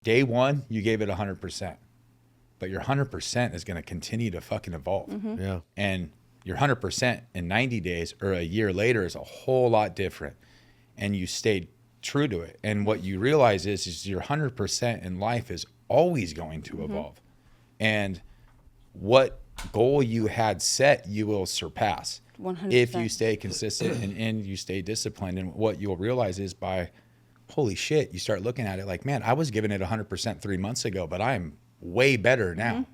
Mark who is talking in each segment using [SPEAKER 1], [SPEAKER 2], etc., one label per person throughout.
[SPEAKER 1] day one, you gave it 100%. But your 100% is going to continue to fucking evolve.
[SPEAKER 2] Mm-hmm.
[SPEAKER 3] Yeah.
[SPEAKER 1] And your 100% in 90 days or a year later is a whole lot different. And you stayed true to it. And what you realize is your 100% in life is always going to evolve. And what goal you had set, you will surpass
[SPEAKER 2] 100%.
[SPEAKER 1] if you stay consistent and you stay disciplined. And what you'll realize is by, holy shit, you start looking at it like, man, I was giving it 100% 3 months ago, but I'm way better now.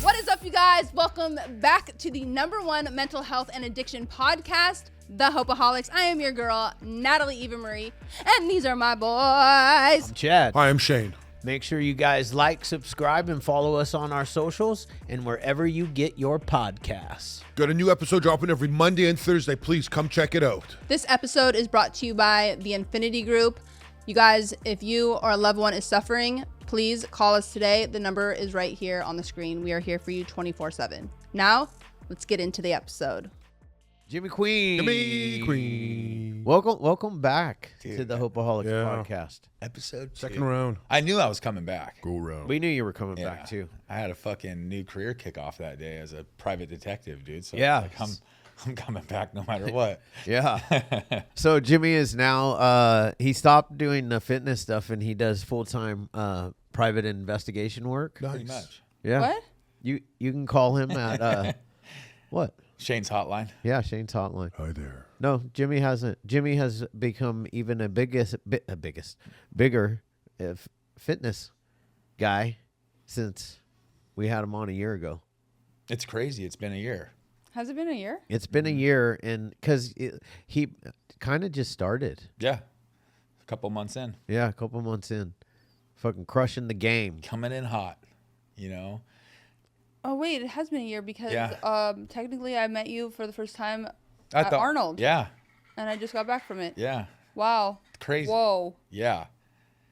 [SPEAKER 2] What is up, you guys? Welcome back to the #1 mental health and addiction podcast, the Hopeaholics. I am your girl, Natalie Eva Marie, and these are my boys.
[SPEAKER 3] I'm Chad.
[SPEAKER 4] Hi, I'm Shane.
[SPEAKER 3] Make sure you guys like, subscribe, and follow us on our socials and wherever you get your podcasts.
[SPEAKER 4] Got a new episode dropping every Monday and Thursday. Please come check it out.
[SPEAKER 2] This episode is brought to you by the Infinity Group. You guys, if you or a loved one is suffering, please call us today. The number is right here on the screen. We are here for you 24/7. Now, let's get into the episode.
[SPEAKER 3] Jimmy Queen.
[SPEAKER 4] Jimmy Queen.
[SPEAKER 3] Welcome back to
[SPEAKER 1] Dude,
[SPEAKER 3] the Hopeaholics
[SPEAKER 4] yeah.
[SPEAKER 3] podcast.
[SPEAKER 1] Episode 2.
[SPEAKER 4] Second round.
[SPEAKER 1] I knew I was coming back.
[SPEAKER 4] Go round.
[SPEAKER 3] We knew you were coming
[SPEAKER 1] Yeah.
[SPEAKER 3] back too.
[SPEAKER 1] I had a fucking new career kickoff that day as a private detective, dude. So
[SPEAKER 3] Yeah.
[SPEAKER 1] like, I'm coming back no matter what.
[SPEAKER 3] Yeah. So Jimmy is now, he stopped doing the fitness stuff and he does full-time private investigation work.
[SPEAKER 1] Pretty much.
[SPEAKER 3] Yeah.
[SPEAKER 2] What?
[SPEAKER 3] You can call him at, what?
[SPEAKER 1] Shane's hotline.
[SPEAKER 3] Yeah, Shane's hotline.
[SPEAKER 4] Hi there.
[SPEAKER 3] No, Jimmy hasn't. Jimmy has become even a bigger fitness guy since we had him on a year ago.
[SPEAKER 1] It's crazy. It's been a year.
[SPEAKER 2] Has it been a year?
[SPEAKER 3] It's been a year, and because he kind of just started.
[SPEAKER 1] Yeah. A couple months in.
[SPEAKER 3] Yeah, a couple months in, fucking crushing the game.
[SPEAKER 1] Coming in hot, you know?
[SPEAKER 2] Oh, wait, it has been a year because technically I met you for the first time at Arnold.
[SPEAKER 1] Yeah.
[SPEAKER 2] And I just got back from it.
[SPEAKER 1] Yeah.
[SPEAKER 2] Wow.
[SPEAKER 1] Crazy.
[SPEAKER 2] Whoa.
[SPEAKER 1] Yeah.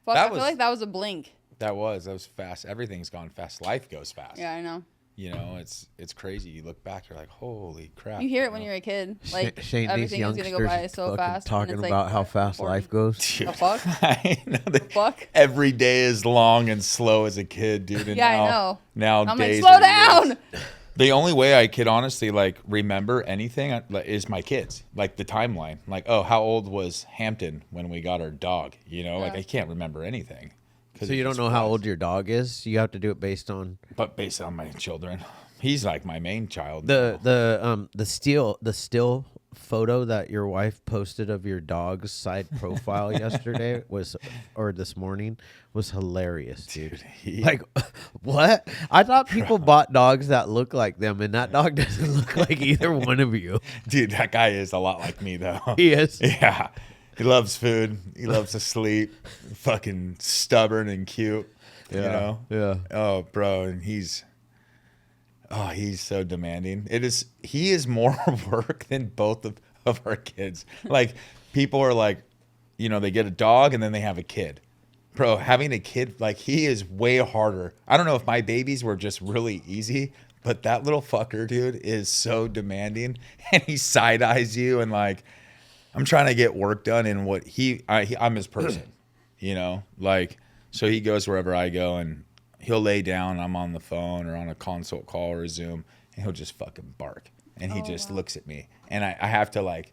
[SPEAKER 2] Fuck,
[SPEAKER 1] That
[SPEAKER 2] I feel
[SPEAKER 1] was-
[SPEAKER 2] like that was a blink.
[SPEAKER 1] That was fast. Everything's gone fast. Life goes fast.
[SPEAKER 2] Yeah, I know.
[SPEAKER 1] You know, it's crazy. You look back, you're like, holy crap.
[SPEAKER 2] You hear it
[SPEAKER 1] know?
[SPEAKER 2] when you're a kid. Like,
[SPEAKER 3] Shane, these
[SPEAKER 2] everything is going
[SPEAKER 3] youngsters
[SPEAKER 2] to go by so
[SPEAKER 3] fucking
[SPEAKER 2] fast. and
[SPEAKER 3] talking
[SPEAKER 2] it's like,
[SPEAKER 3] about how fast
[SPEAKER 2] 40.
[SPEAKER 3] life goes.
[SPEAKER 1] Dude,
[SPEAKER 2] The fuck?
[SPEAKER 1] I know that
[SPEAKER 2] Fuck?
[SPEAKER 1] every day is long and slow as a kid, dude. And
[SPEAKER 2] Yeah, I
[SPEAKER 1] now,
[SPEAKER 2] know.
[SPEAKER 1] Now
[SPEAKER 2] I'm like,
[SPEAKER 1] days
[SPEAKER 2] slow
[SPEAKER 1] are
[SPEAKER 2] down!
[SPEAKER 1] years. The only way I could honestly like remember anything is my kids, like the timeline. Like, oh, how old was Hampton when we got our dog? You know, like
[SPEAKER 2] Yeah.
[SPEAKER 1] I can't remember anything.
[SPEAKER 3] So you don't know how old your dog is? You have to do it based on
[SPEAKER 1] But based on my children, he's like my main child.
[SPEAKER 3] the still photo that your wife posted of your dog's side profile yesterday or this morning was hilarious, dude. Like, what? I thought people bought dogs that look like them, and that dog doesn't look like either one of you.
[SPEAKER 1] Dude, that guy is a lot like me though.
[SPEAKER 3] He is.
[SPEAKER 1] Yeah. He loves food. He loves to sleep. Fucking stubborn and cute. You know?
[SPEAKER 3] Yeah.
[SPEAKER 1] Oh, bro. And he's so demanding. He is more work than both of our kids. Like, people are like, you know, they get a dog and then they have a kid. Bro, having a kid, like, he is way harder. I don't know if my babies were just really easy, but that little fucker, dude, is so demanding. And he side eyes you and like, I'm trying to get work done in what I'm his person, you know, like, so he goes wherever I go and he'll lay down. I'm on the phone or on a consult call or a Zoom and he'll just fucking bark. And he just looks at me and I have to like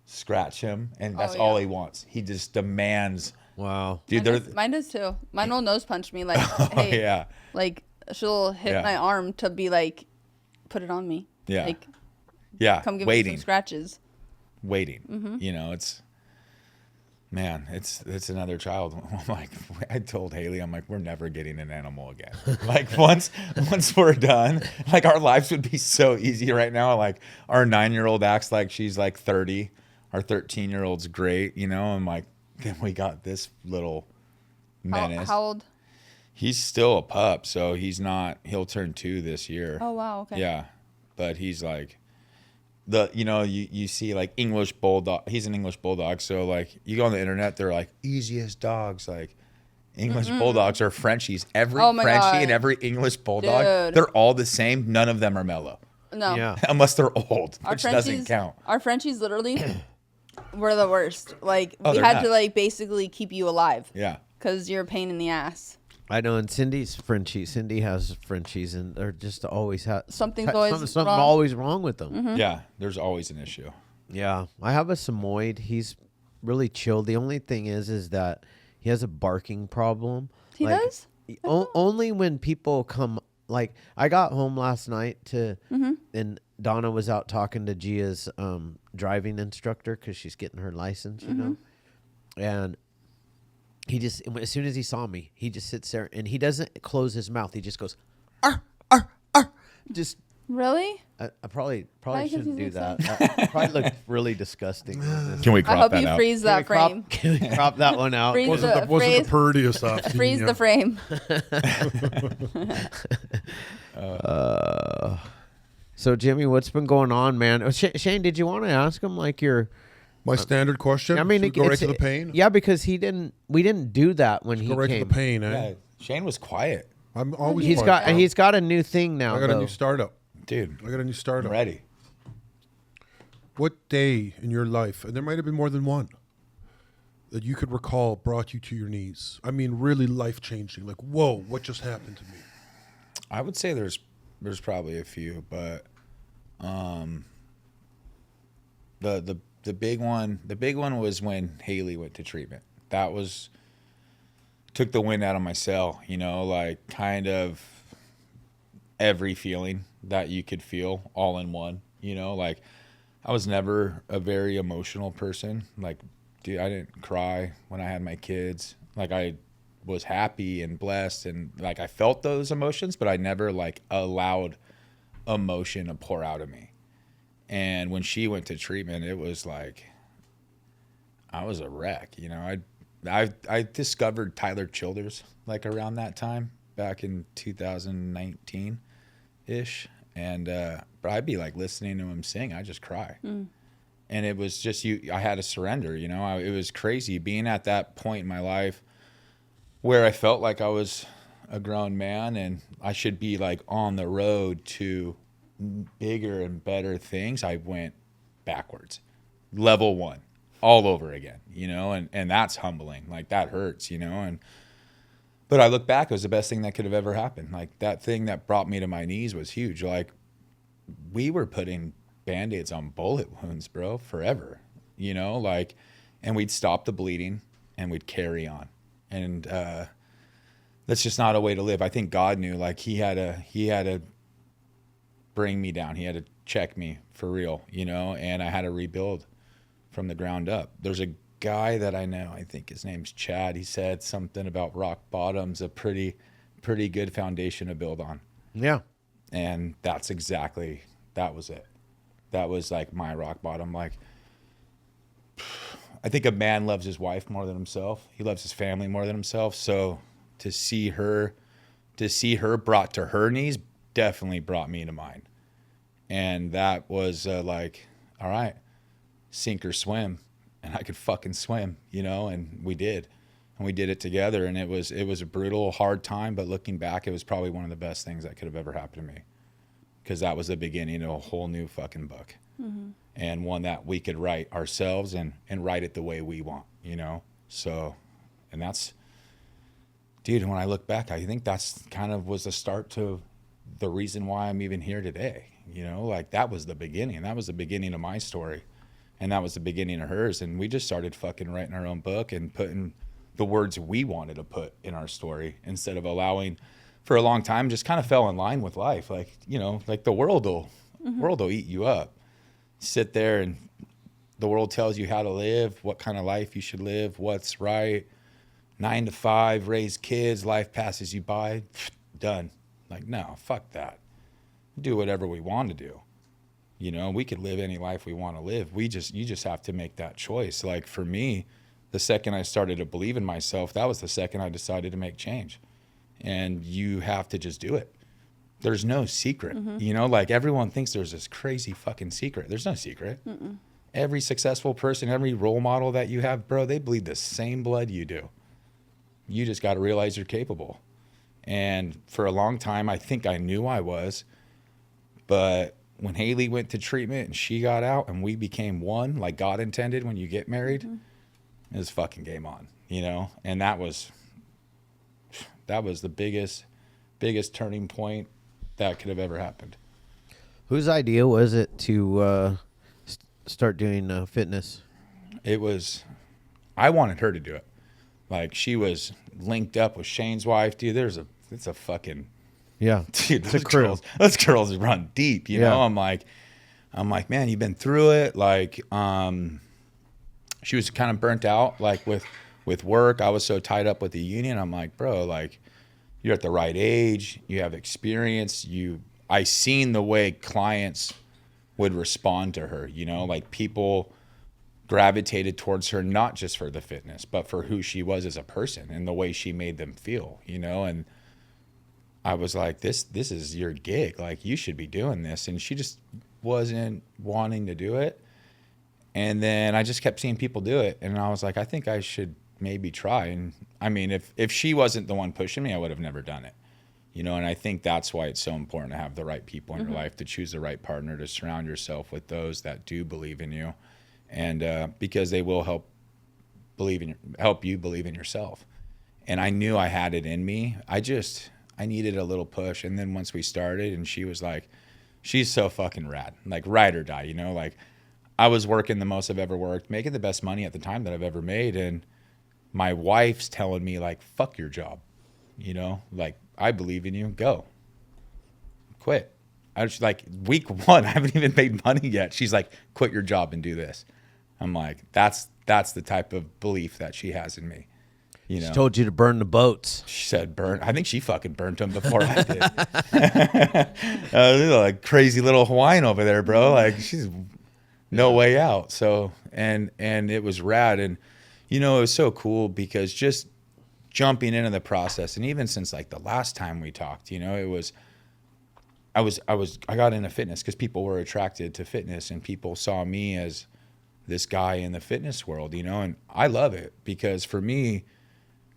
[SPEAKER 1] scratch him. And that's all he wants. He just demands.
[SPEAKER 3] Wow.
[SPEAKER 1] Dude,
[SPEAKER 2] Mine does too. Mine will nose punch me like, hey,
[SPEAKER 1] yeah.
[SPEAKER 2] like she'll hit
[SPEAKER 1] Yeah.
[SPEAKER 2] my arm to be like, put it on me.
[SPEAKER 1] Yeah.
[SPEAKER 2] Like,
[SPEAKER 1] Yeah.
[SPEAKER 2] come give
[SPEAKER 1] waiting.
[SPEAKER 2] me some scratches.
[SPEAKER 1] Waiting. You know, it's another child. I'm like, I told Haley, I'm like, we're never getting an animal again. Like once we're done, like our lives would be so easy right now. Like our 9-year-old acts like she's like 30. Our 13-year-old's great, you know. I'm like, then we got this little menace.
[SPEAKER 2] How old?
[SPEAKER 1] He's still a pup, so he'll turn 2 this year.
[SPEAKER 2] Oh, wow. Okay.
[SPEAKER 1] Yeah. But he's like, you see like English bulldog. He's an English bulldog. So like you go on the internet, they're like easiest dogs. Like English bulldogs are Frenchies. Every
[SPEAKER 2] Oh my
[SPEAKER 1] Frenchie
[SPEAKER 2] God.
[SPEAKER 1] and every English bulldog,
[SPEAKER 2] Dude.
[SPEAKER 1] they're all the same. None of them are mellow.
[SPEAKER 2] No.
[SPEAKER 3] Yeah.
[SPEAKER 1] Unless they're old,
[SPEAKER 2] Our
[SPEAKER 1] which doesn't
[SPEAKER 2] Frenchies,
[SPEAKER 1] count.
[SPEAKER 2] Our Frenchies literally were the worst. Like
[SPEAKER 1] Oh,
[SPEAKER 2] we
[SPEAKER 1] they're
[SPEAKER 2] had
[SPEAKER 1] nuts.
[SPEAKER 2] to like basically keep you alive
[SPEAKER 1] Yeah.
[SPEAKER 2] because you're a pain in the ass.
[SPEAKER 3] I know, and Cindy's Frenchie. Cindy has Frenchies, and they're just always
[SPEAKER 2] Something's always
[SPEAKER 3] something
[SPEAKER 2] wrong.
[SPEAKER 3] always wrong with them.
[SPEAKER 1] Yeah. There's always an issue.
[SPEAKER 3] Yeah, I have a Samoyed. He's really chill. The only thing is that he has a barking problem.
[SPEAKER 2] He does?
[SPEAKER 3] Only when people come. Like I got home last night and Donna was out talking to Gia's driving instructor because she's getting her license, you know, and. He just, as soon as he saw me, he just sits there and he doesn't close his mouth. He just goes, arr, arr, arr. Just,
[SPEAKER 2] Really?
[SPEAKER 3] I probably
[SPEAKER 2] Why? 'Cause
[SPEAKER 3] shouldn't do
[SPEAKER 2] he's
[SPEAKER 3] that. That probably looked really disgusting.
[SPEAKER 1] Can we
[SPEAKER 2] I
[SPEAKER 1] crop
[SPEAKER 2] hope
[SPEAKER 1] that
[SPEAKER 2] you
[SPEAKER 1] out?
[SPEAKER 2] freeze that frame.
[SPEAKER 3] Can we crop that one out?
[SPEAKER 2] Freeze
[SPEAKER 4] Wasn't the
[SPEAKER 2] freeze-
[SPEAKER 4] prettiest off.
[SPEAKER 2] Freeze the frame.
[SPEAKER 3] So, Jimmy, what's been going on, man? Oh, Shane, did you want to ask him like your?
[SPEAKER 4] My standard question.
[SPEAKER 3] I mean,
[SPEAKER 4] Should we go right to the pain.
[SPEAKER 3] Yeah, because we didn't do that when he
[SPEAKER 4] Go right
[SPEAKER 3] came.
[SPEAKER 4] to the pain. Eh?
[SPEAKER 1] Yeah. Shane was quiet.
[SPEAKER 4] I'm always.
[SPEAKER 3] He's
[SPEAKER 4] quiet.
[SPEAKER 3] he's got a new thing now.
[SPEAKER 4] I got a
[SPEAKER 3] though.
[SPEAKER 4] new startup.
[SPEAKER 1] Dude,
[SPEAKER 4] I got a new
[SPEAKER 1] I'm
[SPEAKER 4] startup.
[SPEAKER 1] ready.
[SPEAKER 4] What day in your life, and there might have been more than one, that you could recall brought you to your knees? I mean, really life changing. Like, whoa, what just happened to me?
[SPEAKER 1] I would say there's probably a few, but the big one was when Haley went to treatment. That was took the wind out of my sail, you know, like kind of every feeling that you could feel all in one, you know, like I was never a very emotional person. Like, dude, I didn't cry when I had my kids. Like I was happy and blessed and like I felt those emotions, but I never like allowed emotion to pour out of me. And when she went to treatment, it was like I was a wreck. You know, I discovered Tyler Childers like around that time, back in 2019 ish, and but I'd be like listening to him sing, I just cry. And it was just I had to surrender. You know, it was crazy being at that point in my life where I felt like I was a grown man and I should be like on the road to bigger and better things. I went backwards, level one, all over again, you know, and that's humbling. Like that hurts, you know, but I look back, it was the best thing that could have ever happened. Like that thing that brought me to my knees was huge. Like we were putting Band-Aids on bullet wounds, bro, forever, you know, like, and we'd stop the bleeding and we'd carry on. And that's just not a way to live. I think God knew, like he had to bring me down. He had to check me for real, you know, and I had to rebuild from the ground up. There's a guy that I know, I think his name's Chad. He said something about rock bottom's a pretty good foundation to build on.
[SPEAKER 3] Yeah.
[SPEAKER 1] And that was it. That was like my rock bottom. Like, I think a man loves his wife more than himself. He loves his family more than himself. So to see her brought to her knees definitely brought me to mine. And that was like, all right, sink or swim. And I could fucking swim, you know, and we did. And we did it together. And it was a brutal, hard time. But looking back, it was probably one of the best things that could have ever happened to me. Because that was the beginning of a whole new fucking book. Mm-hmm. And one that we could write ourselves and write it the way we want, you know? So, and that's, dude, when I look back, I think that's kind of was the start to the reason why I'm even here today. You know, like that was the beginning. That was the beginning of my story. And that was the beginning of hers. And we just started fucking writing our own book and putting the words we wanted to put in our story instead of allowing, for a long time, just kind of fell in line with life. Like, you know, like the world will eat you up. Sit there and the world tells you how to live, what kind of life you should live, what's right. 9 to 5, raise kids, life passes you by, done. Like, no, fuck that. Do whatever we want to do. You know, we could live any life we want to live. You just have to make that choice. Like for me, the second I started to believe in myself, that was the second I decided to make change. And you have to just do it. There's no secret, you know, like everyone thinks there's this crazy fucking secret. There's no secret. Every successful person, every role model that you have, bro, they bleed the same blood you do. You just got to realize you're capable. And for a long time, I think I knew I was, but when Haley went to treatment and she got out and we became one, like God intended when you get married, it was fucking game on, you know? And that was the biggest turning point that could have ever happened.
[SPEAKER 3] Whose idea was it to start doing fitness?
[SPEAKER 1] It was, I wanted her to do it. Like, she was linked up with Shane's wife, dude. It's a fucking,
[SPEAKER 3] Yeah,
[SPEAKER 1] dude,
[SPEAKER 3] it's a crew.
[SPEAKER 1] those girls run deep, you know? I'm like, man, you've been through it. Like, she was kind of burnt out, like with work. I was so tied up with the union. I'm like, bro, like, you're at the right age. You have experience. I seen the way clients would respond to her, you know, like people gravitated towards her, not just for the fitness, but for who she was as a person and the way she made them feel, you know? And I was like, this is your gig. Like, you should be doing this. And she just wasn't wanting to do it. And then I just kept seeing people do it. And I was like, I think I should maybe try. And I mean, if she wasn't the one pushing me, I would have never done it. You know, and I think that's why it's so important to have the right people in your life, to choose the right partner, to surround yourself with those that do believe in you. And because they will help you believe in yourself. And I knew I had it in me. I needed a little push. And then once we started, and she was like, she's so fucking rad, like ride or die, you know, like I was working the most I've ever worked, making the best money at the time that I've ever made. And my wife's telling me, like, fuck your job, you know, like, I believe in you, go quit. I was like, week 1, I haven't even made money yet. She's like, quit your job and do this. I'm like, that's the type of belief that she has in me. You know,
[SPEAKER 3] She told you to burn the boats.
[SPEAKER 1] she said burn. I think she fucking burnt them before I did. Like crazy little Hawaiian over there, bro. Like, she's no way out. So, and it was rad. And, you know, it was so cool because just jumping into the process. And even since like the last time we talked, you know, it was, I got into fitness because people were attracted to fitness and people saw me as this guy in the fitness world, you know, and I love it because for me,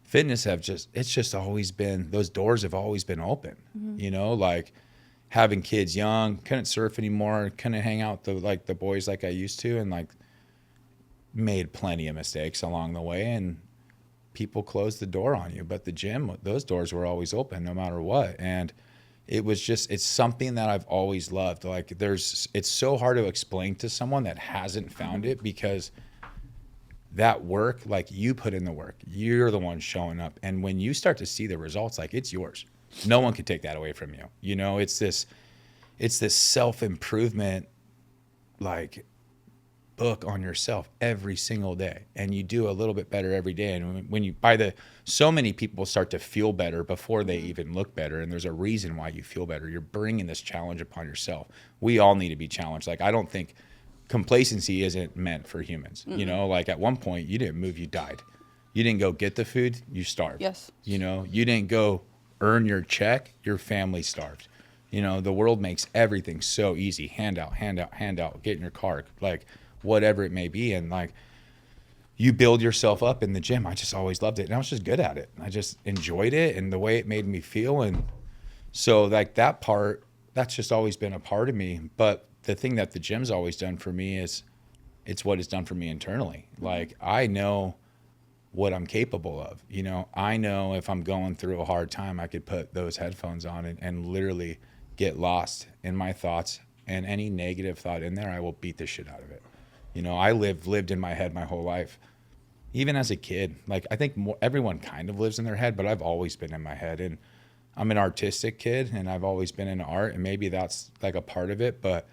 [SPEAKER 1] fitness it's just always been, those doors have always been open, you know, like having kids young, couldn't surf anymore, couldn't hang out with the boys like I used to, and like made plenty of mistakes along the way, and people closed the door on you. But the gym, those doors were always open no matter what. And it was just, it's something that I've always loved. Like it's so hard to explain to someone that hasn't found it, because that work, like you put in the work, you're the one showing up. And when you start to see the results, like it's yours. No one can take that away from you. You know, it's this self-improvement, like book on yourself every single day, and you do a little bit better every day. And when you so many people start to feel better before they even look better, and there's a reason why you feel better. You're bringing this challenge upon yourself. We all need to be challenged. Like, I don't think complacency isn't meant for humans. You know, like at one point you didn't move, you died. You didn't go get the food, you starved.
[SPEAKER 2] Yes.
[SPEAKER 1] You know, you didn't go earn your check, your family starved. You know, the world makes everything so easy. Hand out, get in your car, like whatever it may be. And like, you build yourself up in the gym. I just always loved it. And I was just good at it. I just enjoyed it and the way it made me feel. And so like that part, that's just always been a part of me. But the thing that the gym's always done for me is it's what it's done for me internally. Like, I know what I'm capable of. You know, I know if I'm going through a hard time, I could put those headphones on and literally get lost in my thoughts, and any negative thought in there, I will beat the shit out of it. You know, I lived in my head my whole life. Even as a kid, like I think everyone kind of lives in their head, but I've always been in my head. And I'm an artistic kid, and I've always been into art, and maybe that's like a part of it. But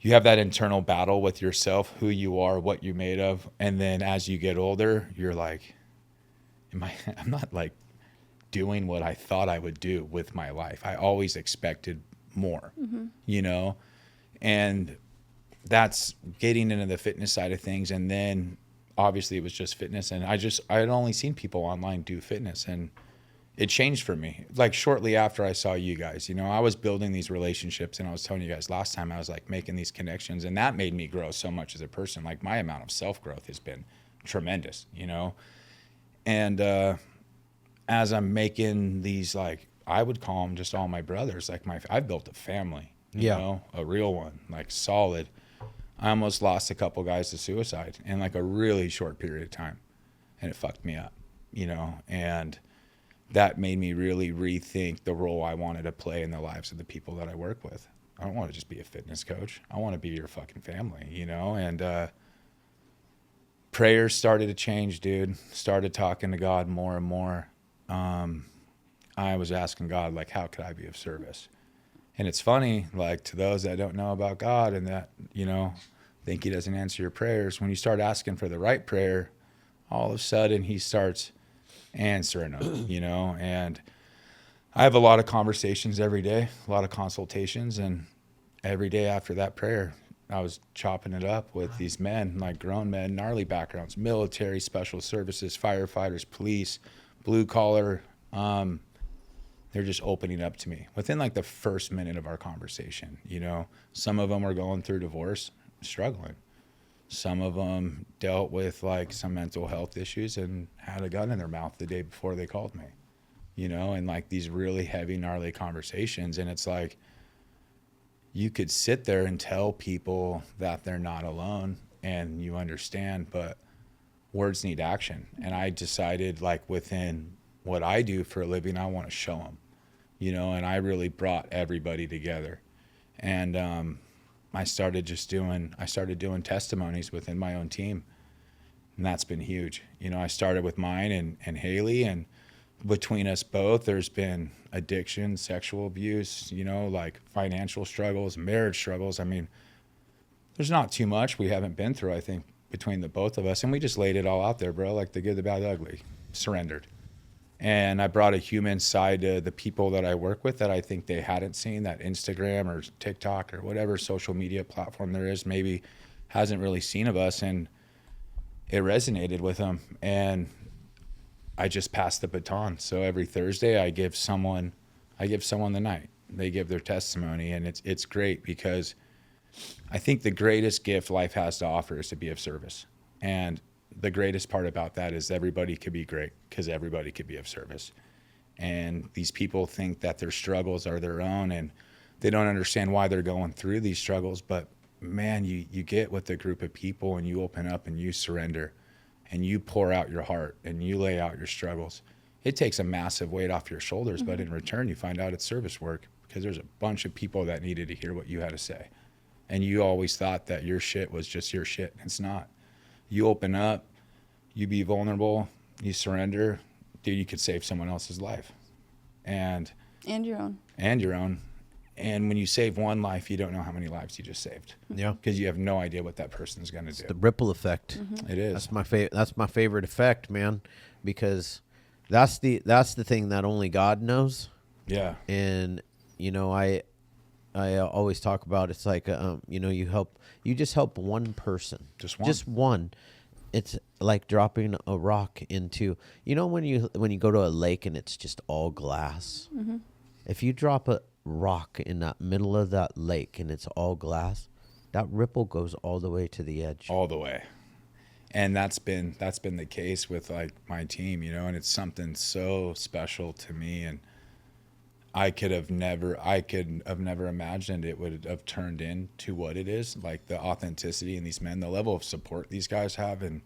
[SPEAKER 1] you have that internal battle with yourself, who you are, what you're made of. And then as you get older, you're like, I'm not like doing what I thought I would do with my life. I always expected more, you know, and that's getting into the fitness side of things. And then obviously it was just fitness. And I had only seen people online do fitness, and it changed for me. Like shortly after I saw you guys, you know, I was building these relationships, and I was telling you guys last time, I was like making these connections, and that made me grow so much as a person. Like, my amount of self-growth has been tremendous, you know? And as I'm making these, like, I would call them just all my brothers. Like, I've built a family, you know, a real one, like solid. I almost lost a couple guys to suicide in like a really short period of time, and it fucked me up, you know, and that made me really rethink the role I wanted to play in the lives of the people that I work with. I don't want to just be a fitness coach. I want to be your fucking family, you know, and prayers started to change, dude. Started talking to God more and more. I was asking God, like, how could I be of service? And it's funny, like, to those that don't know about God and that, you know, think he doesn't answer your prayers, when you start asking for the right prayer, all of a sudden he starts answering them, you know. And I have a lot of conversations every day, a lot of consultations, and every day after that prayer, I was chopping it up with these men, like grown men, gnarly backgrounds, military, special services, firefighters, police, blue collar. They're just opening up to me within like the first minute of our conversation. You know, some of them were going through divorce, struggling. Some of them dealt with like some mental health issues and had a gun in their mouth the day before they called me, you know, and like these really heavy, gnarly conversations. And it's like, you could sit there and tell people that they're not alone and you understand, but words need action. And I decided, like, within what I do for a living, I want to show them, you know, and I really brought everybody together. And I started doing testimonies within my own team, and that's been huge. You know, I started with mine and Haley, and between us both, there's been addiction, sexual abuse, you know, like financial struggles, marriage struggles. I mean, there's not too much we haven't been through, I think, between the both of us. And we just laid it all out there, bro, like the good, the bad, the ugly, surrendered. And I brought a human side to the people that I work with that I think they hadn't seen, that Instagram or TikTok or whatever social media platform there is maybe hasn't really seen of us. And it resonated with them. And I just passed the baton. So every Thursday I give someone the night. They give their testimony, and it's great because I think the greatest gift life has to offer is to be of service. And the greatest part about that is everybody could be great because everybody could be of service. And these people think that their struggles are their own and they don't understand why they're going through these struggles. But man, you get with a group of people and you open up and you surrender and you pour out your heart and you lay out your struggles. It takes a massive weight off your shoulders, but in return, you find out it's service work because there's a bunch of people that needed to hear what you had to say. And you always thought that your shit was just your shit. It's not. You open up, you be vulnerable, you surrender, dude, you could save someone else's life. And
[SPEAKER 2] your own.
[SPEAKER 1] And your own. And when you save one life, you don't know how many lives you just saved.
[SPEAKER 3] Yeah.
[SPEAKER 1] Because you have no idea what that person's going to do.
[SPEAKER 3] The ripple effect.
[SPEAKER 1] It is.
[SPEAKER 3] That's my favorite effect, man, because that's the thing that only God knows.
[SPEAKER 1] Yeah.
[SPEAKER 3] And you know, I always talk about, it's like you know, you just help one person. Just one. It's like dropping a rock into, you know, when you go to a lake and it's just all glass. Mm-hmm. If you drop a rock in that middle of that lake and it's all glass, that ripple goes all the way to the edge.
[SPEAKER 1] All the way. And that's been the case with like my team, you know, and it's something so special to me. And I could have never imagined it would have turned into what it is, like the authenticity in these men, the level of support these guys have. And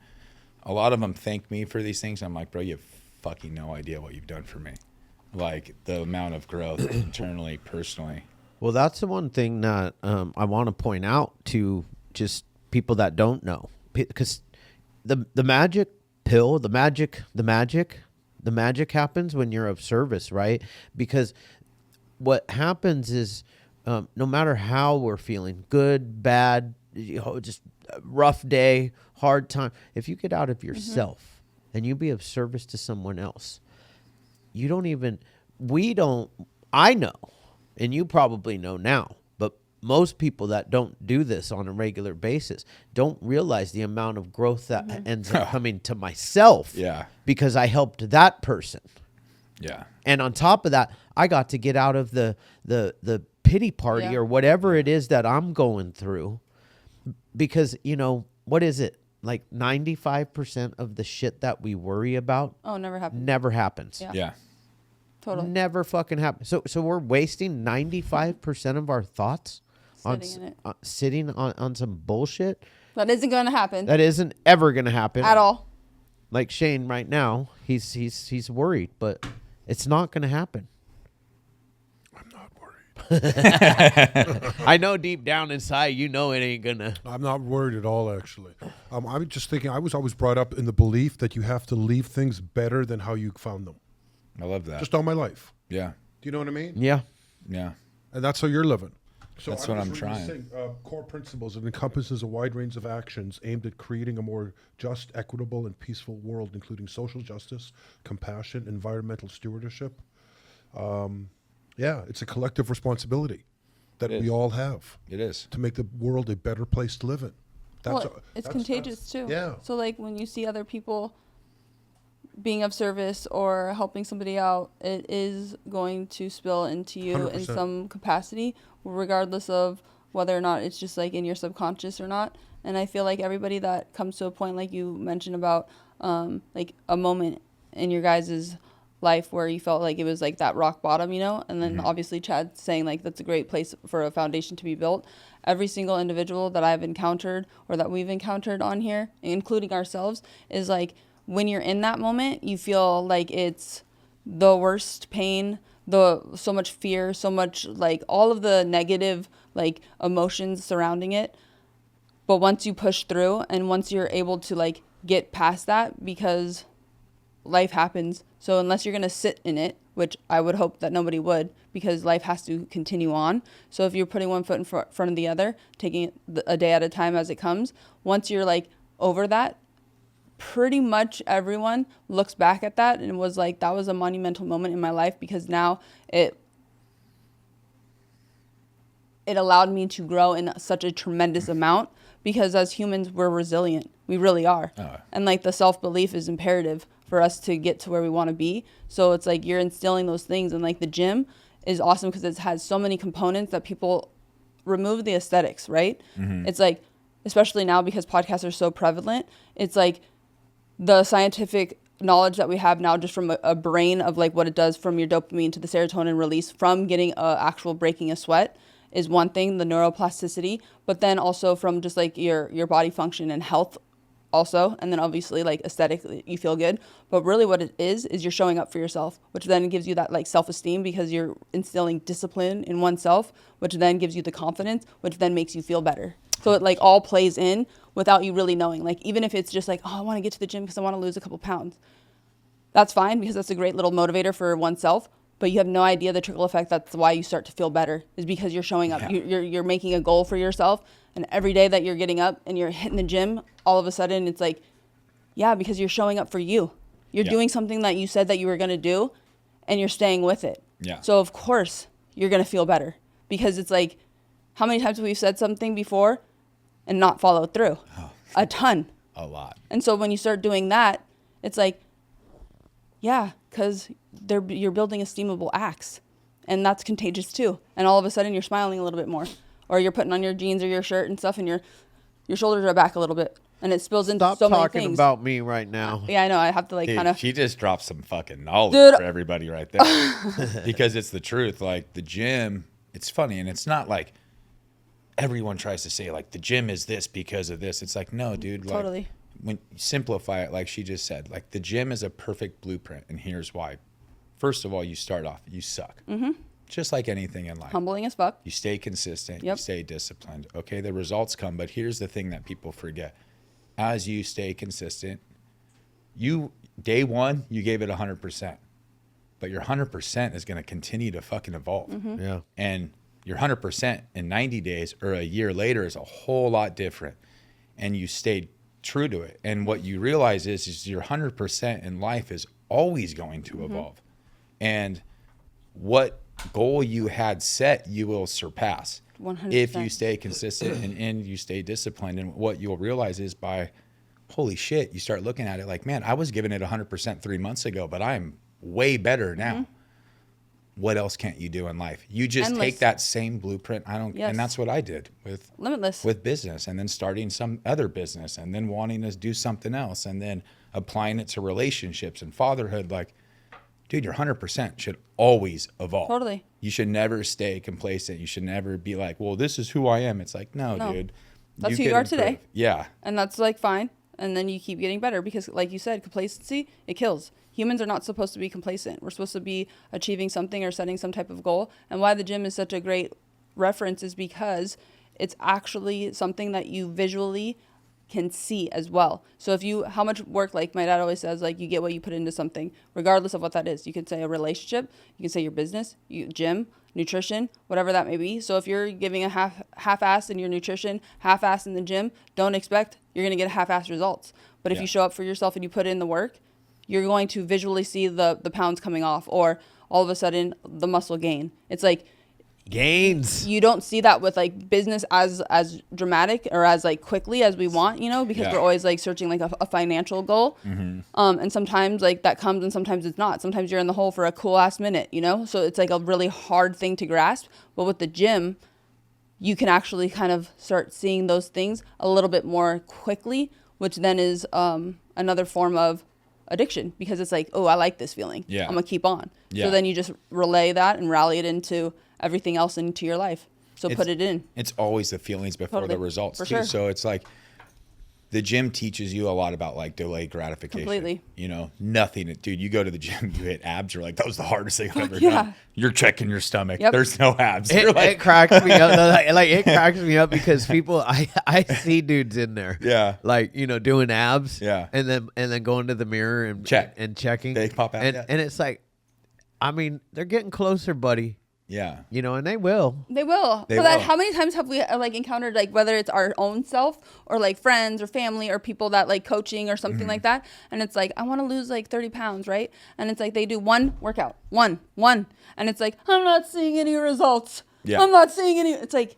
[SPEAKER 1] a lot of them thank me for these things. I'm like, bro, you have fucking no idea what you've done for me. Like the amount of growth internally, personally.
[SPEAKER 3] Well, that's the one thing that I want to point out to just people that don't know, because the magic pill, the magic happens when you're of service, right? Because what happens is no matter how we're feeling, good, bad, just a rough day, hard time, if you get out of yourself and you be of service to someone else, I know, and you probably know now, but most people that don't do this on a regular basis don't realize the amount of growth that ends up coming to myself.
[SPEAKER 1] Yeah.
[SPEAKER 3] Because I helped that person.
[SPEAKER 1] Yeah.
[SPEAKER 3] And on top of that, I got to get out of the pity party or whatever it is that I'm going through. Because, you know, what is it? Like 95% of the shit that we worry about
[SPEAKER 2] never happens.
[SPEAKER 3] Never happens.
[SPEAKER 1] Yeah.
[SPEAKER 2] Totally.
[SPEAKER 3] Never fucking happen. So we're wasting 95% of our thoughts sitting on some bullshit
[SPEAKER 2] That isn't going to happen
[SPEAKER 3] that isn't ever gonna happen
[SPEAKER 2] at all.
[SPEAKER 3] Like Shane right now, he's worried, but it's not gonna happen.
[SPEAKER 4] I'm not worried.
[SPEAKER 3] I know deep down inside, you know it ain't gonna.
[SPEAKER 4] I'm not worried at all, actually. I'm just thinking, I was always brought up in the belief that you have to leave things better than how you found them.
[SPEAKER 1] I love that.
[SPEAKER 4] Just all my life.
[SPEAKER 1] Yeah.
[SPEAKER 4] Do you know what I mean?
[SPEAKER 3] Yeah.
[SPEAKER 1] Yeah.
[SPEAKER 4] And that's how you're living. So
[SPEAKER 1] That's what I'm
[SPEAKER 4] just
[SPEAKER 1] trying.
[SPEAKER 4] saying, core principles. It encompasses a wide range of actions aimed at creating a more just, equitable, and peaceful world, including social justice, compassion, environmental stewardship. Yeah, it's a collective responsibility that we all have
[SPEAKER 1] It is.
[SPEAKER 4] to make the world a better place to live in.
[SPEAKER 2] It's contagious too.
[SPEAKER 4] Yeah.
[SPEAKER 2] So like when you see other people being of service or helping somebody out, it is going to spill into you
[SPEAKER 4] 100%.
[SPEAKER 2] in some capacity, regardless of whether or not it's just like in your subconscious or not. And I feel like everybody that comes to a point, like you mentioned about like a moment in your guys' life where you felt like it was like that rock bottom, you know, and then obviously Chad saying like that's a great place for a foundation to be built. Every single individual that I've encountered or that we've encountered on here, including ourselves, is like when you're in that moment, you feel like it's the worst pain, so much fear, so much like all of the negative like emotions surrounding it. But once you push through and once you're able to like get past that, because life happens. So unless you're going to sit in it, which I would hope that nobody would, because life has to continue on. So if you're putting one foot in front of the other, taking it a day at a time as it comes, once you're like over that, pretty much everyone looks back at that and was like, that was a monumental moment in my life, because now it allowed me to grow in such a tremendous amount, because as humans, we're resilient. We really are. And like the self-belief is imperative for us to get to where we want to be. So it's like you're instilling those things, and like the gym is awesome because it has so many components that people remove the aesthetics, right? It's like, especially now because podcasts are so prevalent, it's like the scientific knowledge that we have now just from a brain of like what it does from your dopamine to the serotonin release from getting actual breaking a sweat is one thing, the neuroplasticity, but then also from just like your body function and health also, and then obviously like aesthetically you feel good, but really what it is you're showing up for yourself, which then gives you that like self-esteem because you're instilling discipline in oneself, which then gives you the confidence, which then makes you feel better. So it like all plays in without you really knowing. Like even if it's just like, oh, I want to get to the gym because I want to lose a couple pounds, that's fine because that's a great little motivator for oneself. But you have no idea the trickle effect. That's why you start to feel better, is because you're showing up. Yeah. You're making a goal for yourself. And every day that you're getting up and you're hitting the gym, all of a sudden it's like, yeah, because you're showing up for you. You're doing something that you said that you were going to do, and you're staying with it. Yeah. So of course you're going to feel better, because it's like, how many times have we said something before and not followed through? Oh. A ton. A lot. And so when you start doing that, it's like, yeah, because you're building esteemable acts, and that's contagious too. And all of a sudden you're smiling a little bit more, or you're putting on your jeans or your shirt and stuff, and your shoulders are back a little bit, and it spills into so many things.
[SPEAKER 3] Stop talking about me right now.
[SPEAKER 2] Yeah, I know. I have to like kind of.
[SPEAKER 1] She just dropped some fucking knowledge for everybody right there, because it's the truth. Like the gym, it's funny, and it's not like everyone tries to say like the gym is this because of this. It's like, no, dude. Like,
[SPEAKER 2] totally.
[SPEAKER 1] When you simplify it, like she just said, like the gym is a perfect blueprint, and here's why. First of all, you start off, you suck. Mm-hmm. Just like anything in life.
[SPEAKER 2] Humbling as fuck.
[SPEAKER 1] You stay consistent. Yep. You stay disciplined. Okay, the results come, but here's the thing that people forget. As you stay consistent, day one, you gave it 100%. But your 100% is going to continue to fucking evolve. Mm-hmm. Yeah. And your 100% in 90 days or a year later is a whole lot different. And you stayed true to it. And what you realize is your 100% in life is always going to evolve. And what goal you had set, you will surpass 100%. If you stay consistent and you stay disciplined. And what you'll realize is holy shit, you start looking at it like, man, I was giving it 100% 3 months ago, but I'm way better now. Mm-hmm. What else can't you do in life? You just take that same blueprint. And that's what I did with Limitless, with business, and then starting some other business, and then wanting to do something else, and then applying it to relationships and fatherhood. Like, dude, your 100% should always evolve.
[SPEAKER 2] Totally.
[SPEAKER 1] You should never stay complacent. You should never be like, well, this is who I am. It's like, no. Dude.
[SPEAKER 2] That's who
[SPEAKER 1] can
[SPEAKER 2] you are
[SPEAKER 1] improve.
[SPEAKER 2] today.
[SPEAKER 1] Yeah.
[SPEAKER 2] And that's like fine. And then you keep getting better because, like you said, complacency, it kills. Humans are not supposed to be complacent. We're supposed to be achieving something or setting some type of goal. And why the gym is such a great reference is because it's actually something that you visually can see as well. So if you, how much work, like my dad always says, like you get what you put into something, regardless of what that is. You can say a relationship, you can say your business, gym, nutrition, whatever that may be. So if you're giving a half-ass in your nutrition, half-ass in the gym, don't expect you're going to get half-ass results. But if you show up for yourself and you put in the work, you're going to visually see the pounds coming off, or all of a sudden the muscle gain. It's like
[SPEAKER 3] Gains.
[SPEAKER 2] you don't see that with like business as dramatic or as like quickly as we want, you know, because we're always like searching like a financial goal. And sometimes like that comes and sometimes it's not. Sometimes you're in the hole for a cool ass minute, you know? So it's like a really hard thing to grasp. But with the gym, you can actually kind of start seeing those things a little bit more quickly, which then is another form of addiction, because it's like, oh, I like this feeling.
[SPEAKER 1] Yeah.
[SPEAKER 2] I'm gonna keep on.
[SPEAKER 1] Yeah.
[SPEAKER 2] So then you just relay that and rally it into everything else into your life. So put it in.
[SPEAKER 1] It's always the feelings before the results
[SPEAKER 2] For
[SPEAKER 1] too.
[SPEAKER 2] sure.
[SPEAKER 1] So it's like the gym teaches you a lot about like delayed gratification.
[SPEAKER 2] Completely.
[SPEAKER 1] You know, nothing. Dude, you go to the gym, you hit abs. You're like, that was the hardest thing I've ever
[SPEAKER 2] yeah.
[SPEAKER 1] done. You're checking your stomach.
[SPEAKER 2] Yep.
[SPEAKER 1] There's no abs.
[SPEAKER 3] It,
[SPEAKER 1] You're like,
[SPEAKER 3] it cracks me up. No, like it cracks me up because people, I see dudes in there,
[SPEAKER 1] Yeah.
[SPEAKER 3] like, you know, doing abs,
[SPEAKER 1] Yeah.
[SPEAKER 3] and then going to the mirror and
[SPEAKER 1] Check.
[SPEAKER 3] and checking.
[SPEAKER 1] They pop out,
[SPEAKER 3] and,
[SPEAKER 1] yeah.
[SPEAKER 3] and it's like, I mean, they're getting closer, buddy.
[SPEAKER 1] yeah.
[SPEAKER 3] You know, and they will.
[SPEAKER 2] They will.
[SPEAKER 1] They
[SPEAKER 2] But that,
[SPEAKER 1] will.
[SPEAKER 2] how many times have we like encountered like whether it's our own self or like friends or family or people that like coaching or something like that, and it's like I want to lose like 30 pounds, right? And it's like they do one workout, one, and it's like I'm not seeing any results.
[SPEAKER 1] Yeah.
[SPEAKER 2] I'm not seeing any. It's like,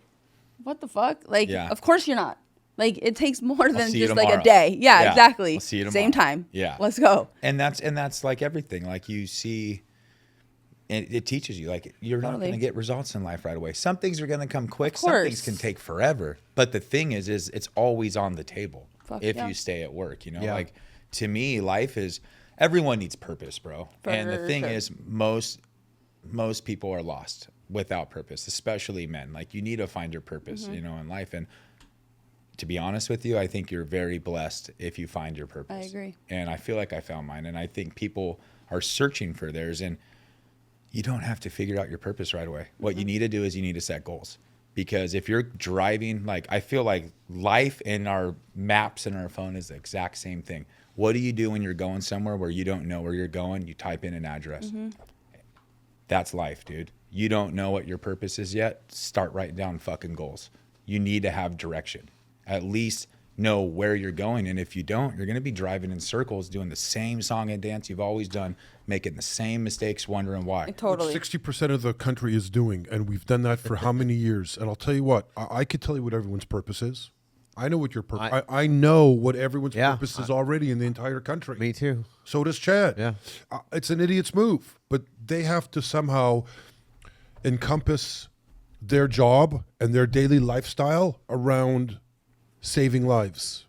[SPEAKER 2] what the fuck? Like,
[SPEAKER 1] Yeah.
[SPEAKER 2] of course you're not. Like it takes more than
[SPEAKER 1] see you
[SPEAKER 2] just like a
[SPEAKER 1] tomorrow.
[SPEAKER 2] day. Yeah,
[SPEAKER 1] Yeah.
[SPEAKER 2] exactly.
[SPEAKER 1] I'll see you
[SPEAKER 2] Same
[SPEAKER 1] tomorrow.
[SPEAKER 2] time.
[SPEAKER 1] Yeah.
[SPEAKER 2] Let's go.
[SPEAKER 1] And that's like everything. Like you see, and it teaches you like you're not
[SPEAKER 2] Totally.
[SPEAKER 1] going to get results in life right away. Some things are going to come quick.
[SPEAKER 2] Of
[SPEAKER 1] Some things
[SPEAKER 2] course.
[SPEAKER 1] can take forever. But the thing is it's always on the table
[SPEAKER 2] Fuck
[SPEAKER 1] if
[SPEAKER 2] yeah.
[SPEAKER 1] you stay at work. You know,
[SPEAKER 3] Yeah.
[SPEAKER 1] like to me, life is everyone needs purpose, bro. And the
[SPEAKER 2] For
[SPEAKER 1] thing
[SPEAKER 2] sure.
[SPEAKER 1] is, most people are lost without purpose, especially men. Like you need to find your purpose,
[SPEAKER 2] Mm-hmm.
[SPEAKER 1] you know, in life. And to be honest with you, I think you're very blessed if you find your purpose.
[SPEAKER 2] I agree.
[SPEAKER 1] And I feel like I found mine. And I think people are searching for theirs. And you don't have to figure out your purpose right away. What you need to do is you need to set goals. Because if you're driving, like I feel like life in our maps in our phone is the exact same thing. What do you do when you're going somewhere where you don't know where you're going? You type in an address. That's life, dude. You don't know what your purpose is yet. Start writing down fucking goals. You need to have direction. At least know where you're going. And if you don't, you're going to be driving in circles, doing the same song and dance you've always done, making the same mistakes, wondering why.
[SPEAKER 2] Totally.
[SPEAKER 4] 60% of the country is doing, and we've done that for how many years? And I'll tell you what, I could tell you what everyone's purpose is. I know what your purpose. I know what everyone's
[SPEAKER 3] Yeah.
[SPEAKER 4] purpose is already in the entire country.
[SPEAKER 3] Me too.
[SPEAKER 4] So does Chad.
[SPEAKER 3] Yeah.
[SPEAKER 4] It's an idiot's move, but they have to somehow encompass their job and their daily lifestyle around saving lives.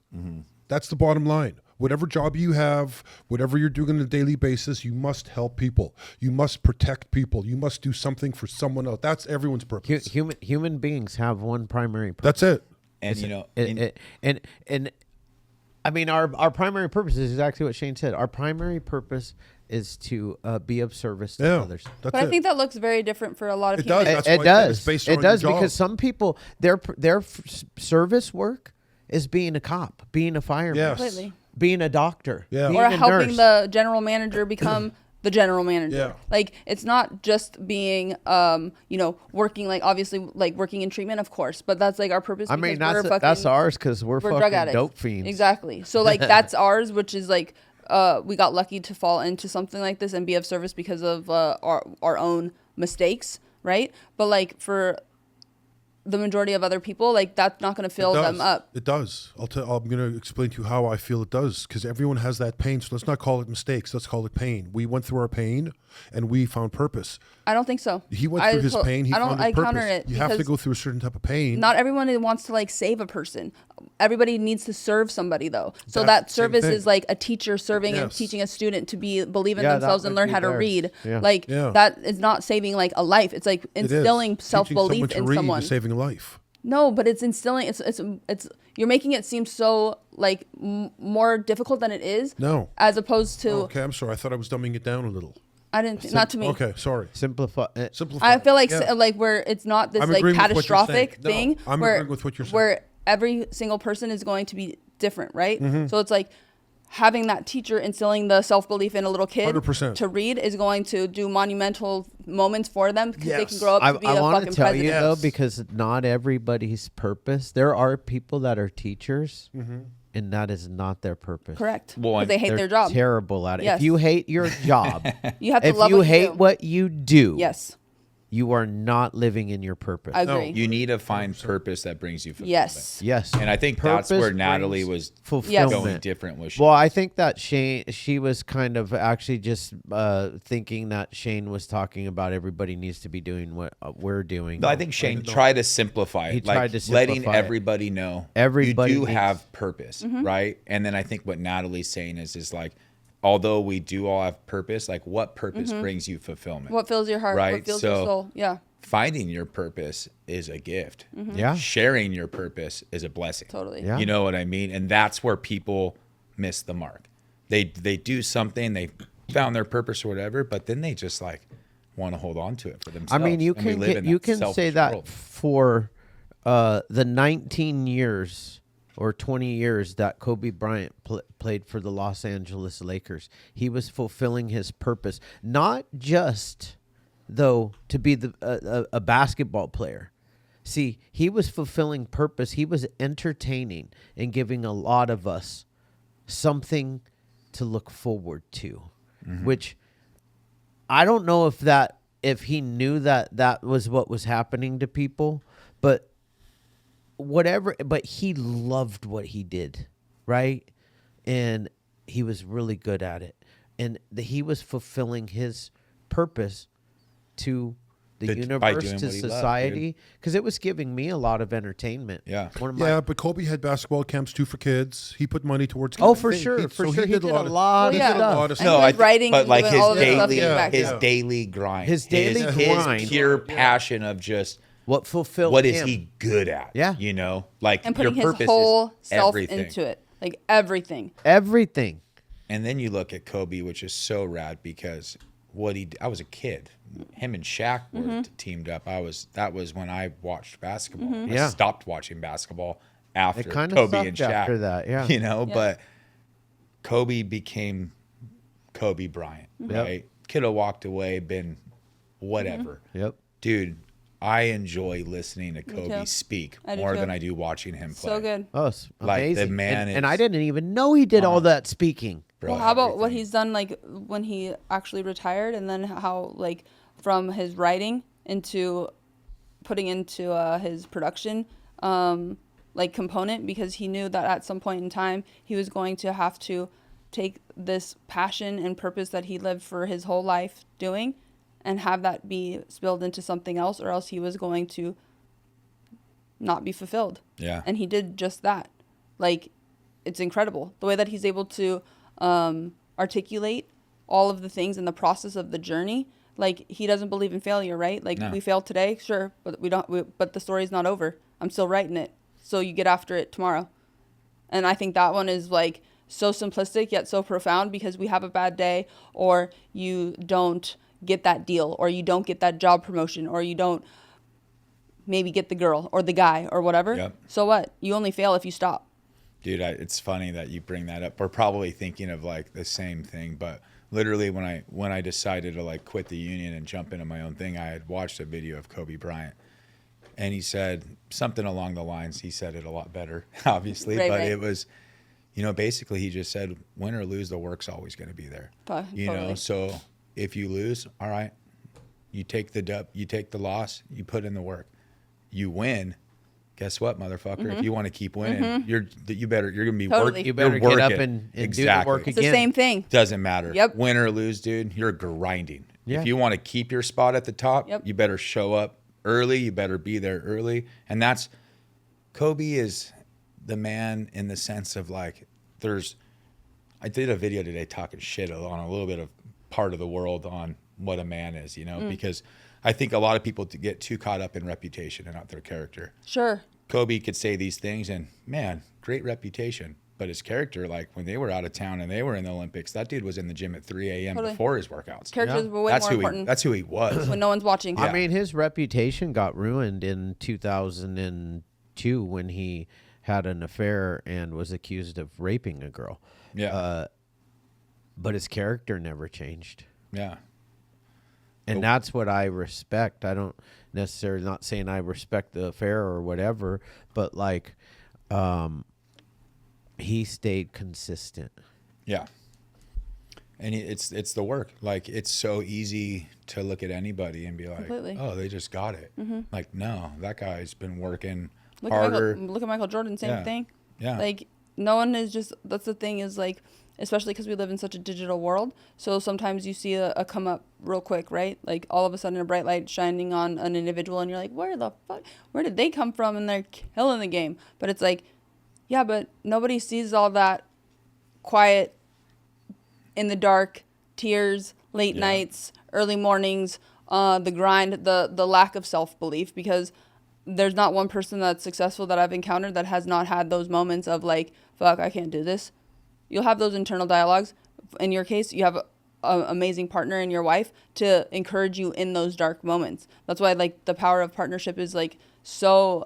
[SPEAKER 4] That's the bottom line. Whatever job you have, whatever you're doing on a daily basis, you must help people. You must protect people. You must do something for someone else. That's everyone's purpose.
[SPEAKER 3] Human beings have one primary purpose.
[SPEAKER 4] That's it.
[SPEAKER 1] And, you know,
[SPEAKER 3] And I mean, our primary purpose is exactly what Shane said. Our primary purpose is to be of service to
[SPEAKER 4] Yeah.
[SPEAKER 3] others.
[SPEAKER 4] That's
[SPEAKER 2] But
[SPEAKER 4] it.
[SPEAKER 2] I think that looks very different for a lot of
[SPEAKER 4] It
[SPEAKER 2] people.
[SPEAKER 4] does. That's
[SPEAKER 3] It
[SPEAKER 4] why
[SPEAKER 3] does.
[SPEAKER 4] it's based
[SPEAKER 3] It
[SPEAKER 4] on
[SPEAKER 3] does
[SPEAKER 4] your job.
[SPEAKER 3] because some people their service work is being a cop, being a fireman,
[SPEAKER 4] Yes.
[SPEAKER 2] Completely.
[SPEAKER 3] being a doctor,
[SPEAKER 4] Yeah.
[SPEAKER 3] being
[SPEAKER 2] Or
[SPEAKER 3] a
[SPEAKER 2] helping
[SPEAKER 3] nurse.
[SPEAKER 2] the general manager become the general manager.
[SPEAKER 4] Yeah.
[SPEAKER 2] Like it's not just being working, like obviously like working in treatment, of course, but that's like our purpose.
[SPEAKER 3] I mean,
[SPEAKER 2] because
[SPEAKER 3] that's ours because we're
[SPEAKER 2] drug
[SPEAKER 3] fucking
[SPEAKER 2] addicts.
[SPEAKER 3] dope fiends.
[SPEAKER 2] Exactly. So like that's ours, which is like we got lucky to fall into something like this and be of service because of our own mistakes, right? But like for the majority of other people, like that's not going to fill them up.
[SPEAKER 4] It does. I'm going to explain to you how I feel it does, because everyone has that pain. So let's not call it mistakes. Let's call it pain. We went through our pain, and we found purpose.
[SPEAKER 2] I don't think so.
[SPEAKER 4] He went through his pain. He found his purpose.
[SPEAKER 2] counter it.
[SPEAKER 4] You have to
[SPEAKER 2] because
[SPEAKER 4] go through a certain type of pain.
[SPEAKER 2] Not everyone wants to like save a person. everybody needs to serve somebody though. So
[SPEAKER 4] That
[SPEAKER 2] that
[SPEAKER 4] same
[SPEAKER 2] service
[SPEAKER 4] thing.
[SPEAKER 2] is like a teacher serving and
[SPEAKER 4] Yes.
[SPEAKER 2] teaching a student to believe in
[SPEAKER 3] Yeah, that
[SPEAKER 2] themselves and
[SPEAKER 3] would
[SPEAKER 2] learn
[SPEAKER 3] be
[SPEAKER 2] how to
[SPEAKER 3] theirs.
[SPEAKER 2] read.
[SPEAKER 3] Yeah.
[SPEAKER 2] Like
[SPEAKER 4] Yeah.
[SPEAKER 2] that is not saving like a life. It's like
[SPEAKER 4] It is.
[SPEAKER 2] instilling
[SPEAKER 4] Teaching
[SPEAKER 2] self-belief
[SPEAKER 4] someone to
[SPEAKER 2] in
[SPEAKER 4] read
[SPEAKER 2] someone.
[SPEAKER 4] is saving a life.
[SPEAKER 2] No, but it's instilling. It's you're making it seem so like more difficult than it is.
[SPEAKER 4] No.
[SPEAKER 2] As opposed to
[SPEAKER 4] Okay, I'm sorry. I thought I was dumbing it down a little.
[SPEAKER 2] I didn't not to me.
[SPEAKER 4] Okay, sorry.
[SPEAKER 3] Simplify.
[SPEAKER 4] Simplify.
[SPEAKER 2] I feel like
[SPEAKER 4] Yeah.
[SPEAKER 2] like where it's not this
[SPEAKER 4] I'm
[SPEAKER 2] like
[SPEAKER 4] agreeing with what you're
[SPEAKER 2] catastrophic
[SPEAKER 4] saying. No,
[SPEAKER 2] thing.
[SPEAKER 4] I'm
[SPEAKER 2] where,
[SPEAKER 4] agreeing with what you're saying.
[SPEAKER 2] Where every single person is going to be different, right?
[SPEAKER 4] Mm-hmm.
[SPEAKER 2] So it's like having that teacher instilling the self-belief in a little kid
[SPEAKER 4] 100%.
[SPEAKER 2] to read is going to do monumental moments for them because they can
[SPEAKER 4] Yes.
[SPEAKER 2] grow up to be a
[SPEAKER 3] want
[SPEAKER 2] fucking
[SPEAKER 3] to tell
[SPEAKER 2] president.
[SPEAKER 3] you though,
[SPEAKER 4] Yes.
[SPEAKER 3] because not everybody's purpose. There are people that are teachers,
[SPEAKER 4] Mm-hmm.
[SPEAKER 3] and that is not their purpose.
[SPEAKER 2] Correct.
[SPEAKER 1] Well,
[SPEAKER 2] Because they hate
[SPEAKER 3] They're
[SPEAKER 2] their job.
[SPEAKER 3] terrible at it.
[SPEAKER 2] Yes.
[SPEAKER 3] If you hate your job,
[SPEAKER 2] You have to
[SPEAKER 3] if
[SPEAKER 2] love
[SPEAKER 3] you
[SPEAKER 2] what
[SPEAKER 3] hate
[SPEAKER 2] you do.
[SPEAKER 3] what you do,
[SPEAKER 2] Yes,
[SPEAKER 3] you are not living in your purpose.
[SPEAKER 2] I agree.
[SPEAKER 1] You need to find purpose that brings you fulfillment.
[SPEAKER 2] Yes.
[SPEAKER 3] Yes,
[SPEAKER 1] And I think that's
[SPEAKER 3] Purpose
[SPEAKER 1] where Natalie
[SPEAKER 3] brings
[SPEAKER 1] was
[SPEAKER 3] fulfillment.
[SPEAKER 1] going different. Was
[SPEAKER 3] Well, I think that she was kind of actually just thinking that Shane was talking about everybody needs to be doing what we're doing.
[SPEAKER 1] No, I think Shane tried to simplify it.
[SPEAKER 3] He
[SPEAKER 1] like
[SPEAKER 3] tried to
[SPEAKER 1] letting
[SPEAKER 3] simplify it.
[SPEAKER 1] everybody know
[SPEAKER 3] Everybody
[SPEAKER 1] you do
[SPEAKER 3] needs-
[SPEAKER 1] have purpose, right? And then I think what Natalie's saying is like, although we do all have purpose, like what purpose brings you fulfillment?
[SPEAKER 2] What fills your heart?
[SPEAKER 1] Right,
[SPEAKER 2] What fills your
[SPEAKER 1] so-
[SPEAKER 2] soul? Yeah,
[SPEAKER 1] Finding your purpose is a gift.
[SPEAKER 3] Yeah.
[SPEAKER 1] Sharing your purpose is a blessing.
[SPEAKER 2] totally.
[SPEAKER 3] Yeah.
[SPEAKER 1] You know what I mean? And that's where people miss the mark. They do something, they found their purpose or whatever, but then they just like want to hold on to it for
[SPEAKER 3] I
[SPEAKER 1] themselves.
[SPEAKER 3] mean, you
[SPEAKER 1] And we
[SPEAKER 3] can
[SPEAKER 1] live in
[SPEAKER 3] you
[SPEAKER 1] that
[SPEAKER 3] can say
[SPEAKER 1] selfish
[SPEAKER 3] that
[SPEAKER 1] world.
[SPEAKER 3] for the 19 years or 20 years that Kobe Bryant played for the Los Angeles Lakers. He was fulfilling his purpose, not just though to be a basketball player. See, he was fulfilling purpose. He was entertaining and giving a lot of us something to look forward to, which I don't know if he knew that was what was happening to people, but whatever, but he loved what he did, right? And he was really good at it. And he was fulfilling his purpose to the
[SPEAKER 1] By
[SPEAKER 3] universe,
[SPEAKER 1] doing
[SPEAKER 3] to
[SPEAKER 1] what he loved,
[SPEAKER 3] society, because it was giving me a lot of entertainment.
[SPEAKER 1] Yeah.
[SPEAKER 3] One of my,
[SPEAKER 4] Yeah, but Kobe had basketball camps too for kids. He put money towards.
[SPEAKER 3] oh,
[SPEAKER 4] kids.
[SPEAKER 3] for
[SPEAKER 4] He-
[SPEAKER 3] sure,
[SPEAKER 4] he-
[SPEAKER 3] for
[SPEAKER 4] so
[SPEAKER 3] sure. He did a lot
[SPEAKER 2] Well,
[SPEAKER 3] of
[SPEAKER 2] yeah.
[SPEAKER 4] did a lot of
[SPEAKER 2] And
[SPEAKER 4] stuff.
[SPEAKER 2] he was
[SPEAKER 1] I
[SPEAKER 2] writing
[SPEAKER 1] but
[SPEAKER 2] and
[SPEAKER 1] like
[SPEAKER 2] doing
[SPEAKER 1] his
[SPEAKER 2] all of this stuff
[SPEAKER 1] daily,
[SPEAKER 2] back
[SPEAKER 1] his
[SPEAKER 2] then.
[SPEAKER 1] daily grind,
[SPEAKER 3] His daily grind.
[SPEAKER 1] his pure passion of just
[SPEAKER 3] what fulfilled
[SPEAKER 1] what is
[SPEAKER 3] him.
[SPEAKER 1] he good at?
[SPEAKER 3] Yeah.
[SPEAKER 1] you know, like
[SPEAKER 2] And
[SPEAKER 1] your
[SPEAKER 2] putting his
[SPEAKER 1] purpose
[SPEAKER 2] whole
[SPEAKER 1] is
[SPEAKER 2] self
[SPEAKER 1] everything.
[SPEAKER 2] into it, like everything.
[SPEAKER 3] Everything.
[SPEAKER 1] And then you look at Kobe, which is so rad because I was a kid. Him and Shaq were
[SPEAKER 2] Mm-hmm.
[SPEAKER 1] teamed up. That was when I watched basketball. I
[SPEAKER 3] Yeah.
[SPEAKER 1] stopped watching basketball after
[SPEAKER 3] It kinda
[SPEAKER 1] Kobe and
[SPEAKER 3] sucked
[SPEAKER 1] Shaq.
[SPEAKER 3] after that, yeah.
[SPEAKER 1] You know,
[SPEAKER 2] Yeah.
[SPEAKER 1] but Kobe became Kobe Bryant,
[SPEAKER 3] Yep.
[SPEAKER 1] right? Could have walked away, been whatever.
[SPEAKER 3] Yep.
[SPEAKER 1] Dude, I enjoy listening to Kobe
[SPEAKER 2] too.
[SPEAKER 1] speak
[SPEAKER 2] I do
[SPEAKER 1] more
[SPEAKER 2] too.
[SPEAKER 1] than I do watching him play.
[SPEAKER 2] So good.
[SPEAKER 3] Oh, it's
[SPEAKER 1] Like, the
[SPEAKER 3] amazing.
[SPEAKER 1] man
[SPEAKER 3] and I
[SPEAKER 1] is-
[SPEAKER 3] didn't even know he did all that speaking.
[SPEAKER 1] Bro,
[SPEAKER 2] Well, how about what
[SPEAKER 1] everything.
[SPEAKER 2] he's done, like when he actually retired, and then how, like, from his writing into putting into his production, like component, because he knew that at some point in time he was going to have to take this passion and purpose that he lived for his whole life doing, and have that be spilled into something else, or else he was going to not be fulfilled.
[SPEAKER 1] Yeah.
[SPEAKER 2] And he did just that. Like, it's incredible the way that he's able to articulate all of the things in the process of the journey. Like, he doesn't believe in failure, right? Like,
[SPEAKER 1] No.
[SPEAKER 2] we failed today, sure, but but the story's not over. I'm still writing it, so you get after it tomorrow. And I think that one is like so simplistic yet so profound, because we have a bad day, or you don't get that deal, or you don't get that job promotion, or you don't maybe get the girl or the guy or whatever.
[SPEAKER 1] Yep.
[SPEAKER 2] So what? You only fail if you stop.
[SPEAKER 1] Dude, it's funny that you bring that up. We're probably thinking of like the same thing, but literally when I decided to like quit the union and jump into my own thing, I had watched a video of Kobe Bryant, and he said something along the lines. He said it a lot better, obviously,
[SPEAKER 2] Right,
[SPEAKER 1] but
[SPEAKER 2] right.
[SPEAKER 1] it was, basically he just said, win or lose, the work's always going to be there. You know,
[SPEAKER 2] Totally.
[SPEAKER 1] so if you lose, all right, you take the dub, you take the loss, you put in the work. You win. Guess what, motherfucker? If you want to keep winning, you're gonna be
[SPEAKER 2] Totally.
[SPEAKER 1] working.
[SPEAKER 3] You better get up and do the
[SPEAKER 1] exactly.
[SPEAKER 3] work
[SPEAKER 2] It's
[SPEAKER 3] again.
[SPEAKER 2] the same thing.
[SPEAKER 1] Doesn't matter.
[SPEAKER 2] Yep.
[SPEAKER 1] Win or lose, dude, you're grinding.
[SPEAKER 3] Yeah.
[SPEAKER 1] If you want to keep your spot at the top,
[SPEAKER 2] Yep.
[SPEAKER 1] you better show up early. You better be there early. And that's Kobe is the man in the sense of like, I did a video today talking shit on a little bit of part of the world on what a man is, you know, because I think a lot of people get too caught up in reputation and not their character.
[SPEAKER 2] Sure.
[SPEAKER 1] Kobe could say these things and man, great reputation. But his character, like when they were out of town and they were in the Olympics, that dude was in the gym at 3 a.m. before his workouts.
[SPEAKER 2] Characters were way more important.
[SPEAKER 1] That's who he was.
[SPEAKER 2] When no one's watching.
[SPEAKER 3] I mean, his reputation got ruined in 2002 when he had an affair and was accused of raping a girl.
[SPEAKER 1] Yeah.
[SPEAKER 3] But his character never changed.
[SPEAKER 1] Yeah.
[SPEAKER 3] And that's what I respect. I don't necessarily, not saying I respect the affair or whatever, but like, he stayed consistent.
[SPEAKER 1] Yeah. And it's the work. Like, it's so easy to look at anybody and be like,
[SPEAKER 2] Completely.
[SPEAKER 1] oh, they just got it. Like, no, that guy's been working
[SPEAKER 2] Look
[SPEAKER 1] harder.
[SPEAKER 2] look at Michael Jordan, same thing.
[SPEAKER 1] Yeah.
[SPEAKER 2] Like, no one is just, that's the thing is like, especially because we live in such a digital world. So sometimes you see a come up real quick, right? Like all of a sudden a bright light shining on an individual and you're like, where did they come from? And they're killing the game. But it's like, yeah, but nobody sees all that quiet, in the dark, tears, late nights, early mornings, the grind, the lack of self-belief, because there's not one person that's successful that I've encountered that has not had those moments of like, fuck, I can't do this. You'll have those internal dialogues. In your case, you have an amazing partner in your wife to encourage you in those dark moments. That's why like the power of partnership is like so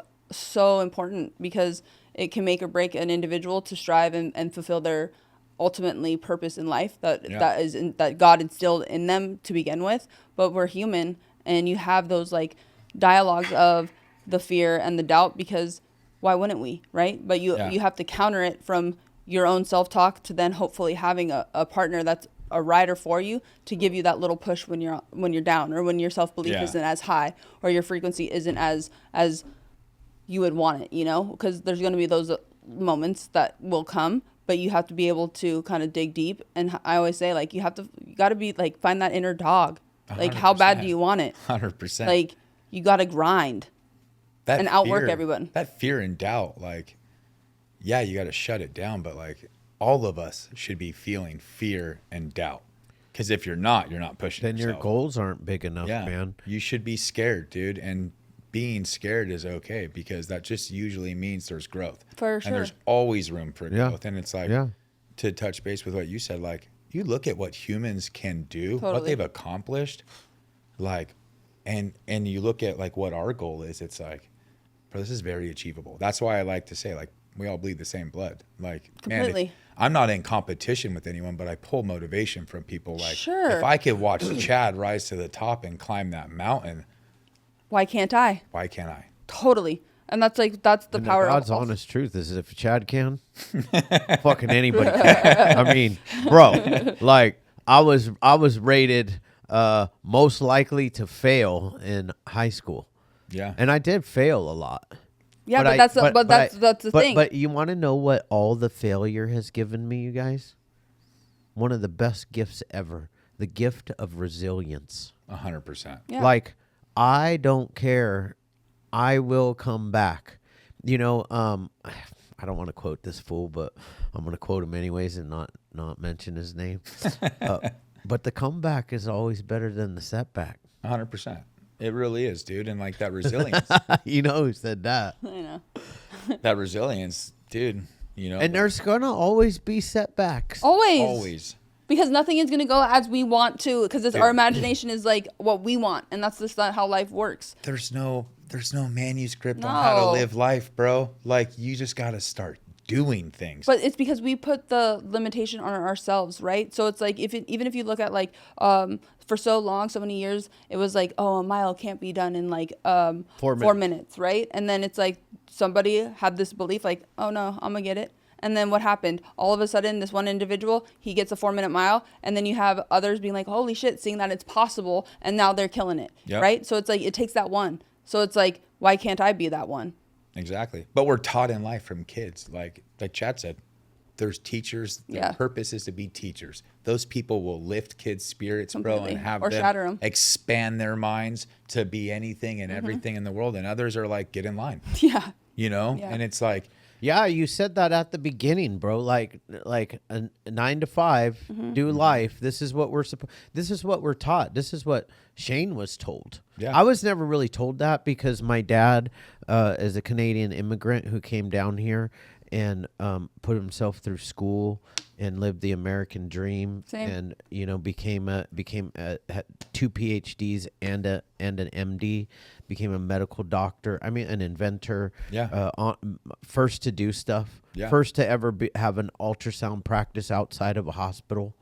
[SPEAKER 2] important, because it can make or break an individual to strive and fulfill their ultimately purpose in life that God instilled in them to begin with. But we're human, and you have those like dialogues of the fear and the doubt, because why wouldn't we, right? But you have to counter it from your own self-talk to then hopefully having a partner that's a rider for you to give you that little push when you're down, or when your self-belief isn't as high, or your frequency isn't as you would want it, you know, because there's going to be those moments that will come, but you have to be able to kind of dig deep. And I always say, like, you got to be like, find that inner dog. Like, 100%. How bad do you want it?
[SPEAKER 1] 100%.
[SPEAKER 2] Like, you got to grind and outwork everyone.
[SPEAKER 1] That fear and doubt, like, yeah, you got to shut it down, but like all of us should be feeling fear and doubt. Because if you're not pushing
[SPEAKER 3] then
[SPEAKER 1] yourself.
[SPEAKER 3] Your goals aren't big enough, man.
[SPEAKER 1] You should be scared, dude. And being scared is okay, because that just usually means there's growth.
[SPEAKER 2] For sure.
[SPEAKER 1] And there's always room for growth. And it's like, to touch base with what you said, like, you look at what humans can do, what they've accomplished, like, and you look at like what our goal is, it's like, bro, this is very achievable. That's why I like to say, like, we all bleed the same blood. Like,
[SPEAKER 2] completely.
[SPEAKER 1] Man, I'm not in competition with anyone, but I pull motivation from people. Like,
[SPEAKER 2] sure.
[SPEAKER 1] If I could watch Chad rise to the top and climb that mountain,
[SPEAKER 2] why can't I?
[SPEAKER 1] Why can't I?
[SPEAKER 2] Totally. And that's the power of
[SPEAKER 3] God's honest truth is, if Chad can, fucking anybody can. I mean, bro, like I was rated most likely to fail in high school.
[SPEAKER 1] Yeah.
[SPEAKER 3] And I did fail a lot.
[SPEAKER 2] Yeah, that's the thing.
[SPEAKER 3] But you want to know what all the failure has given me, you guys? One of the best gifts ever. The gift of resilience.
[SPEAKER 1] 100%.
[SPEAKER 2] Yeah.
[SPEAKER 3] Like, I don't care. I will come back. You know, I don't want to quote this fool, but I'm going to quote him anyways and not mention his name. But the comeback is always better than the setback.
[SPEAKER 1] 100%. It really is, dude. And like that resilience.
[SPEAKER 3] You know who said that?
[SPEAKER 2] I know.
[SPEAKER 1] That resilience, dude, you know.
[SPEAKER 3] And there's going to always be setbacks.
[SPEAKER 1] Always.
[SPEAKER 2] Because nothing is going to go as we want to, because our imagination is like what we want, and that's just not how life works.
[SPEAKER 1] There's no manuscript on how to live life, bro. Like, you just got to start doing things.
[SPEAKER 2] But it's because we put the limitation on ourselves, right? So it's like, even if you look at like for so long, so many years, it was like, oh, a mile can't be done in like 4 minutes, right? And then it's like somebody had this belief like, oh no, I'm gonna get it. And then what happened? All of a sudden, this one individual, he gets a 4-minute mile, and then you have others being like, holy shit, seeing that it's possible, and now they're killing it, right? So it's like, it takes that one. So it's like, why can't I be that one?
[SPEAKER 1] Exactly. But we're taught in life from kids, like Chad said, there's teachers. Their purpose is to be teachers. Those people will lift kids' spirits, bro, and have them
[SPEAKER 2] shatter them,
[SPEAKER 1] expand their minds to be anything and everything in the world. And others are like, get in line.
[SPEAKER 2] Yeah.
[SPEAKER 1] You know?
[SPEAKER 2] Yeah.
[SPEAKER 1] And it's like,
[SPEAKER 3] Yeah, you said that at the beginning, bro. Like a 9 to 5, do life. This is what this is what we're taught. This is what Shane was told.
[SPEAKER 1] Yeah.
[SPEAKER 3] I was never really told that because my dad is a Canadian immigrant who came down here and put himself through school and lived the American dream.
[SPEAKER 2] Same.
[SPEAKER 3] And had 2 PhDs and an MD. Became a medical doctor. I mean, an inventor.
[SPEAKER 1] Yeah.
[SPEAKER 3] First to do stuff.
[SPEAKER 1] Yeah.
[SPEAKER 3] First to ever have an ultrasound practice outside of a hospital.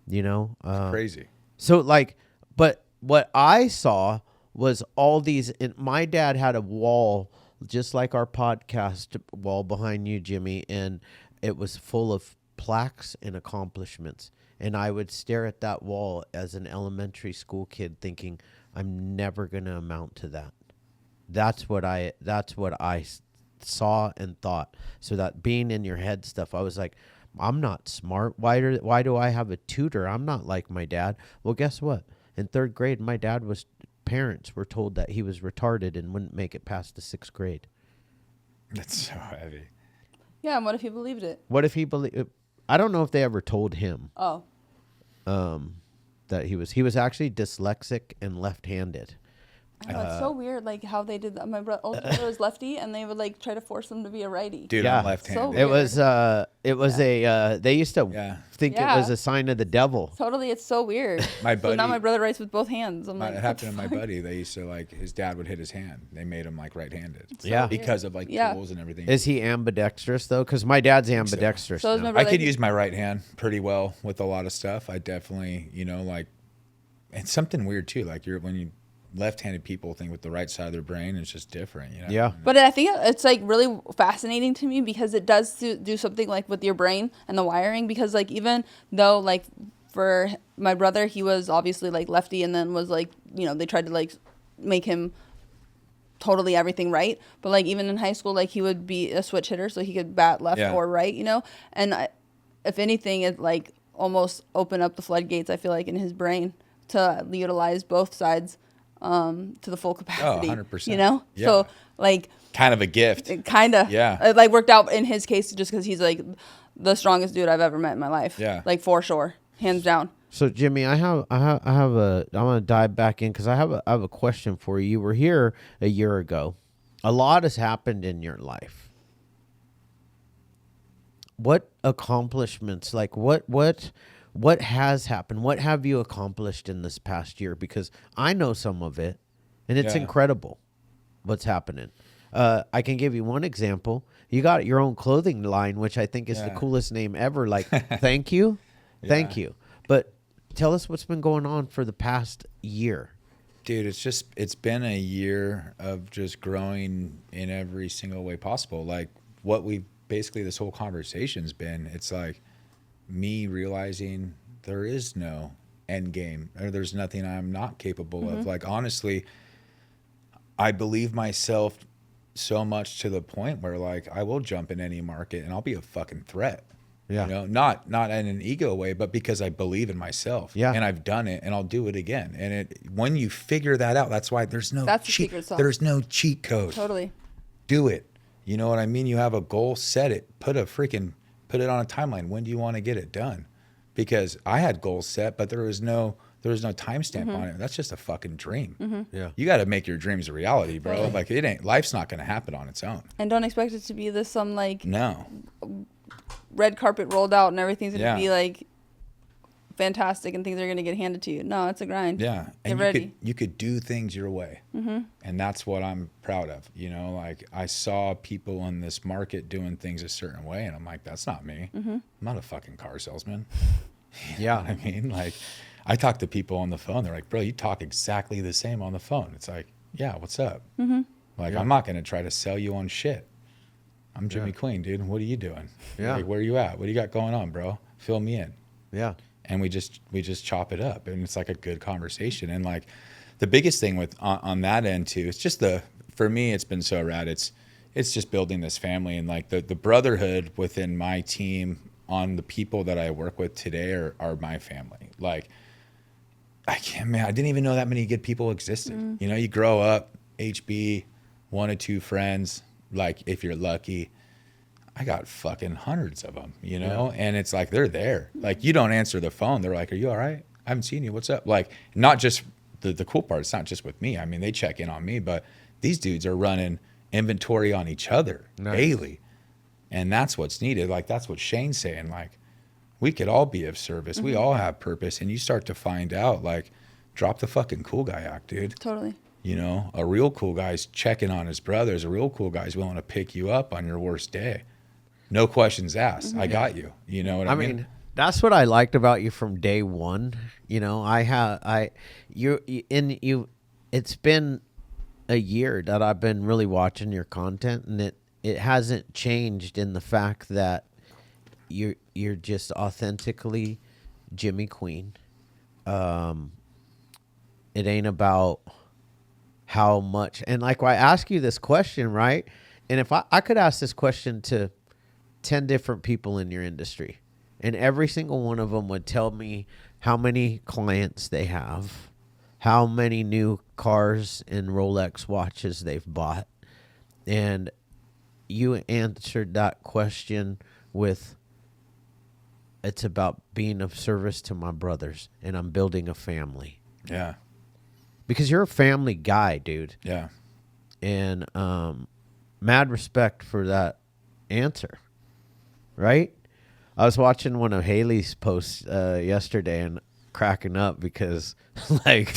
[SPEAKER 3] You know,
[SPEAKER 1] Crazy.
[SPEAKER 3] so like, but what I saw was all these. My dad had a wall just like our podcast wall behind you, Jimmy, and it was full of plaques and accomplishments. And I would stare at that wall as an elementary school kid thinking, I'm never going to amount to that. That's what I saw and thought. So that being in your head stuff, I was like, I'm not smart. Why do I have a tutor? I'm not like my dad. Well, guess what? In 3rd grade, my parents were told that he was retarded and wouldn't make it past the 6th grade.
[SPEAKER 1] That's so heavy.
[SPEAKER 2] Yeah, and what if he believed it?
[SPEAKER 3] What if he believed? I don't know if they ever told him
[SPEAKER 2] Oh.
[SPEAKER 3] that he was actually dyslexic and left-handed.
[SPEAKER 2] I know, it's so weird, like how they did that. My older brother was lefty, and they would like try to force him to be a righty.
[SPEAKER 1] Dude,
[SPEAKER 3] Yeah.
[SPEAKER 1] I'm left-handed.
[SPEAKER 2] So
[SPEAKER 3] It was they used to
[SPEAKER 1] Yeah.
[SPEAKER 3] think
[SPEAKER 2] Yeah.
[SPEAKER 3] it was a sign of the devil.
[SPEAKER 2] Totally, it's so weird.
[SPEAKER 1] My
[SPEAKER 2] So now
[SPEAKER 1] buddy-
[SPEAKER 2] my brother writes with both hands. I'm
[SPEAKER 1] It
[SPEAKER 2] like,
[SPEAKER 1] happened to my buddy. They used to like his dad would hit his hand. They made him like right-handed.
[SPEAKER 3] Yeah.
[SPEAKER 1] Because of like
[SPEAKER 2] Yeah.
[SPEAKER 1] tools and everything.
[SPEAKER 3] Is he ambidextrous though? Because my dad's ambidextrous.
[SPEAKER 2] So is
[SPEAKER 3] now.
[SPEAKER 2] my
[SPEAKER 1] I
[SPEAKER 2] brother.
[SPEAKER 1] could use my right hand pretty well with a lot of stuff. I definitely, like, it's something weird too. Like when you left-handed people think with the right side of their brain, it's just different.
[SPEAKER 3] Yeah.
[SPEAKER 2] But I think it's like really fascinating to me because it does do something like with your brain and the wiring. Because like even though like for my brother, he was obviously like lefty and then was like, they tried to like make him totally everything right. But like even in high school, like he would be a switch hitter so he could bat left
[SPEAKER 1] Yeah.
[SPEAKER 2] or right, And if anything, it like almost opened up the floodgates, I feel like, in his brain to utilize both sides to the full capacity.
[SPEAKER 1] 100%. Yeah.
[SPEAKER 2] So like
[SPEAKER 1] Kind of a gift.
[SPEAKER 2] it kind of
[SPEAKER 1] Yeah.
[SPEAKER 2] it like worked out in his case just because he's like the strongest dude I've ever met in my life.
[SPEAKER 1] Yeah.
[SPEAKER 2] Like for sure, hands down.
[SPEAKER 3] So Jimmy, I want to dive back in because I have a question for you. You were here a year ago. A lot has happened in your life. What accomplishments, like what has happened? What have you accomplished in this past year? Because I know some of it, and it's
[SPEAKER 1] Yeah.
[SPEAKER 3] incredible what's happening. I can give you one example. You got your own clothing line, which I think is the
[SPEAKER 1] Yeah.
[SPEAKER 3] coolest name ever. Like, thank you. Thank you. But tell us what's been going on for the past year.
[SPEAKER 1] Dude, it's been a year of just growing in every single way possible. Like what basically this whole conversation's been, it's like me realizing there is no end game or there's nothing I'm not capable of. Like, honestly, I believe myself so much to the point where like I will jump in any market and I'll be a fucking threat.
[SPEAKER 3] Yeah.
[SPEAKER 1] Not in an ego way, but because I believe in myself.
[SPEAKER 3] Yeah.
[SPEAKER 1] And I've done it and I'll do it again. And when you figure that out, that's why there's no
[SPEAKER 2] That's the
[SPEAKER 1] cheat.
[SPEAKER 2] secret sauce.
[SPEAKER 1] There's no cheat code.
[SPEAKER 2] Totally.
[SPEAKER 1] Do it. You know what I mean? You have a goal, set it, put it on a timeline. When do you want to get it done? Because I had goals set, but there was no timestamp on it. That's just a fucking dream.
[SPEAKER 3] Yeah.
[SPEAKER 1] You got to make your dreams a reality, bro. Like life's not going to happen on its own.
[SPEAKER 2] And don't expect it to be this some like
[SPEAKER 1] No.
[SPEAKER 2] red carpet rolled out and everything's gonna
[SPEAKER 1] Yeah.
[SPEAKER 2] be like fantastic and things are gonna get handed to you. No, it's a grind.
[SPEAKER 1] Yeah.
[SPEAKER 2] Get
[SPEAKER 1] And
[SPEAKER 2] ready.
[SPEAKER 1] you could do things your way. And that's what I'm proud of. Like I saw people in this market doing things a certain way and I'm like, that's not me. I'm not a fucking car salesman.
[SPEAKER 3] Yeah.
[SPEAKER 1] I mean, like I talk to people on the phone. They're like, bro, you talk exactly the same on the phone. It's like, yeah, what's up? Like, I'm not going to try to sell you on shit. I'm Jimmy Queen, dude. What are you doing?
[SPEAKER 3] Yeah.
[SPEAKER 1] Like, where are you at? What do you got going on, bro? Fill me in.
[SPEAKER 3] Yeah.
[SPEAKER 1] And we just chop it up, and it's like a good conversation. And like the biggest thing with on that end too, it's just for me, it's been so rad. It's just building this family and like the brotherhood within my team on the people that I work with today are my family. Like I didn't even know that many good people existed. You grow up, HB, 1 or 2 friends, like if you're lucky. I got fucking hundreds of them, you know? And it's like, they're there. Like, you don't answer the phone. They're like, are you all right? I haven't seen you. What's up? Like, not just the cool part. It's not just with me. I mean, they check in on me, but these dudes are running inventory on each other daily. And that's what's needed. Like, that's what Shane's saying. Like, we could all be of service. We all have purpose. And you start to find out, like, drop the fucking cool guy act, dude.
[SPEAKER 2] Totally.
[SPEAKER 1] You know, a real cool guy's checking on his brothers. A real cool guy's willing to pick you up on your worst day. No questions asked. I got you. You know what I mean?
[SPEAKER 3] I mean, that's what I liked about you from day one. You know, it's been a year that I've been really watching your content, and it hasn't changed in the fact that you're just authentically Jimmy Queen. It ain't about how much, and like I ask you this question, right? And if I could ask this question to 10 different people in your industry, and every single one of them would tell me how many clients they have, how many new cars and Rolex watches they've bought. And you answered that question with, it's about being of service to my brothers, and I'm building a family.
[SPEAKER 1] Yeah.
[SPEAKER 3] Because you're a family guy, dude.
[SPEAKER 1] Yeah.
[SPEAKER 3] And mad respect for that answer. Right? I was watching one of Haley's posts yesterday and cracking up because, like,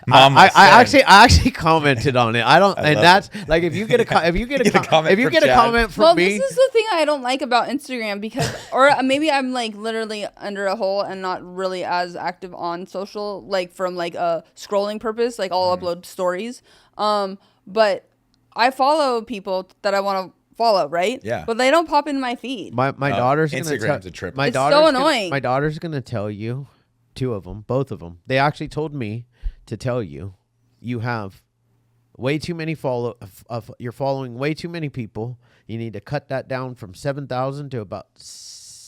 [SPEAKER 3] I actually commented on it. That's like, if you get a comment from me.
[SPEAKER 2] This is the thing I don't like about Instagram, because, or maybe I'm like literally under a hole and not really as active on social, like from like a scrolling purpose. Like, I'll upload stories, but I follow people that I want to follow, right?
[SPEAKER 1] Yeah.
[SPEAKER 2] But they don't pop in my feed.
[SPEAKER 3] My daughter's gonna
[SPEAKER 1] Instagram's a trip.
[SPEAKER 2] It's so annoying.
[SPEAKER 3] My daughter's gonna tell you, both of them. They actually told me to tell you, you have way too many you're following way too many people. You need to cut that down from 7,000 to about.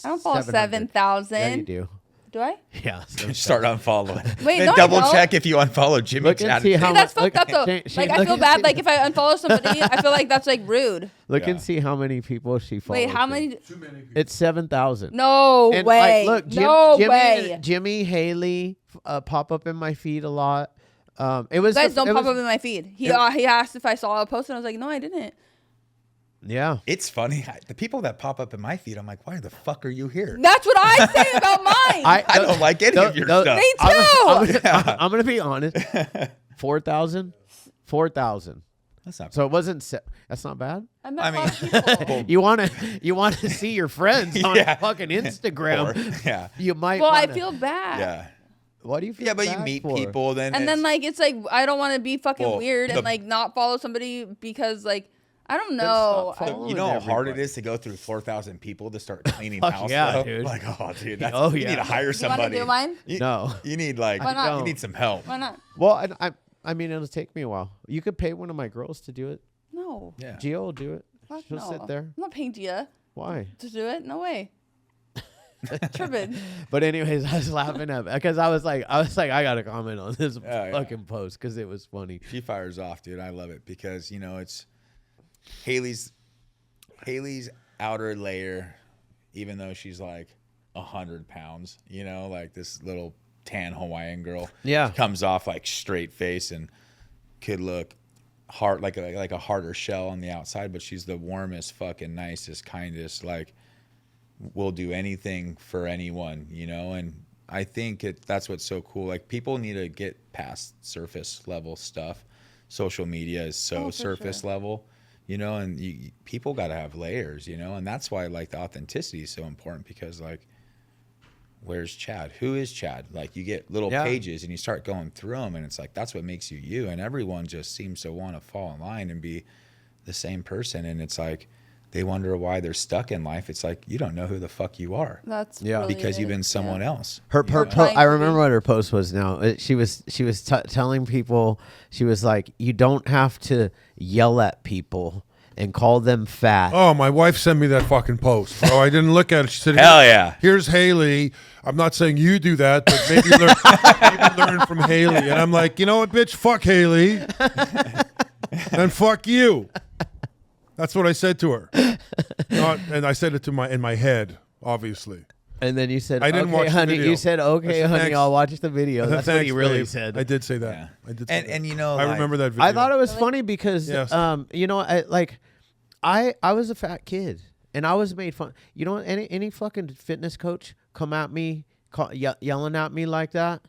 [SPEAKER 2] I don't follow 7,000.
[SPEAKER 3] Yeah, you do.
[SPEAKER 2] Do I?
[SPEAKER 3] Yeah.
[SPEAKER 1] Start unfollowing.
[SPEAKER 2] Wait,
[SPEAKER 1] then
[SPEAKER 2] no,
[SPEAKER 1] double
[SPEAKER 2] I don't.
[SPEAKER 1] check if you unfollow Jimmy.
[SPEAKER 3] Look and see how
[SPEAKER 2] that's
[SPEAKER 3] much-
[SPEAKER 2] fucked up though.
[SPEAKER 3] Shane,
[SPEAKER 2] Like, I feel bad. Like, if I unfollow somebody, I feel like that's like rude.
[SPEAKER 3] Look
[SPEAKER 1] Yeah.
[SPEAKER 3] and see how many people she follows.
[SPEAKER 2] Wait, how many?
[SPEAKER 4] Too many people.
[SPEAKER 3] It's 7,000.
[SPEAKER 2] No
[SPEAKER 3] And,
[SPEAKER 2] way.
[SPEAKER 3] like, look, Jimmy, Haley pop up in my feed a lot. It was
[SPEAKER 2] You guys don't pop up in my feed. He asked if I saw a post, and I was like, no, I didn't.
[SPEAKER 3] Yeah.
[SPEAKER 1] It's funny. The people that pop up in my feed, I'm like, why the fuck are you here?
[SPEAKER 2] That's what I say about mine.
[SPEAKER 1] I don't like any of your stuff.
[SPEAKER 2] Me too.
[SPEAKER 3] I'm gonna be honest. 4,000.
[SPEAKER 1] That's not.
[SPEAKER 3] So it wasn't. That's not bad.
[SPEAKER 2] I met a lot of people.
[SPEAKER 3] You want to see your friends on
[SPEAKER 1] Yeah.
[SPEAKER 3] fucking Instagram.
[SPEAKER 1] Yeah.
[SPEAKER 3] You might.
[SPEAKER 2] Well, I
[SPEAKER 3] wanna-
[SPEAKER 2] feel bad.
[SPEAKER 1] Yeah.
[SPEAKER 3] What do you feel?
[SPEAKER 1] Yeah, but you
[SPEAKER 3] bad
[SPEAKER 1] meet
[SPEAKER 3] for?
[SPEAKER 1] people then.
[SPEAKER 2] And then, like, it's like, I don't want to be fucking
[SPEAKER 1] Well,
[SPEAKER 2] weird and,
[SPEAKER 1] the-
[SPEAKER 2] like, not follow somebody because, like, I don't
[SPEAKER 3] stop
[SPEAKER 2] know.
[SPEAKER 3] following
[SPEAKER 1] you know how hard it
[SPEAKER 3] everybody.
[SPEAKER 1] is to go through 4,000 people to start cleaning
[SPEAKER 3] Fuck
[SPEAKER 1] house.
[SPEAKER 3] yeah,
[SPEAKER 1] though?
[SPEAKER 3] dude.
[SPEAKER 1] Like, oh, dude, that's,
[SPEAKER 3] Oh,
[SPEAKER 1] you
[SPEAKER 3] yeah.
[SPEAKER 1] need to hire
[SPEAKER 2] You want to
[SPEAKER 1] somebody.
[SPEAKER 2] do mine?
[SPEAKER 3] No.
[SPEAKER 1] You need like
[SPEAKER 2] Why not?
[SPEAKER 1] you need some help.
[SPEAKER 2] Why not?
[SPEAKER 3] Well, I mean, it'll take me a while. You could pay one of my girls to do it.
[SPEAKER 2] No.
[SPEAKER 1] Yeah.
[SPEAKER 3] Gio will do it.
[SPEAKER 2] Fuck
[SPEAKER 3] She'll
[SPEAKER 2] no.
[SPEAKER 3] sit there.
[SPEAKER 2] I'm not paying Gia
[SPEAKER 3] Why?
[SPEAKER 2] to do it. No way. Tripping.
[SPEAKER 3] But anyways, I was laughing at because I was like, I gotta comment on this
[SPEAKER 1] Yeah.
[SPEAKER 3] fucking post because it was funny.
[SPEAKER 1] She fires off, dude. I love it because you know it's Haley's outer layer, even though she's like 100 pounds, you know, like this little tan Hawaiian girl.
[SPEAKER 3] Yeah.
[SPEAKER 1] Comes off like straight face and could look hard like a harder shell on the outside, but she's the warmest, fucking nicest, kindest, like will do anything for anyone, you know. And I think that's what's so cool. Like, people need to get past surface level stuff. Social media is so
[SPEAKER 2] for
[SPEAKER 1] surface
[SPEAKER 2] sure.
[SPEAKER 1] level, you know, and people got to have layers, you know. And that's why, like, the authenticity is so important, because, like, where's Chad? Who is Chad? Like, you get little pages and you start going through them, and it's like, that's what makes you you. And everyone just seems to want to fall in line and be the same person. And it's like, they wonder why they're stuck in life. It's like, you don't know who the fuck you are
[SPEAKER 2] That's
[SPEAKER 3] Yeah.
[SPEAKER 2] really
[SPEAKER 1] because you've
[SPEAKER 2] it.
[SPEAKER 1] been someone else.
[SPEAKER 3] Her
[SPEAKER 2] You're
[SPEAKER 3] po-
[SPEAKER 2] trying
[SPEAKER 3] I
[SPEAKER 2] to
[SPEAKER 3] remember
[SPEAKER 2] be-
[SPEAKER 3] what her post was now. She was telling people, she was like, you don't have to yell at people and call them fat.
[SPEAKER 4] Oh, my wife sent me that fucking post, bro. I didn't look at it. She said,
[SPEAKER 1] Hell yeah.
[SPEAKER 4] Here's Haley. I'm not saying you do that, but maybe learn from Haley. And I'm like, you know what, bitch? Fuck Haley. And fuck you. That's what I said to her. And I said it in my head, obviously.
[SPEAKER 3] And then you said,
[SPEAKER 4] I didn't
[SPEAKER 3] okay,
[SPEAKER 4] watch the
[SPEAKER 3] honey.
[SPEAKER 4] video.
[SPEAKER 3] You said, okay,
[SPEAKER 4] I said,
[SPEAKER 3] honey,
[SPEAKER 4] thanks.
[SPEAKER 3] I'll watch the video. That's what he
[SPEAKER 4] Thanks,
[SPEAKER 3] really
[SPEAKER 4] babe.
[SPEAKER 3] said.
[SPEAKER 4] I did say that.
[SPEAKER 1] Yeah.
[SPEAKER 4] I did say that.
[SPEAKER 1] And you know,
[SPEAKER 4] I
[SPEAKER 1] like,
[SPEAKER 4] remember that video.
[SPEAKER 3] I thought it was funny because,
[SPEAKER 4] Yes.
[SPEAKER 3] you know, I was a fat kid and I was made fun. You know, any fucking fitness coach come at me, yelling at me like that.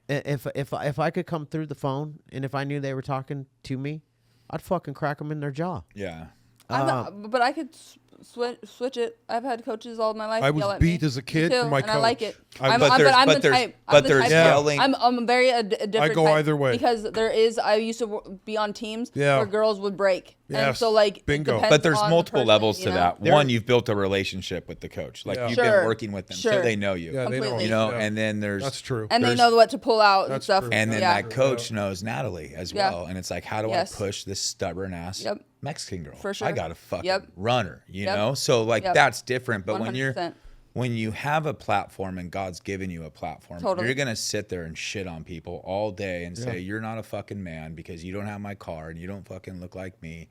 [SPEAKER 3] If I could come through the phone and if I knew they were talking to me, I'd fucking crack them in their jaw.
[SPEAKER 1] yeah.
[SPEAKER 2] But I could switch it. I've had coaches all my life
[SPEAKER 4] I was
[SPEAKER 2] yell at
[SPEAKER 4] beat
[SPEAKER 2] me.
[SPEAKER 4] as a kid
[SPEAKER 2] Me too,
[SPEAKER 4] for my
[SPEAKER 2] and I like
[SPEAKER 4] coach.
[SPEAKER 2] it.
[SPEAKER 4] I-
[SPEAKER 2] I'm
[SPEAKER 1] But
[SPEAKER 2] the
[SPEAKER 1] there's-
[SPEAKER 2] type.
[SPEAKER 1] but
[SPEAKER 2] I'm the
[SPEAKER 1] there's
[SPEAKER 2] type.
[SPEAKER 1] yelling.
[SPEAKER 2] I'm very a different
[SPEAKER 4] go
[SPEAKER 2] type
[SPEAKER 4] either way.
[SPEAKER 2] because I used to be on teams
[SPEAKER 4] Yeah.
[SPEAKER 2] where girls would break, and
[SPEAKER 4] Yes.
[SPEAKER 2] so like it
[SPEAKER 4] Bingo.
[SPEAKER 2] depends
[SPEAKER 1] But there's
[SPEAKER 2] on the
[SPEAKER 1] multiple
[SPEAKER 2] person,
[SPEAKER 1] levels
[SPEAKER 2] you
[SPEAKER 1] to
[SPEAKER 2] know?
[SPEAKER 1] that. One, you've built a relationship with the coach. Like
[SPEAKER 4] Yeah.
[SPEAKER 1] you've
[SPEAKER 2] Sure.
[SPEAKER 1] been working with them, so
[SPEAKER 2] Sure.
[SPEAKER 1] they know you.
[SPEAKER 4] Yeah, they know.
[SPEAKER 2] Completely.
[SPEAKER 1] You know,
[SPEAKER 4] Yeah.
[SPEAKER 1] and then there's
[SPEAKER 4] That's true.
[SPEAKER 2] And they
[SPEAKER 1] there's-
[SPEAKER 2] know what to pull out and
[SPEAKER 4] That's
[SPEAKER 2] stuff.
[SPEAKER 4] true.
[SPEAKER 1] And then
[SPEAKER 2] yeah.
[SPEAKER 1] that coach knows Natalie as
[SPEAKER 2] Yeah.
[SPEAKER 1] well. And it's like, how do
[SPEAKER 2] Yes.
[SPEAKER 1] I push this stubborn ass
[SPEAKER 2] Yep.
[SPEAKER 1] Mexican girl?
[SPEAKER 2] For sure.
[SPEAKER 1] I got to fucking
[SPEAKER 2] Yep.
[SPEAKER 1] run her, you
[SPEAKER 2] Yep.
[SPEAKER 1] know? So like
[SPEAKER 2] Yep.
[SPEAKER 1] that's different. But
[SPEAKER 2] 100%.
[SPEAKER 1] when you have a platform and God's given you a platform,
[SPEAKER 2] Totally.
[SPEAKER 1] you're going to sit there and shit on people all day and say, you're not a fucking man because you don't have my car and you don't fucking look like me.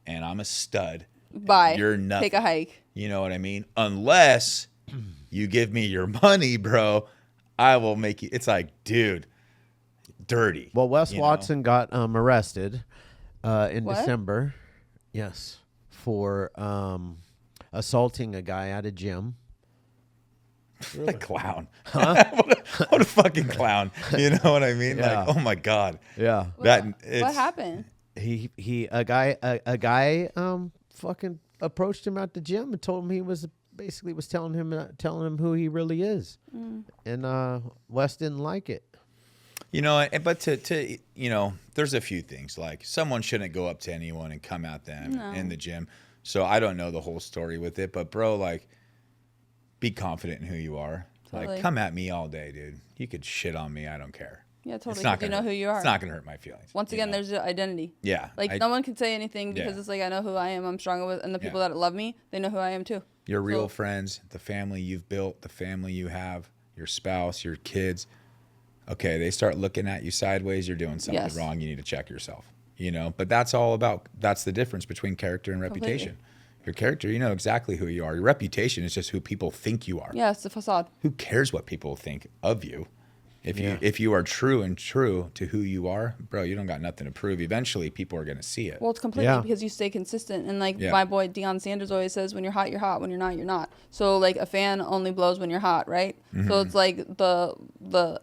[SPEAKER 1] And I'm a stud. and
[SPEAKER 2] Bye.
[SPEAKER 1] You're nothing.
[SPEAKER 2] Take a hike.
[SPEAKER 1] You know what I mean? Unless you give me your money, bro, I will make you. It's like, dude, dirty.
[SPEAKER 3] Well, Wes
[SPEAKER 1] you know?
[SPEAKER 3] Watson got arrested in
[SPEAKER 2] What?
[SPEAKER 3] December. Yes, for assaulting a guy at a gym.
[SPEAKER 1] A clown. what a fucking clown. You know what I mean?
[SPEAKER 3] Yeah.
[SPEAKER 1] Like, oh my God.
[SPEAKER 3] Yeah,
[SPEAKER 2] What happened?
[SPEAKER 3] a guy fucking approached him at the gym and told him he was basically telling him who he really is, and Wes didn't like it.
[SPEAKER 1] You know, but to you know, there's a few things like someone shouldn't go up to anyone and come at them in the gym. So I don't know the whole story with it, but bro, like, be confident in who you are.
[SPEAKER 2] Totally.
[SPEAKER 1] Like, come at me all day, dude. You could shit on me. I don't care.
[SPEAKER 2] Yeah,
[SPEAKER 1] It's
[SPEAKER 2] totally.
[SPEAKER 1] not
[SPEAKER 2] 'Cause you
[SPEAKER 1] gonna
[SPEAKER 2] know who you are.
[SPEAKER 1] It's not gonna hurt my feelings.
[SPEAKER 2] Once
[SPEAKER 1] you
[SPEAKER 2] again,
[SPEAKER 1] know?
[SPEAKER 2] there's your identity.
[SPEAKER 1] Yeah.
[SPEAKER 2] Like no one can say anything because
[SPEAKER 1] Yeah.
[SPEAKER 2] it's like I know who I am. I'm stronger with, and the people
[SPEAKER 1] Yeah.
[SPEAKER 2] that love me, they know who I am too.
[SPEAKER 1] Your real
[SPEAKER 2] So-
[SPEAKER 1] friends, the family you've built, the family you have, your spouse, your kids. Okay, they start looking at you sideways. You're doing something
[SPEAKER 2] Yes.
[SPEAKER 1] wrong. You need to check yourself. You know, but that's all about. That's the difference between character and
[SPEAKER 2] Completely.
[SPEAKER 1] reputation. Your character, you know exactly who you are. Your reputation is just who people think you are.
[SPEAKER 2] Yeah, it's the facade.
[SPEAKER 1] Who cares what people think of you?
[SPEAKER 3] Yeah.
[SPEAKER 1] If you are true to who you are, bro, you don't got nothing to prove. Eventually, people are gonna see it.
[SPEAKER 2] Well, it's completely
[SPEAKER 3] Yeah.
[SPEAKER 2] because you stay consistent. And like
[SPEAKER 1] Yeah.
[SPEAKER 2] my boy Deion Sanders always says, when you're hot, you're hot. When you're not, you're not. So like a fan only blows when you're hot, right?
[SPEAKER 1] Mm-hmm.
[SPEAKER 2] So it's like the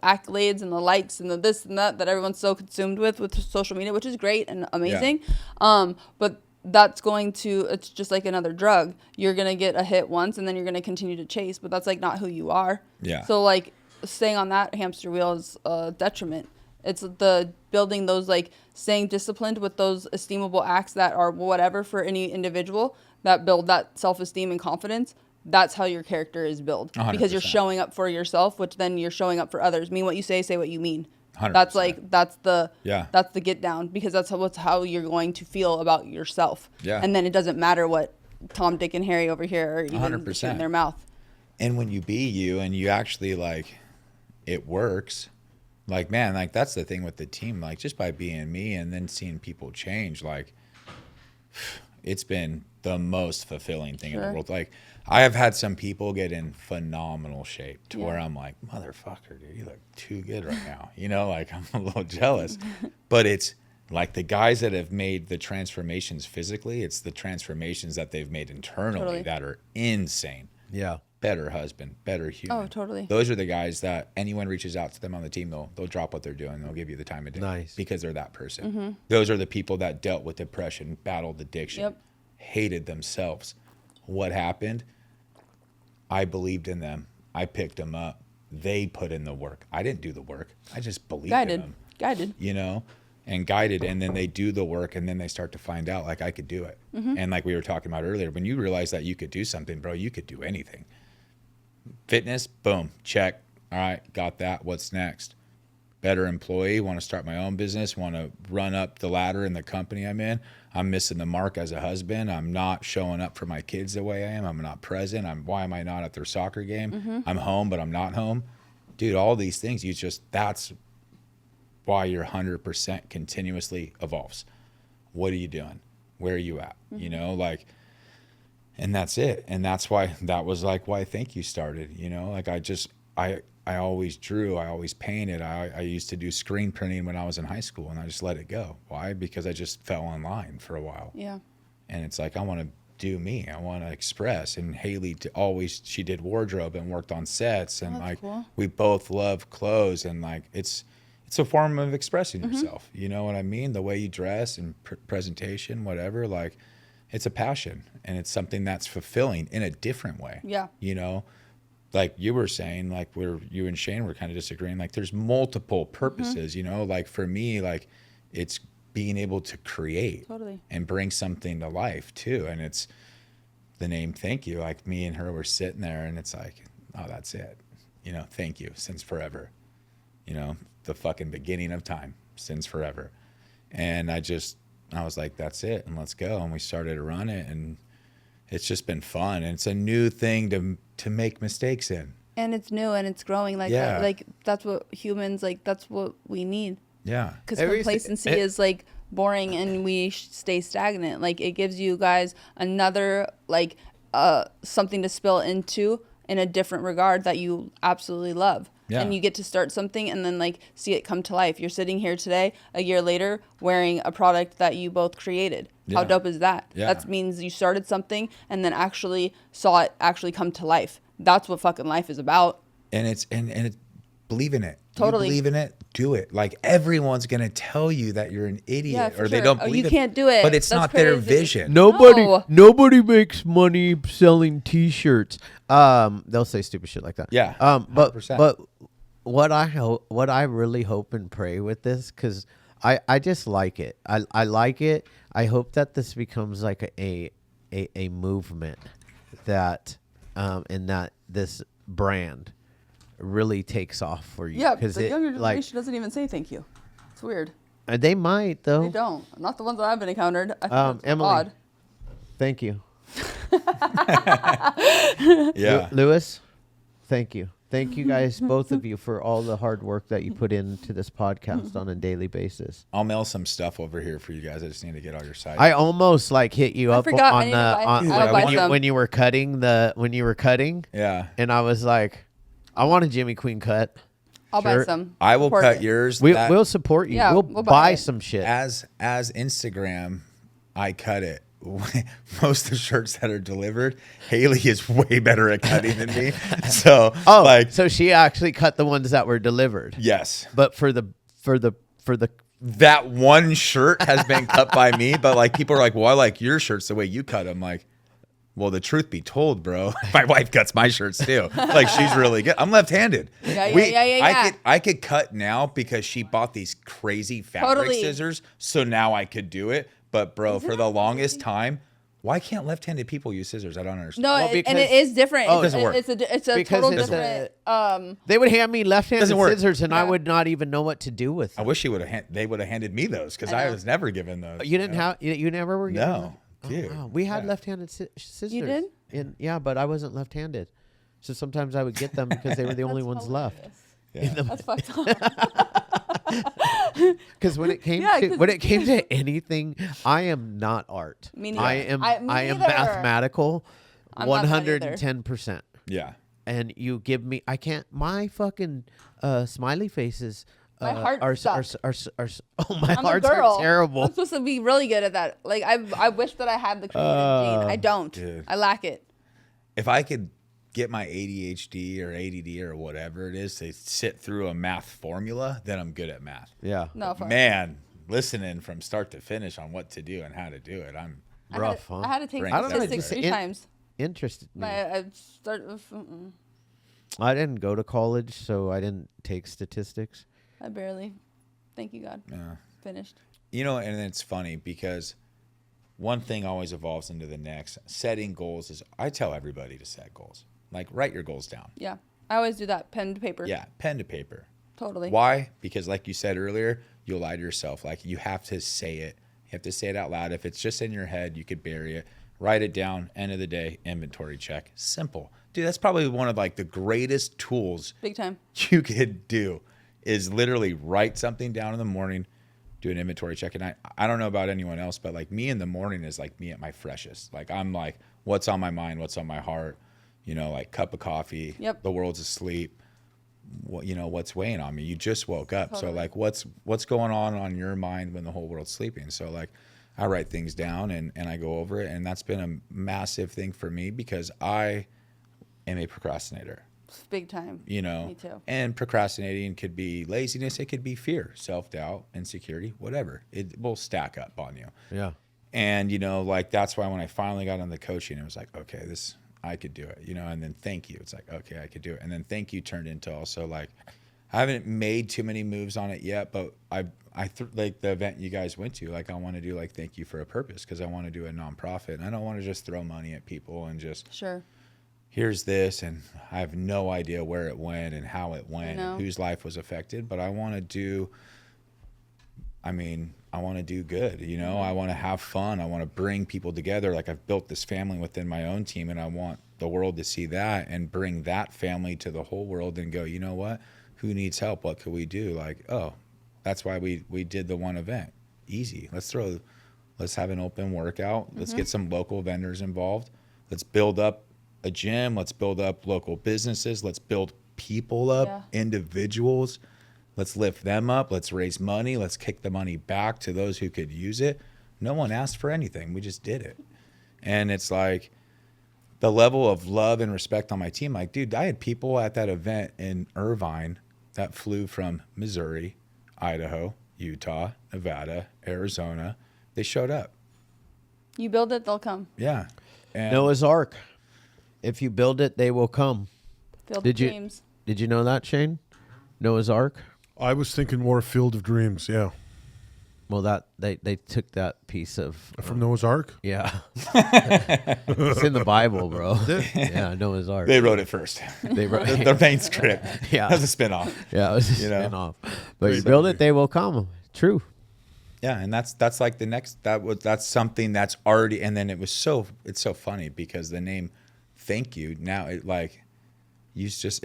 [SPEAKER 2] accolades and the likes and the this and that everyone's so consumed with social media, which is great and amazing. But that's it's just like another drug. You're going to get a hit once and then you're going to continue to chase, but that's like not who you are.
[SPEAKER 1] Yeah.
[SPEAKER 2] So like staying on that hamster wheel is a detriment. It's the building those like staying disciplined with those esteemable acts that are whatever for any individual that build that self-esteem and confidence. That's how your character is built because you're
[SPEAKER 1] 100%.
[SPEAKER 2] showing up for yourself, which then you're showing up for others. Mean what you say what you mean.
[SPEAKER 1] 100%.
[SPEAKER 2] That's like that's the get down because that's how you're going to feel about yourself.
[SPEAKER 1] Yeah.
[SPEAKER 2] And then it doesn't matter what Tom, Dick, and Harry over here are even
[SPEAKER 1] 100%.
[SPEAKER 2] in their mouth.
[SPEAKER 1] And when you be you and you actually like it works, like, man, like that's the thing with the team, like just by being me and then seeing people change, like it's been the most fulfilling thing in the
[SPEAKER 2] Sure.
[SPEAKER 1] world. Like I have had some people get in phenomenal shape to where I'm like, motherfucker, dude, you look too good right now. You know, like I'm a little jealous, but it's like the guys that have made the transformations physically, it's the transformations that they've made internally
[SPEAKER 2] Totally.
[SPEAKER 1] that are insane.
[SPEAKER 3] Yeah.
[SPEAKER 1] Better husband, better human.
[SPEAKER 2] Oh, totally.
[SPEAKER 1] Those are the guys that anyone reaches out to them on the team, they'll drop what they're doing. They'll give you the time of day.
[SPEAKER 3] Nice.
[SPEAKER 1] Because they're that person.
[SPEAKER 2] Mm-hmm.
[SPEAKER 1] Those are the people that dealt with depression, battled addiction,
[SPEAKER 2] Yep.
[SPEAKER 1] hated themselves. What happened? I believed in them. I picked them up. They put in the work. I didn't do the work. I just believed in them.
[SPEAKER 2] Guided.
[SPEAKER 1] You know, and guided, and then they do the work, and then they start to find out like I could do it.
[SPEAKER 2] Mm-hmm.
[SPEAKER 1] And like we were talking about earlier, when you realize that you could do something, bro, you could do anything. Fitness, boom, check. All right, got that. What's next? Better employee, want to start my own business, want to run up the ladder in the company I'm in. I'm missing the mark as a husband. I'm not showing up for my kids the way I am. I'm not present. Why am I not at their soccer game?
[SPEAKER 2] Mm-hmm.
[SPEAKER 1] I'm home, but I'm not home. Dude, all these things, that's why your 100% continuously evolves. What are you doing? Where are you at?
[SPEAKER 2] Mm-hmm.
[SPEAKER 1] You know, like, And that's it. And that's why that was like why Thank You started, you know, like I always drew, I always painted. I used to do screen printing when I was in high school, and I just let it go. Why? Because I just fell in line for a while.
[SPEAKER 2] Yeah.
[SPEAKER 1] And it's like, I want to do me. I want to express. And Haley she did wardrobe and worked on sets. And
[SPEAKER 2] that's
[SPEAKER 1] like,
[SPEAKER 2] cool.
[SPEAKER 1] we both love clothes. And like, it's a form of expressing yourself. You know what I mean? The way you dress and presentation, whatever, like it's a passion, and it's something that's fulfilling in a different way.
[SPEAKER 2] Yeah.
[SPEAKER 1] You know, like you were saying, like you and Shane were kind of disagreeing, like there's multiple purposes, you know, like for me, like it's being able to create
[SPEAKER 2] Totally.
[SPEAKER 1] and bring something to life too. And it's the name Thank You, like me and her were sitting there, and it's like, oh, that's it. You know, thank you since forever, you know, the fucking beginning of time since forever. And I was like, that's it. And let's go. And we started to run it, and it's just been fun. And it's a new thing to make mistakes in.
[SPEAKER 2] And it's new and it's growing. Like,
[SPEAKER 1] Yeah.
[SPEAKER 2] like that's what humans, like, that's what we need.
[SPEAKER 1] Yeah.
[SPEAKER 2] Because
[SPEAKER 3] Every-
[SPEAKER 2] complacency
[SPEAKER 3] it-
[SPEAKER 2] is like boring, and we stay stagnant. Like, it gives you guys another, like, something to spill into in a different regard that you absolutely love.
[SPEAKER 1] Yeah.
[SPEAKER 2] And you get to start something and then like see it come to life. You're sitting here today, a year later, wearing a product that you both created. How
[SPEAKER 1] Yeah.
[SPEAKER 2] dope is that?
[SPEAKER 1] Yeah.
[SPEAKER 2] That means you started something and then actually saw it actually come to life. That's what fucking life is about.
[SPEAKER 1] And it's believe in it.
[SPEAKER 2] Totally.
[SPEAKER 1] You believe in it, do it. Like everyone's gonna tell you that you're an idiot,
[SPEAKER 2] Yeah, for
[SPEAKER 1] or they
[SPEAKER 2] sure.
[SPEAKER 1] don't
[SPEAKER 2] Oh,
[SPEAKER 1] believe
[SPEAKER 2] you
[SPEAKER 1] it.
[SPEAKER 2] can't do it.
[SPEAKER 1] But it's
[SPEAKER 2] That's
[SPEAKER 1] not their
[SPEAKER 2] crazy.
[SPEAKER 1] vision.
[SPEAKER 2] No.
[SPEAKER 3] Nobody makes money selling T-shirts. They'll say stupid shit like that.
[SPEAKER 1] Yeah,
[SPEAKER 3] But
[SPEAKER 1] 100%.
[SPEAKER 3] what I really hope and pray with this, because I just like it. I like it. I hope that this becomes like a movement that and that this brand really takes off for you.
[SPEAKER 2] Yeah,
[SPEAKER 3] because
[SPEAKER 2] the younger
[SPEAKER 3] like
[SPEAKER 2] generation doesn't even say thank you. It's weird.
[SPEAKER 3] they might though.
[SPEAKER 2] They don't. Not the ones that I've been encountered. I think that's
[SPEAKER 3] Emily.
[SPEAKER 2] odd.
[SPEAKER 3] Thank you.
[SPEAKER 1] Yeah.
[SPEAKER 3] Lewis, thank you. Thank you guys, both of you, for all the hard work that you put into this podcast on a daily basis.
[SPEAKER 1] I'll mail some stuff over here for you guys. I just need to get all your sites.
[SPEAKER 3] I almost like hit you
[SPEAKER 2] I
[SPEAKER 3] up
[SPEAKER 2] forgot. I
[SPEAKER 3] on
[SPEAKER 2] need
[SPEAKER 3] the
[SPEAKER 2] to buy-
[SPEAKER 3] on,
[SPEAKER 2] I
[SPEAKER 1] gotta
[SPEAKER 3] when,
[SPEAKER 1] buy
[SPEAKER 3] you,
[SPEAKER 2] some.
[SPEAKER 3] when you were cutting,
[SPEAKER 1] Yeah.
[SPEAKER 3] and I was like, I want a Jimmy Queen cut.
[SPEAKER 2] I'll buy
[SPEAKER 3] shirt.
[SPEAKER 2] some.
[SPEAKER 1] I will
[SPEAKER 2] Support
[SPEAKER 1] cut
[SPEAKER 2] it.
[SPEAKER 1] yours.
[SPEAKER 3] We'll support you.
[SPEAKER 2] Yeah,
[SPEAKER 3] we'll
[SPEAKER 2] we'll
[SPEAKER 3] buy
[SPEAKER 2] buy it.
[SPEAKER 3] some shit.
[SPEAKER 1] as Instagram, I cut it. Most of the shirts that are delivered, Haley is way better at cutting than me. So
[SPEAKER 3] so she actually cut the ones that were delivered.
[SPEAKER 1] yes.
[SPEAKER 3] But for the
[SPEAKER 1] That one shirt has been cut by me, but like people are like, well, I like your shirts the way you cut them. Like, well, the truth be told, bro, my wife cuts my shirts too. Like, she's really good. I'm left-handed.
[SPEAKER 2] Yeah.
[SPEAKER 1] I could cut now because she bought these crazy fabric
[SPEAKER 2] Totally.
[SPEAKER 1] scissors, so now I could do it. But bro, for the longest time, why can't left-handed people use scissors? I don't understand.
[SPEAKER 2] No,
[SPEAKER 3] Well,
[SPEAKER 2] and it
[SPEAKER 3] because-
[SPEAKER 2] is different.
[SPEAKER 3] Oh,
[SPEAKER 2] It's-
[SPEAKER 1] it doesn't work.
[SPEAKER 2] It's a
[SPEAKER 3] Because
[SPEAKER 2] total
[SPEAKER 3] it's
[SPEAKER 2] different.
[SPEAKER 3] they would hand me left-handed
[SPEAKER 1] Doesn't work.
[SPEAKER 3] scissors, and I
[SPEAKER 2] Yeah.
[SPEAKER 3] would not even know what to do with
[SPEAKER 1] I
[SPEAKER 3] them.
[SPEAKER 1] wish they would have handed me those because
[SPEAKER 2] I
[SPEAKER 1] I
[SPEAKER 2] know.
[SPEAKER 1] was never given those.
[SPEAKER 3] You didn't have you never were given
[SPEAKER 1] No,
[SPEAKER 3] them?
[SPEAKER 1] dude.
[SPEAKER 3] Oh, wow. We had
[SPEAKER 1] Yeah.
[SPEAKER 3] left-handed scissors.
[SPEAKER 2] You did?
[SPEAKER 3] Yeah, but I wasn't left-handed, so sometimes I would get them because they were the only
[SPEAKER 2] That's
[SPEAKER 3] ones left.
[SPEAKER 2] hilarious.
[SPEAKER 1] Yeah.
[SPEAKER 2] That's fucked up.
[SPEAKER 3] Because when it came
[SPEAKER 2] Yeah,
[SPEAKER 3] to
[SPEAKER 2] 'cause-
[SPEAKER 3] anything, I am not art.
[SPEAKER 2] Me neither.
[SPEAKER 3] I am
[SPEAKER 2] me
[SPEAKER 3] I am
[SPEAKER 2] neither.
[SPEAKER 3] mathematical,
[SPEAKER 2] I'm not that either.
[SPEAKER 3] 110%.
[SPEAKER 1] Yeah.
[SPEAKER 3] And you give me, I can't. My fucking smiley faces.
[SPEAKER 2] My heart
[SPEAKER 3] are,
[SPEAKER 2] sucks.
[SPEAKER 3] oh, my
[SPEAKER 2] I'm a
[SPEAKER 3] hearts
[SPEAKER 2] girl.
[SPEAKER 3] are terrible.
[SPEAKER 2] I'm supposed to be really good at that. Like, I wish that I had the creative gene. I don't.
[SPEAKER 1] dude.
[SPEAKER 2] I lack it.
[SPEAKER 1] If I could get my ADHD or ADD or whatever it is to sit through a math formula, then I'm good at math.
[SPEAKER 3] Yeah,
[SPEAKER 2] No, fuck.
[SPEAKER 1] Man, listening from start to finish on what to do and how to do it, I'm
[SPEAKER 3] rough, huh?
[SPEAKER 2] I had to take
[SPEAKER 1] Brain I don't know,
[SPEAKER 2] statistics
[SPEAKER 1] just
[SPEAKER 2] 3
[SPEAKER 3] in-
[SPEAKER 2] times.
[SPEAKER 3] Interested me.
[SPEAKER 2] I started.
[SPEAKER 3] I didn't go to college, so I didn't take statistics.
[SPEAKER 2] I barely. Thank you, God. Finished.
[SPEAKER 1] you know, and it's funny because one thing always evolves into the next. Setting goals is, I tell everybody to set goals. Like, write your goals down.
[SPEAKER 2] Yeah. I always do that. Pen to paper.
[SPEAKER 1] Yeah, pen to paper.
[SPEAKER 2] Totally.
[SPEAKER 1] Why? Because like you said earlier, you'll lie to yourself. Like, you have to say it. You have to say it out loud. If it's just in your head, you could bury it. Write it down. End of the day, inventory check. Simple. Dude, that's probably one of like the greatest tools
[SPEAKER 2] Big time.
[SPEAKER 1] you could do is literally write something down in the morning, do an inventory check. And I don't know about anyone else, but like me in the morning is like me at my freshest. Like I'm like, what's on my mind? What's on my heart? You know, like cup of coffee.
[SPEAKER 2] Yep.
[SPEAKER 1] The world's asleep. What, you know, what's weighing on me? You just woke up.
[SPEAKER 2] Totally.
[SPEAKER 1] So like, what's going on your mind when the whole world's sleeping? So like, I write things down and I go over it. And that's been a massive thing for me because I am a procrastinator.
[SPEAKER 2] Big time.
[SPEAKER 1] You know,
[SPEAKER 2] Me too.
[SPEAKER 1] And procrastinating could be laziness. It could be fear, self-doubt, insecurity, whatever. It will stack up on you.
[SPEAKER 3] Yeah.
[SPEAKER 1] And, you know, like, that's why when I finally got on the coaching, it was like, okay, I could do it, you know, and then thank you. It's like, okay, I could do it. And then thank you turned into also like, I haven't made too many moves on it yet, but like the event you guys went to, like I want to do like, thank you for a purpose. Cause I want to do a nonprofit and I don't want to just throw money at people and just,
[SPEAKER 2] Sure.
[SPEAKER 1] here's this. And I have no idea where it went and how it went and whose life was affected, but I want to do good, you know, I want to have fun. I want to bring people together. Like I've built this family within my own team and I want the world to see that and bring that family to the whole world and go, you know what, who needs help? What could we do? Like, oh, that's why we did the one event. Easy. Let's have an open workout. Let's get some local vendors involved. Let's build up a gym. Let's build up local businesses. Let's build people up, individuals. Let's lift them up. Let's raise money. Let's kick the money back to those who could use it. No one asked for anything. We just did it. And it's like the level of love and respect on my team. Like, dude, I had people at that event in Irvine that flew from Missouri, Idaho, Utah, Nevada, Arizona. They showed up.
[SPEAKER 2] You build it, they'll come.
[SPEAKER 1] Yeah. And
[SPEAKER 3] Noah's Ark. If you build it, they will come.
[SPEAKER 2] Build
[SPEAKER 3] Did you-
[SPEAKER 2] dreams.
[SPEAKER 3] Did you know that, Shane? Noah's Ark.
[SPEAKER 4] I was thinking more Field of Dreams. Yeah,
[SPEAKER 3] Well, that they took that piece of
[SPEAKER 4] from Noah's Ark.
[SPEAKER 3] yeah. It's in the Bible, bro. Yeah, Noah's Ark.
[SPEAKER 1] they wrote it first.
[SPEAKER 3] They wrote
[SPEAKER 1] Their main script.
[SPEAKER 3] Yeah.
[SPEAKER 1] That's a spinoff.
[SPEAKER 3] Yeah, it was a
[SPEAKER 1] You know?
[SPEAKER 3] spin-off. But you build it, they will come. True.
[SPEAKER 1] Yeah, and that's like the next that's something that's already, and then it's so funny because the name Thank You now it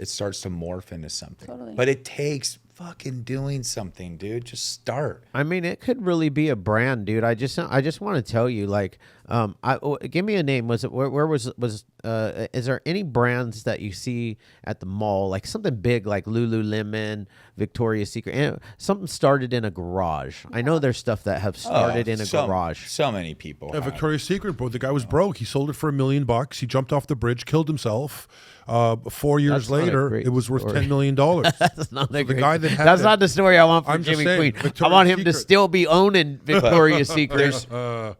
[SPEAKER 1] starts to morph into something.
[SPEAKER 2] Totally.
[SPEAKER 1] But it takes fucking doing something, dude. Just start.
[SPEAKER 3] I mean, it could really be a brand, dude. I just want to tell you, like, give me a name. Was it where was is there any brands that you see at the mall, like something big, like Lululemon, Victoria's Secret, and something started in a garage? I know there's stuff that have started in a garage.
[SPEAKER 1] So many people.
[SPEAKER 4] Yeah,
[SPEAKER 1] have.
[SPEAKER 4] Victoria's Secret, bro. The guy was broke. He sold it for $1 million. He jumped off the bridge, killed himself. 4 years
[SPEAKER 3] That's not a
[SPEAKER 4] later,
[SPEAKER 3] great
[SPEAKER 4] it was worth
[SPEAKER 3] story.
[SPEAKER 4] $10 million.
[SPEAKER 3] That's not the
[SPEAKER 4] guy that had
[SPEAKER 3] That's
[SPEAKER 4] that-
[SPEAKER 3] not the story I want for
[SPEAKER 4] I'm just
[SPEAKER 3] Jimmy
[SPEAKER 4] saying,
[SPEAKER 3] Queen. I
[SPEAKER 4] Victoria's
[SPEAKER 3] want him to
[SPEAKER 4] Secret.
[SPEAKER 3] still be owning Victoria's Secret.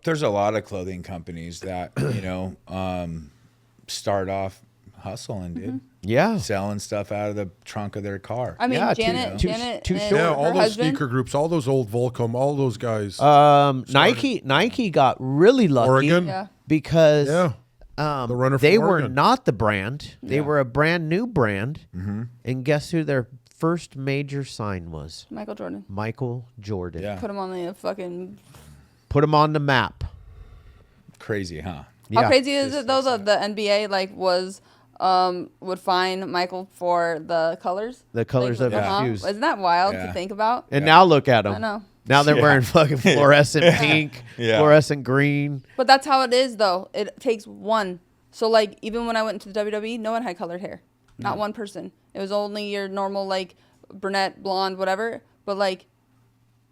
[SPEAKER 1] There's a lot of clothing companies that start off hustling, dude.
[SPEAKER 3] Yeah.
[SPEAKER 1] Selling stuff out of the trunk of their car.
[SPEAKER 2] I mean,
[SPEAKER 3] Yeah,
[SPEAKER 2] Janet,
[SPEAKER 3] too
[SPEAKER 2] Janet,
[SPEAKER 3] short.
[SPEAKER 2] and
[SPEAKER 4] Yeah,
[SPEAKER 2] her
[SPEAKER 4] all those
[SPEAKER 2] husband.
[SPEAKER 4] sneaker groups, all those old Volcom, all those guys.
[SPEAKER 3] Nike got really lucky
[SPEAKER 4] Oregon?
[SPEAKER 2] Yeah.
[SPEAKER 3] because
[SPEAKER 4] Yeah. The runner
[SPEAKER 3] they
[SPEAKER 4] from
[SPEAKER 3] were
[SPEAKER 4] Oregon.
[SPEAKER 3] not the brand. They were a brand new brand. And guess who their first major sign was?
[SPEAKER 2] Michael Jordan.
[SPEAKER 3] Michael Jordan.
[SPEAKER 1] Yeah.
[SPEAKER 2] Put him on the fucking.
[SPEAKER 3] Put him on the map.
[SPEAKER 1] Crazy, huh?
[SPEAKER 2] How crazy is it though that the NBA would fine Michael for the colors?
[SPEAKER 3] The colors of his shoes.
[SPEAKER 2] Isn't that wild
[SPEAKER 1] Yeah.
[SPEAKER 2] to think about?
[SPEAKER 3] And now look at them.
[SPEAKER 2] I know.
[SPEAKER 3] Now they're wearing fucking fluorescent pink,
[SPEAKER 1] Yeah.
[SPEAKER 3] fluorescent green.
[SPEAKER 2] But that's how it is though. It takes one. So like even when I went into the WWE, no one had colored hair. Not one person. It was only your normal like brunette, blonde, whatever. But like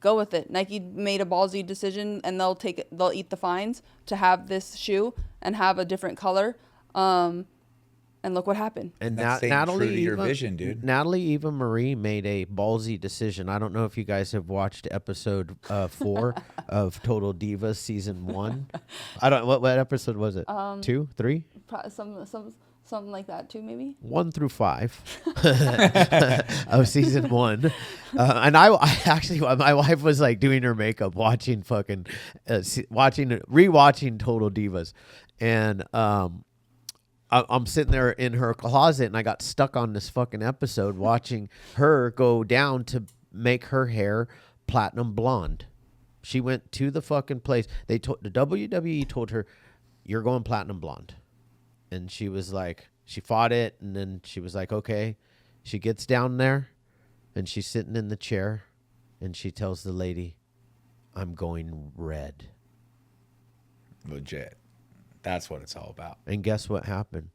[SPEAKER 2] go with it. Nike made a ballsy decision and they'll eat the fines to have this shoe and have a different color. And look what happened.
[SPEAKER 3] And
[SPEAKER 1] That's staying
[SPEAKER 3] Natalie,
[SPEAKER 1] true to your
[SPEAKER 3] Eva,
[SPEAKER 1] vision, dude.
[SPEAKER 3] Natalie Eva Marie made a ballsy decision. I don't know if you guys have watched episode 4 of Total Divas season 1. I don't. What episode was it? 2, 3,
[SPEAKER 2] Something like that too, maybe.
[SPEAKER 3] 1 through 5 of season 1. And I actually, my wife was like doing her makeup, watching rewatching Total Divas, and I'm sitting there in her closet and I got stuck on this fucking episode watching her go down to make her hair platinum blonde. She went to the fucking place. The WWE told her, "You're going platinum blonde." And she was like, she fought it and then she was like, "Okay." She gets down there and she's sitting in the chair and she tells the lady, I'm going red.
[SPEAKER 1] Legit. That's what it's all about.
[SPEAKER 3] And guess what happened?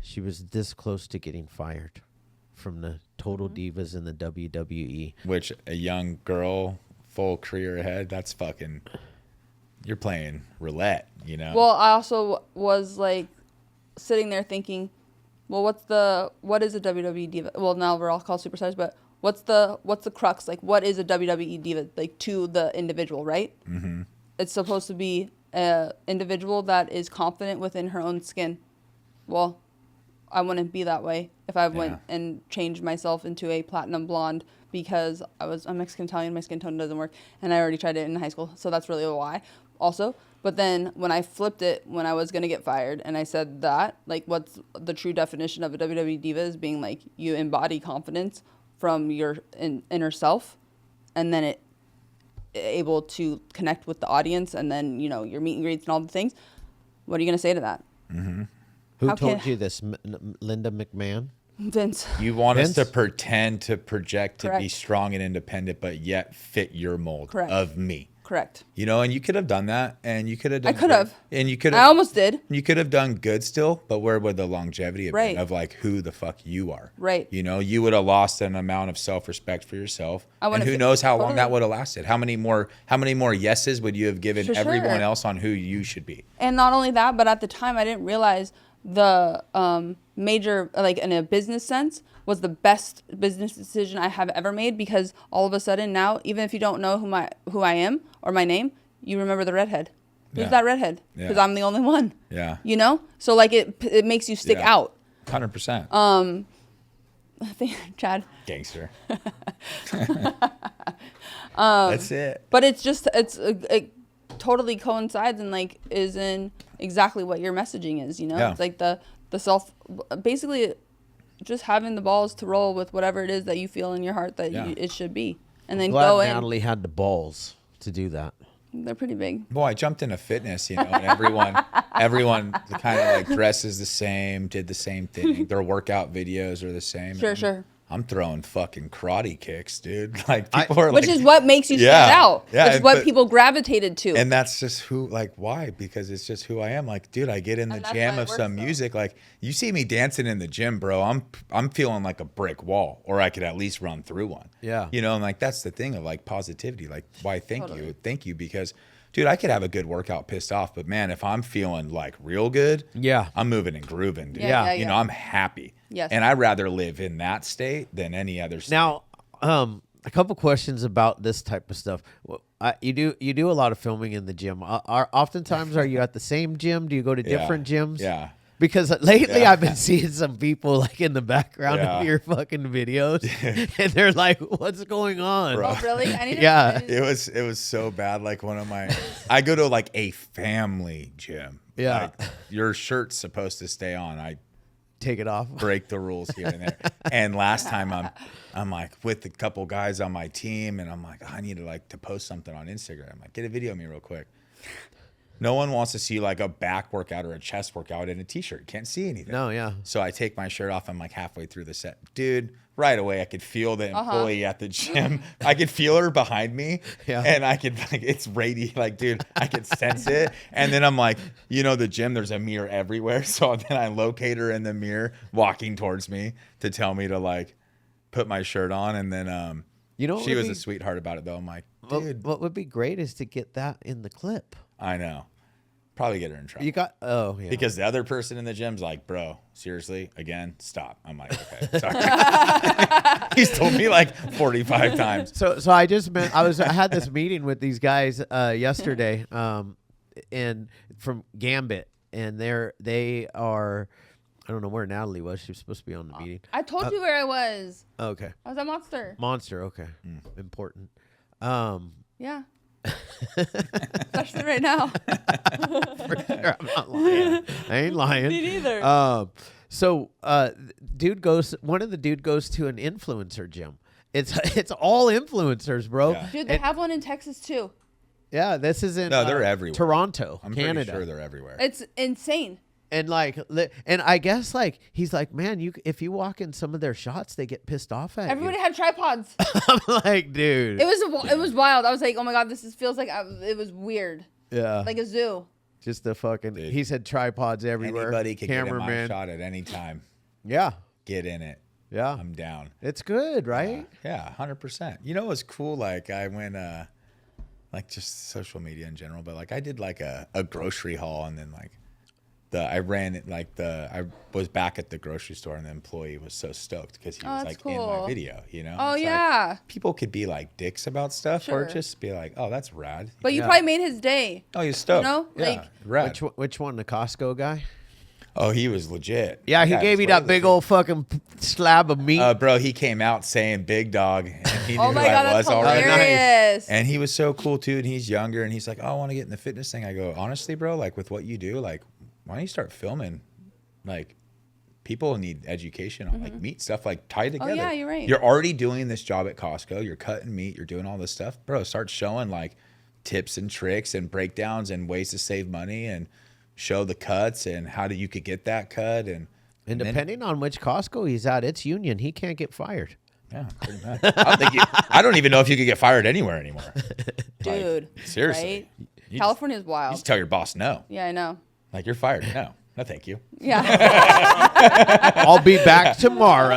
[SPEAKER 3] She was this close to getting fired from the Total Divas in the WWE.
[SPEAKER 1] Which a young girl, full career ahead, that's fucking, you're playing roulette, you know?
[SPEAKER 2] Well, I also was like sitting there thinking, well, what is a WWE diva? Well, now we're all called superstars, but what's the crux? Like, what is a WWE diva, like, to the individual, right? Mm-hmm. It's supposed to be an individual that is confident within her own skin. Well, I wouldn't be that way if I went and changed myself into a platinum blonde because I'm Mexican Italian, my skin tone doesn't work, and I already tried it in high school, so that's really why also. But then when I flipped it, when I was going to get fired, and I said that, like, what's the true definition of a WWE diva is being, like, you embody confidence from your inner self, and then it able to connect with the audience, and then, you know, your meet and greets and all the things. What are you going to say to that?
[SPEAKER 1] Mm-hmm.
[SPEAKER 3] Who told you this? Linda McMahon?
[SPEAKER 2] Vince.
[SPEAKER 1] You want
[SPEAKER 3] Vince?
[SPEAKER 1] us to pretend to project to be
[SPEAKER 2] Correct.
[SPEAKER 1] strong and independent, but yet fit your mold
[SPEAKER 2] Correct.
[SPEAKER 1] of me.
[SPEAKER 2] Correct.
[SPEAKER 1] You know, and you could have done that, and you could have done
[SPEAKER 2] I could have.
[SPEAKER 1] And you could
[SPEAKER 2] I
[SPEAKER 1] have.
[SPEAKER 2] almost did.
[SPEAKER 1] You could have done good still, but where would the longevity have
[SPEAKER 2] Right.
[SPEAKER 1] been of, like, who the fuck you are?
[SPEAKER 2] Right.
[SPEAKER 1] You know, you would have lost an amount of self-respect for yourself.
[SPEAKER 2] I
[SPEAKER 1] And
[SPEAKER 2] wouldn't
[SPEAKER 1] who
[SPEAKER 2] feel-
[SPEAKER 1] knows how long
[SPEAKER 2] totally.
[SPEAKER 1] that would have lasted? How many more yeses would you have given
[SPEAKER 2] For
[SPEAKER 1] everyone
[SPEAKER 2] sure.
[SPEAKER 1] else on who you should be?
[SPEAKER 2] And not only that, but at the time I didn't realize the major, like, in a business sense, was the best business decision I have ever made, because all of a sudden now, even if you don't know who I am or my name, you remember the redhead. Who's
[SPEAKER 1] Yeah.
[SPEAKER 2] that redhead?
[SPEAKER 1] Yeah.
[SPEAKER 2] Because I'm the only one.
[SPEAKER 1] Yeah.
[SPEAKER 2] You know? So, like, it makes you stick
[SPEAKER 1] Yeah.
[SPEAKER 2] out.
[SPEAKER 1] 100%.
[SPEAKER 2] I think, Chad.
[SPEAKER 1] Gangster. That's it.
[SPEAKER 2] But it's just, it totally coincides and, like, is in exactly what your messaging is, you know?
[SPEAKER 1] Yeah.
[SPEAKER 2] It's like the self, basically just having the balls to roll with whatever it is that you feel in your heart that
[SPEAKER 1] Yeah.
[SPEAKER 2] it should be. And then
[SPEAKER 3] Glad
[SPEAKER 2] go in.
[SPEAKER 3] Natalie had the balls to do that.
[SPEAKER 2] They're pretty big.
[SPEAKER 1] Boy, I jumped into fitness, you know, and everyone kind of like dresses the same, did the same thing. Their workout videos are the same.
[SPEAKER 2] Sure,
[SPEAKER 1] and
[SPEAKER 2] sure.
[SPEAKER 1] I'm throwing fucking karate kicks, dude. Like, people are
[SPEAKER 2] Which
[SPEAKER 1] like,
[SPEAKER 2] is what makes you stand
[SPEAKER 1] Yeah.
[SPEAKER 2] out.
[SPEAKER 1] Yeah,
[SPEAKER 2] Which is what
[SPEAKER 1] but-
[SPEAKER 2] people gravitated to.
[SPEAKER 1] and that's just who, like, why? Because it's just who I am. Like, dude, I get in the
[SPEAKER 2] And that's
[SPEAKER 1] jam
[SPEAKER 2] why it
[SPEAKER 1] of
[SPEAKER 2] works,
[SPEAKER 1] some
[SPEAKER 2] though.
[SPEAKER 1] music. Like, you see me dancing in the gym, bro. I'm feeling like a brick wall, or I could at least run through one.
[SPEAKER 3] Yeah.
[SPEAKER 1] You know, and like that's the thing of like positivity. Like, why?
[SPEAKER 2] Totally.
[SPEAKER 1] Thank you, because, dude, I could have a good workout pissed off, but man, if I'm feeling like real good,
[SPEAKER 3] Yeah.
[SPEAKER 1] I'm moving and grooving, dude.
[SPEAKER 2] Yeah,
[SPEAKER 1] You know, I'm happy.
[SPEAKER 2] Yes.
[SPEAKER 1] And I'd rather live in that state than any other state.
[SPEAKER 3] Now, a couple questions about this type of stuff. Well, you do a lot of filming in the gym. Oftentimes, are you at the same gym? Do you go to
[SPEAKER 1] Yeah.
[SPEAKER 3] different gyms?
[SPEAKER 1] Yeah.
[SPEAKER 3] Because lately
[SPEAKER 1] Yeah.
[SPEAKER 3] I've been seeing some people like in the background
[SPEAKER 1] Yeah.
[SPEAKER 3] of your fucking videos, and they're like, "What's going on?"
[SPEAKER 1] Bro.
[SPEAKER 2] Oh, really? I need to,
[SPEAKER 3] Yeah.
[SPEAKER 1] It was so bad. Like, one of my, I go to like a family gym.
[SPEAKER 3] Yeah.
[SPEAKER 1] Like, your shirt's supposed to stay on. I
[SPEAKER 3] Take it off.
[SPEAKER 1] break the rules here and there. And last time I'm like with a couple guys on my team, and I'm like, I need to post something on Instagram. I'm like, get a video of me real quick. No one wants to see like a back workout or a chest workout in a t-shirt. You can't see anything.
[SPEAKER 3] No, yeah.
[SPEAKER 1] So I take my shirt off. I'm like halfway through the set. Dude, right away I could feel the employee at the gym. I could feel her behind me.
[SPEAKER 3] Yeah.
[SPEAKER 1] And I could, like, it's radiating. Like, dude, I could sense it. And then I'm like, you know, the gym, there's a mirror everywhere. So then I locate her in the mirror walking towards me to tell me to like put my shirt on. And then
[SPEAKER 3] You know what
[SPEAKER 1] she
[SPEAKER 3] would
[SPEAKER 1] was
[SPEAKER 3] be-
[SPEAKER 1] a sweetheart about it though. I'm like,
[SPEAKER 3] What,
[SPEAKER 1] dude,
[SPEAKER 3] what would be great is to get that in the clip.
[SPEAKER 1] I know. Probably get her in trouble.
[SPEAKER 3] You got yeah.
[SPEAKER 1] Because the other person in the gym's like, bro, seriously, again, stop. I'm like, okay, sorry. He's told me like 45 times.
[SPEAKER 3] So I just meant I had this meeting with these guys yesterday, and from Gambit, and they are, I don't know where Natalie was. She was supposed to be on the meeting.
[SPEAKER 2] I told you where I was.
[SPEAKER 3] Okay,
[SPEAKER 2] I was at Monster.
[SPEAKER 3] Monster. Okay, important.
[SPEAKER 2] Yeah. Especially right now.
[SPEAKER 3] For sure, I'm not lying. I ain't lying.
[SPEAKER 2] Me neither.
[SPEAKER 3] So one of the dude goes to an influencer gym. It's all influencers, bro.
[SPEAKER 1] Yeah.
[SPEAKER 2] Dude, they have one in Texas too.
[SPEAKER 3] Yeah, this is in
[SPEAKER 1] No, they're everywhere.
[SPEAKER 3] Toronto,
[SPEAKER 1] I'm
[SPEAKER 3] Canada.
[SPEAKER 1] pretty sure they're everywhere.
[SPEAKER 2] It's insane.
[SPEAKER 3] And like, and I guess like he's like, man, if you walk in some of their shots, they get pissed off at
[SPEAKER 2] Everybody
[SPEAKER 3] you.
[SPEAKER 2] had tripods.
[SPEAKER 3] I'm like, dude,
[SPEAKER 2] It was wild. I was like, oh my god, feels like it was weird,
[SPEAKER 3] yeah,
[SPEAKER 2] like a zoo.
[SPEAKER 3] just the fucking.
[SPEAKER 1] Dude.
[SPEAKER 3] He said tripods everywhere.
[SPEAKER 1] Anybody can get in my
[SPEAKER 3] Cameraman.
[SPEAKER 1] shot at any time.
[SPEAKER 3] Yeah,
[SPEAKER 1] Get in it.
[SPEAKER 3] yeah,
[SPEAKER 1] I'm down.
[SPEAKER 3] it's good, right?
[SPEAKER 1] Yeah, 100%. You know what's cool? Like I went, like just social media in general, but like I did like a grocery haul, and then like I ran it like I was back at the grocery store, and the employee was so stoked because he was
[SPEAKER 2] that's
[SPEAKER 1] like in my
[SPEAKER 2] cool.
[SPEAKER 1] video, you know?
[SPEAKER 2] Oh
[SPEAKER 1] It's like,
[SPEAKER 2] yeah,
[SPEAKER 1] people could be like dicks about stuff
[SPEAKER 2] Sure.
[SPEAKER 1] or just be like, oh, that's rad.
[SPEAKER 2] but you
[SPEAKER 3] Yeah.
[SPEAKER 2] probably made his day.
[SPEAKER 1] Oh, you're stoked.
[SPEAKER 2] You know,
[SPEAKER 1] yeah,
[SPEAKER 2] like-
[SPEAKER 1] rad.
[SPEAKER 3] Which one? The Costco guy?
[SPEAKER 1] Oh, he was legit.
[SPEAKER 3] Yeah, he
[SPEAKER 1] That guy
[SPEAKER 3] gave
[SPEAKER 1] was
[SPEAKER 3] you
[SPEAKER 1] way
[SPEAKER 3] that big
[SPEAKER 1] legit.
[SPEAKER 3] old fucking slab of meat.
[SPEAKER 1] Bro, he came out saying big dog, and he knew
[SPEAKER 2] Oh my
[SPEAKER 1] who
[SPEAKER 2] god,
[SPEAKER 1] I
[SPEAKER 2] that's
[SPEAKER 1] was already.
[SPEAKER 2] hilarious.
[SPEAKER 1] And he was so cool too, and he's younger, and he's like, oh, I want to get in the fitness thing. I go, honestly, bro, like with what you do, like, why don't you start filming? Like, people need education on like meat stuff, like tied together.
[SPEAKER 2] yeah, you're right.
[SPEAKER 1] You're already doing this job at Costco. You're cutting meat. You're doing all this stuff, bro. Start showing like tips and tricks and breakdowns and ways to save money, and show the cuts and how you could get that cut. And
[SPEAKER 3] and
[SPEAKER 1] then-
[SPEAKER 3] depending on which Costco he's at, it's union. He can't get fired.
[SPEAKER 1] yeah, pretty much. I don't even know if you could get fired anywhere anymore.
[SPEAKER 2] Dude,
[SPEAKER 1] Like, seriously.
[SPEAKER 2] right?
[SPEAKER 1] You
[SPEAKER 2] California's
[SPEAKER 1] just,
[SPEAKER 2] wild.
[SPEAKER 1] you just tell your boss no.
[SPEAKER 2] Yeah, I know.
[SPEAKER 1] Like, you're fired. No, thank you.
[SPEAKER 2] Yeah,
[SPEAKER 3] I'll be back tomorrow.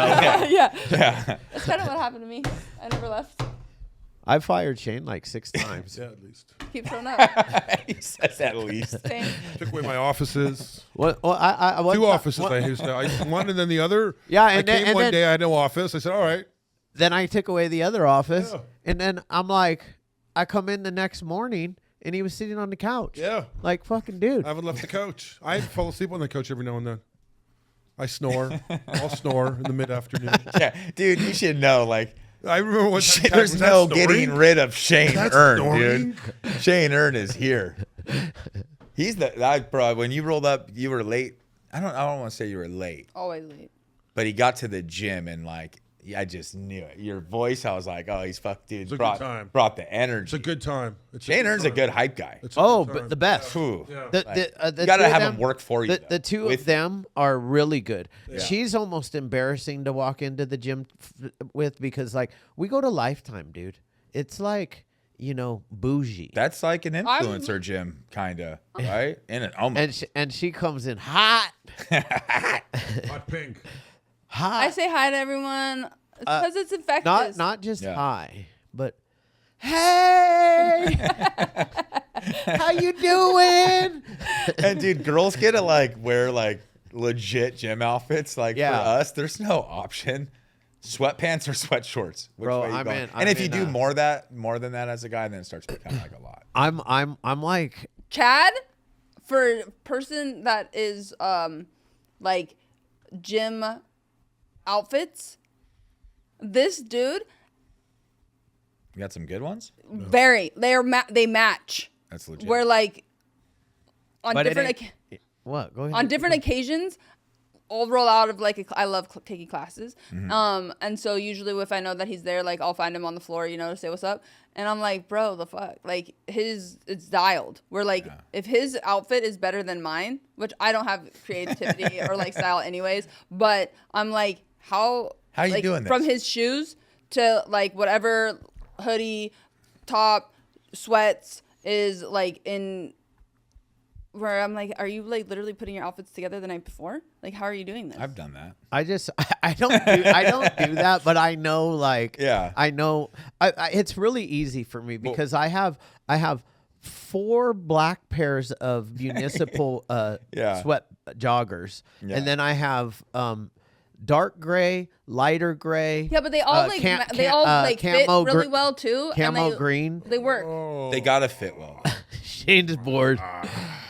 [SPEAKER 2] yeah.
[SPEAKER 1] Yeah.
[SPEAKER 2] That's kind of what happened to me. I never left.
[SPEAKER 3] I've fired Shane like 6 times.
[SPEAKER 4] Yeah, at least.
[SPEAKER 2] Keep showing up.
[SPEAKER 1] He says at least.
[SPEAKER 2] Same.
[SPEAKER 4] Took away my offices.
[SPEAKER 3] Well, I
[SPEAKER 4] Two offices I used to. One and then the other.
[SPEAKER 3] Yeah,
[SPEAKER 4] I
[SPEAKER 3] and then-
[SPEAKER 4] came
[SPEAKER 3] and
[SPEAKER 4] one
[SPEAKER 3] then-
[SPEAKER 4] day. I had no office. I said, "All right."
[SPEAKER 3] Then I took away the other office,
[SPEAKER 4] Yeah.
[SPEAKER 3] and then I'm like, I come in the next morning, and he was sitting on the couch.
[SPEAKER 4] Yeah,
[SPEAKER 3] Like, fucking dude.
[SPEAKER 4] I haven't left the couch. I fall asleep on the couch every now and then. I snore. I'll snore in the mid-afternoon.
[SPEAKER 1] Yeah, dude, you should know. Like,
[SPEAKER 4] I remember one time.
[SPEAKER 1] there's
[SPEAKER 4] was that
[SPEAKER 1] no
[SPEAKER 4] snoring?
[SPEAKER 1] getting rid of Shane
[SPEAKER 4] That's
[SPEAKER 1] Earn,
[SPEAKER 4] snoring?
[SPEAKER 1] dude. Shane Earn is here. He's bro. When you rolled up, you were late. I don't want to say you were late,
[SPEAKER 2] Always late.
[SPEAKER 1] but he got to the gym and like, I just knew it. Your voice, I was like, oh, he's dude.
[SPEAKER 4] It's a good
[SPEAKER 1] Brought
[SPEAKER 4] time.
[SPEAKER 1] brought the
[SPEAKER 4] It's
[SPEAKER 1] energy.
[SPEAKER 4] a good time.
[SPEAKER 1] Shane Earn's a
[SPEAKER 4] time.
[SPEAKER 1] good hype guy.
[SPEAKER 4] It's a
[SPEAKER 3] Oh,
[SPEAKER 4] good
[SPEAKER 3] but
[SPEAKER 4] time.
[SPEAKER 3] the best.
[SPEAKER 1] Ooh.
[SPEAKER 4] Yeah.
[SPEAKER 3] The
[SPEAKER 1] You gotta
[SPEAKER 3] two of
[SPEAKER 1] have
[SPEAKER 3] them-
[SPEAKER 1] him work for you.
[SPEAKER 3] The two
[SPEAKER 1] With-
[SPEAKER 3] of them are really good.
[SPEAKER 1] Yeah.
[SPEAKER 3] She's almost embarrassing to walk into the gym with because, like, we go to Lifetime, dude. It's like, bougie.
[SPEAKER 1] That's like an influencer gym, kind of, right? In it, almost.
[SPEAKER 3] And she comes in hot,
[SPEAKER 4] Hot pink.
[SPEAKER 3] hot.
[SPEAKER 2] I say hi to everyone because it's infectious.
[SPEAKER 3] Not just
[SPEAKER 1] Yeah.
[SPEAKER 3] hi, but hey, how you doing?
[SPEAKER 1] And dude, girls get to like wear like legit gym outfits. Like
[SPEAKER 3] Yeah.
[SPEAKER 1] for us, there's no option. Sweatpants or sweat shorts. Which
[SPEAKER 3] Bro,
[SPEAKER 1] way you
[SPEAKER 3] I'm
[SPEAKER 1] going?
[SPEAKER 3] in-
[SPEAKER 1] And
[SPEAKER 3] I'm
[SPEAKER 1] if you
[SPEAKER 3] in,
[SPEAKER 1] do
[SPEAKER 3] uh,
[SPEAKER 1] more than that as a guy, then it starts becoming like a lot.
[SPEAKER 3] I'm like,
[SPEAKER 2] Chad, for a person that is like gym outfits, this dude
[SPEAKER 1] You got some good ones.
[SPEAKER 2] they match.
[SPEAKER 1] That's legit.
[SPEAKER 2] Where like on
[SPEAKER 3] but it
[SPEAKER 2] different
[SPEAKER 3] ain't- what? Go ahead.
[SPEAKER 2] on different occasions, I'll roll out of like I love taking classes, and so usually if I know that he's there, like I'll find him on the floor, to say what's up, and I'm like, bro, the fuck, like it's dialed. We're like, if his outfit is better than mine, which I don't have creativity or like style anyways, but I'm like, how
[SPEAKER 1] you
[SPEAKER 2] like,
[SPEAKER 1] doing this?
[SPEAKER 2] from his shoes to like whatever hoodie, top, sweats is like in. Where I'm like, are you like literally putting your outfits together the night before? Like, how are you doing this?
[SPEAKER 1] I've done that.
[SPEAKER 3] I don't do that, but I know like
[SPEAKER 1] Yeah.
[SPEAKER 3] I know it's really easy for me because I have 4 black pairs of municipal
[SPEAKER 1] Yeah.
[SPEAKER 3] sweat joggers,
[SPEAKER 1] Yeah.
[SPEAKER 3] and then I have dark gray, lighter gray.
[SPEAKER 2] Yeah, but they all like fit
[SPEAKER 3] camo
[SPEAKER 2] really well too. and
[SPEAKER 3] camo
[SPEAKER 2] they,
[SPEAKER 3] green.
[SPEAKER 2] They work.
[SPEAKER 1] They gotta fit well.
[SPEAKER 3] Shane's bored.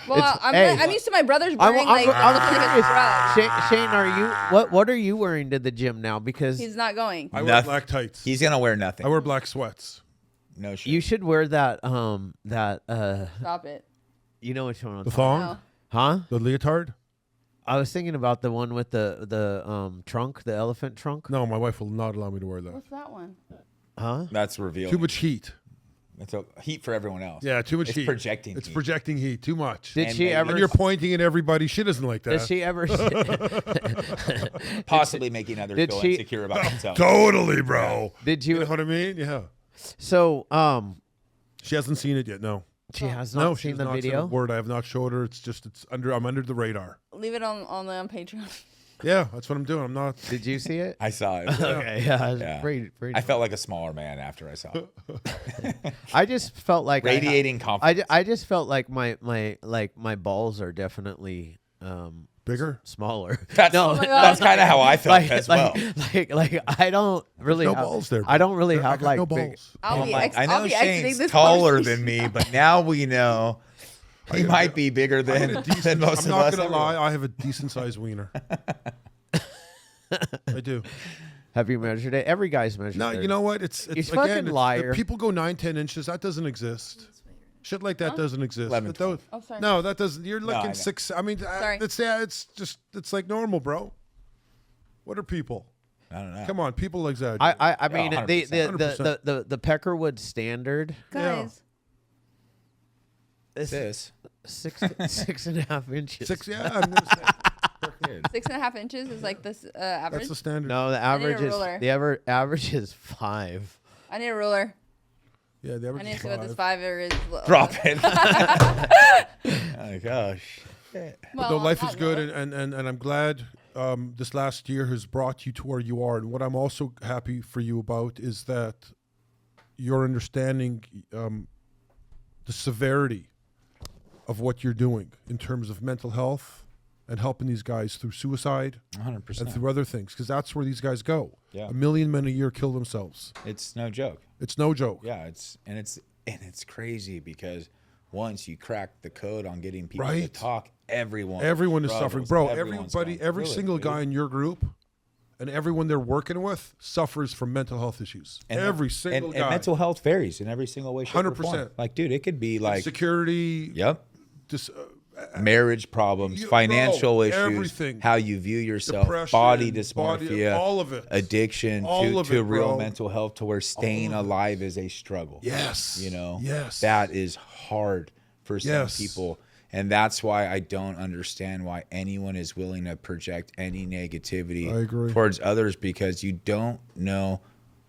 [SPEAKER 2] Well, I'm used to my brothers
[SPEAKER 3] I'm
[SPEAKER 2] wearing like
[SPEAKER 3] curious.
[SPEAKER 2] a scrub.
[SPEAKER 3] Shane, are you what are you wearing to the gym now? Because
[SPEAKER 2] He's not going.
[SPEAKER 4] I wear
[SPEAKER 1] Nothing.
[SPEAKER 4] black tights.
[SPEAKER 1] He's gonna wear nothing.
[SPEAKER 4] I wear black sweats.
[SPEAKER 1] No shit.
[SPEAKER 3] you should wear that
[SPEAKER 2] Stop it.
[SPEAKER 3] you know which one I'm
[SPEAKER 4] The
[SPEAKER 3] talking
[SPEAKER 4] thong,
[SPEAKER 2] No.
[SPEAKER 3] Huh?
[SPEAKER 4] the leotard.
[SPEAKER 3] I was thinking about the one with the trunk, the elephant trunk.
[SPEAKER 4] No, my wife will not allow me to wear that.
[SPEAKER 2] What's that one?
[SPEAKER 3] Huh?
[SPEAKER 1] That's revealing.
[SPEAKER 4] Too much heat.
[SPEAKER 1] It's a heat for everyone else.
[SPEAKER 4] Yeah, too much
[SPEAKER 1] it's
[SPEAKER 4] heat.
[SPEAKER 1] Projecting
[SPEAKER 4] It's
[SPEAKER 1] heat.
[SPEAKER 4] projecting heat too much.
[SPEAKER 3] Did
[SPEAKER 1] And
[SPEAKER 3] she
[SPEAKER 1] they-
[SPEAKER 3] ever?
[SPEAKER 4] And you're pointing at everybody. She doesn't like that.
[SPEAKER 3] Does she ever?
[SPEAKER 1] Possibly making others
[SPEAKER 3] did
[SPEAKER 1] feel
[SPEAKER 3] she-
[SPEAKER 1] insecure about themselves.
[SPEAKER 4] Totally, bro.
[SPEAKER 3] Did
[SPEAKER 4] You
[SPEAKER 3] you?
[SPEAKER 4] know what I mean? Yeah.
[SPEAKER 3] So,
[SPEAKER 4] She hasn't seen it yet. No.
[SPEAKER 3] she has
[SPEAKER 4] No,
[SPEAKER 3] not
[SPEAKER 4] she's
[SPEAKER 3] seen the
[SPEAKER 4] not said a
[SPEAKER 3] video.
[SPEAKER 4] word. I have not showed her. It's just I'm under the radar.
[SPEAKER 2] Leave it on Patreon.
[SPEAKER 4] Yeah, that's what I'm doing. I'm not.
[SPEAKER 3] Did you see it?
[SPEAKER 1] I saw it.
[SPEAKER 3] Okay, yeah.
[SPEAKER 1] Yeah.
[SPEAKER 3] Pretty
[SPEAKER 1] I felt like a smaller man after I saw it.
[SPEAKER 3] I just felt like
[SPEAKER 1] Radiating confidence.
[SPEAKER 3] I just felt like my balls are definitely
[SPEAKER 4] Bigger?
[SPEAKER 3] smaller.
[SPEAKER 1] That's,
[SPEAKER 3] no,
[SPEAKER 1] that's kind of how I felt as well.
[SPEAKER 3] like I don't really
[SPEAKER 4] no
[SPEAKER 3] have
[SPEAKER 4] balls there.
[SPEAKER 3] I don't really
[SPEAKER 4] I
[SPEAKER 3] have
[SPEAKER 4] got
[SPEAKER 3] like
[SPEAKER 4] no
[SPEAKER 3] big,
[SPEAKER 4] balls.
[SPEAKER 2] I'll be
[SPEAKER 1] I know
[SPEAKER 2] I'll be exiting
[SPEAKER 1] Shane's
[SPEAKER 2] this
[SPEAKER 1] taller
[SPEAKER 2] conversation.
[SPEAKER 1] than me, but now we know he might be bigger than most
[SPEAKER 4] I'm
[SPEAKER 1] of
[SPEAKER 4] not
[SPEAKER 1] us.
[SPEAKER 4] gonna lie. I have a decent sized wiener. I do.
[SPEAKER 3] Have you measured it? Every guy's measured.
[SPEAKER 4] No,
[SPEAKER 3] theirs.
[SPEAKER 4] you know what? It's
[SPEAKER 3] fucking
[SPEAKER 4] again.
[SPEAKER 3] liar.
[SPEAKER 4] People go 9-10 inches. That doesn't exist. Shit like that doesn't exist.
[SPEAKER 1] 11,
[SPEAKER 4] But those-
[SPEAKER 2] Oh, sorry.
[SPEAKER 4] No, that doesn't. You're
[SPEAKER 1] I
[SPEAKER 4] looking
[SPEAKER 1] know.
[SPEAKER 4] 6. I mean,
[SPEAKER 2] Sorry.
[SPEAKER 4] it's like normal, bro. What are people?
[SPEAKER 1] I don't know.
[SPEAKER 4] Come on, people exaggerate.
[SPEAKER 3] I mean
[SPEAKER 1] 100%.
[SPEAKER 3] the Peckerwood standard
[SPEAKER 2] Guys,
[SPEAKER 3] is
[SPEAKER 1] This.
[SPEAKER 3] 6.5 inches.
[SPEAKER 4] 6. Yeah, I'm gonna say.
[SPEAKER 2] 6.5 inches is like this average.
[SPEAKER 4] That's the standard.
[SPEAKER 3] No, the
[SPEAKER 2] need a
[SPEAKER 3] average is
[SPEAKER 2] ruler.
[SPEAKER 3] average is 5.
[SPEAKER 2] I need a ruler.
[SPEAKER 4] Yeah, the
[SPEAKER 2] I
[SPEAKER 4] average
[SPEAKER 2] need to
[SPEAKER 4] is
[SPEAKER 2] see what this
[SPEAKER 4] 5.
[SPEAKER 2] 5 is.
[SPEAKER 1] Drop it. Oh gosh.
[SPEAKER 2] Well,
[SPEAKER 4] Though life
[SPEAKER 2] on
[SPEAKER 4] is
[SPEAKER 2] that
[SPEAKER 4] good,
[SPEAKER 2] note,
[SPEAKER 4] and I'm glad this last year has brought you to where you are. And what I'm also happy for you about is that you're understanding the severity of what you're doing in terms of mental health and helping these guys through suicide
[SPEAKER 1] 100%.
[SPEAKER 4] and through other things, because that's where these guys go.
[SPEAKER 1] Yeah.
[SPEAKER 4] 1 million men a year kill themselves.
[SPEAKER 1] It's no joke.
[SPEAKER 4] It's no joke.
[SPEAKER 1] Yeah, it's crazy because once you crack the code on getting people to
[SPEAKER 4] Right.
[SPEAKER 1] talk, everyone
[SPEAKER 4] Is suffering,
[SPEAKER 1] struggles.
[SPEAKER 4] bro.
[SPEAKER 1] Everyone's
[SPEAKER 4] Everybody,
[SPEAKER 1] going
[SPEAKER 4] every
[SPEAKER 1] through it,
[SPEAKER 4] single
[SPEAKER 1] dude.
[SPEAKER 4] guy in your group, and everyone they're working with suffers from mental health issues.
[SPEAKER 1] And
[SPEAKER 4] every single guy.
[SPEAKER 1] and mental health varies in every single way, shape, or
[SPEAKER 4] 100%.
[SPEAKER 1] form. Like, dude, it could be like,
[SPEAKER 4] Security.
[SPEAKER 1] yep,
[SPEAKER 4] Dis,
[SPEAKER 1] marriage problems,
[SPEAKER 4] You-
[SPEAKER 1] financial
[SPEAKER 4] bro,
[SPEAKER 1] issues,
[SPEAKER 4] everything.
[SPEAKER 1] how you view yourself,
[SPEAKER 4] Depression,
[SPEAKER 1] body
[SPEAKER 4] body-
[SPEAKER 1] dysmorphia,
[SPEAKER 4] all of it.
[SPEAKER 1] addiction
[SPEAKER 4] All of
[SPEAKER 1] to
[SPEAKER 4] it,
[SPEAKER 1] real
[SPEAKER 4] bro.
[SPEAKER 1] mental health, to where staying
[SPEAKER 4] of it.
[SPEAKER 1] alive is a struggle.
[SPEAKER 4] Yes.
[SPEAKER 1] You know,
[SPEAKER 4] Yes.
[SPEAKER 1] that is hard for some
[SPEAKER 4] Yes.
[SPEAKER 1] people. And that's why I don't understand why anyone is willing to project any negativity
[SPEAKER 4] I agree.
[SPEAKER 1] towards others, because you don't know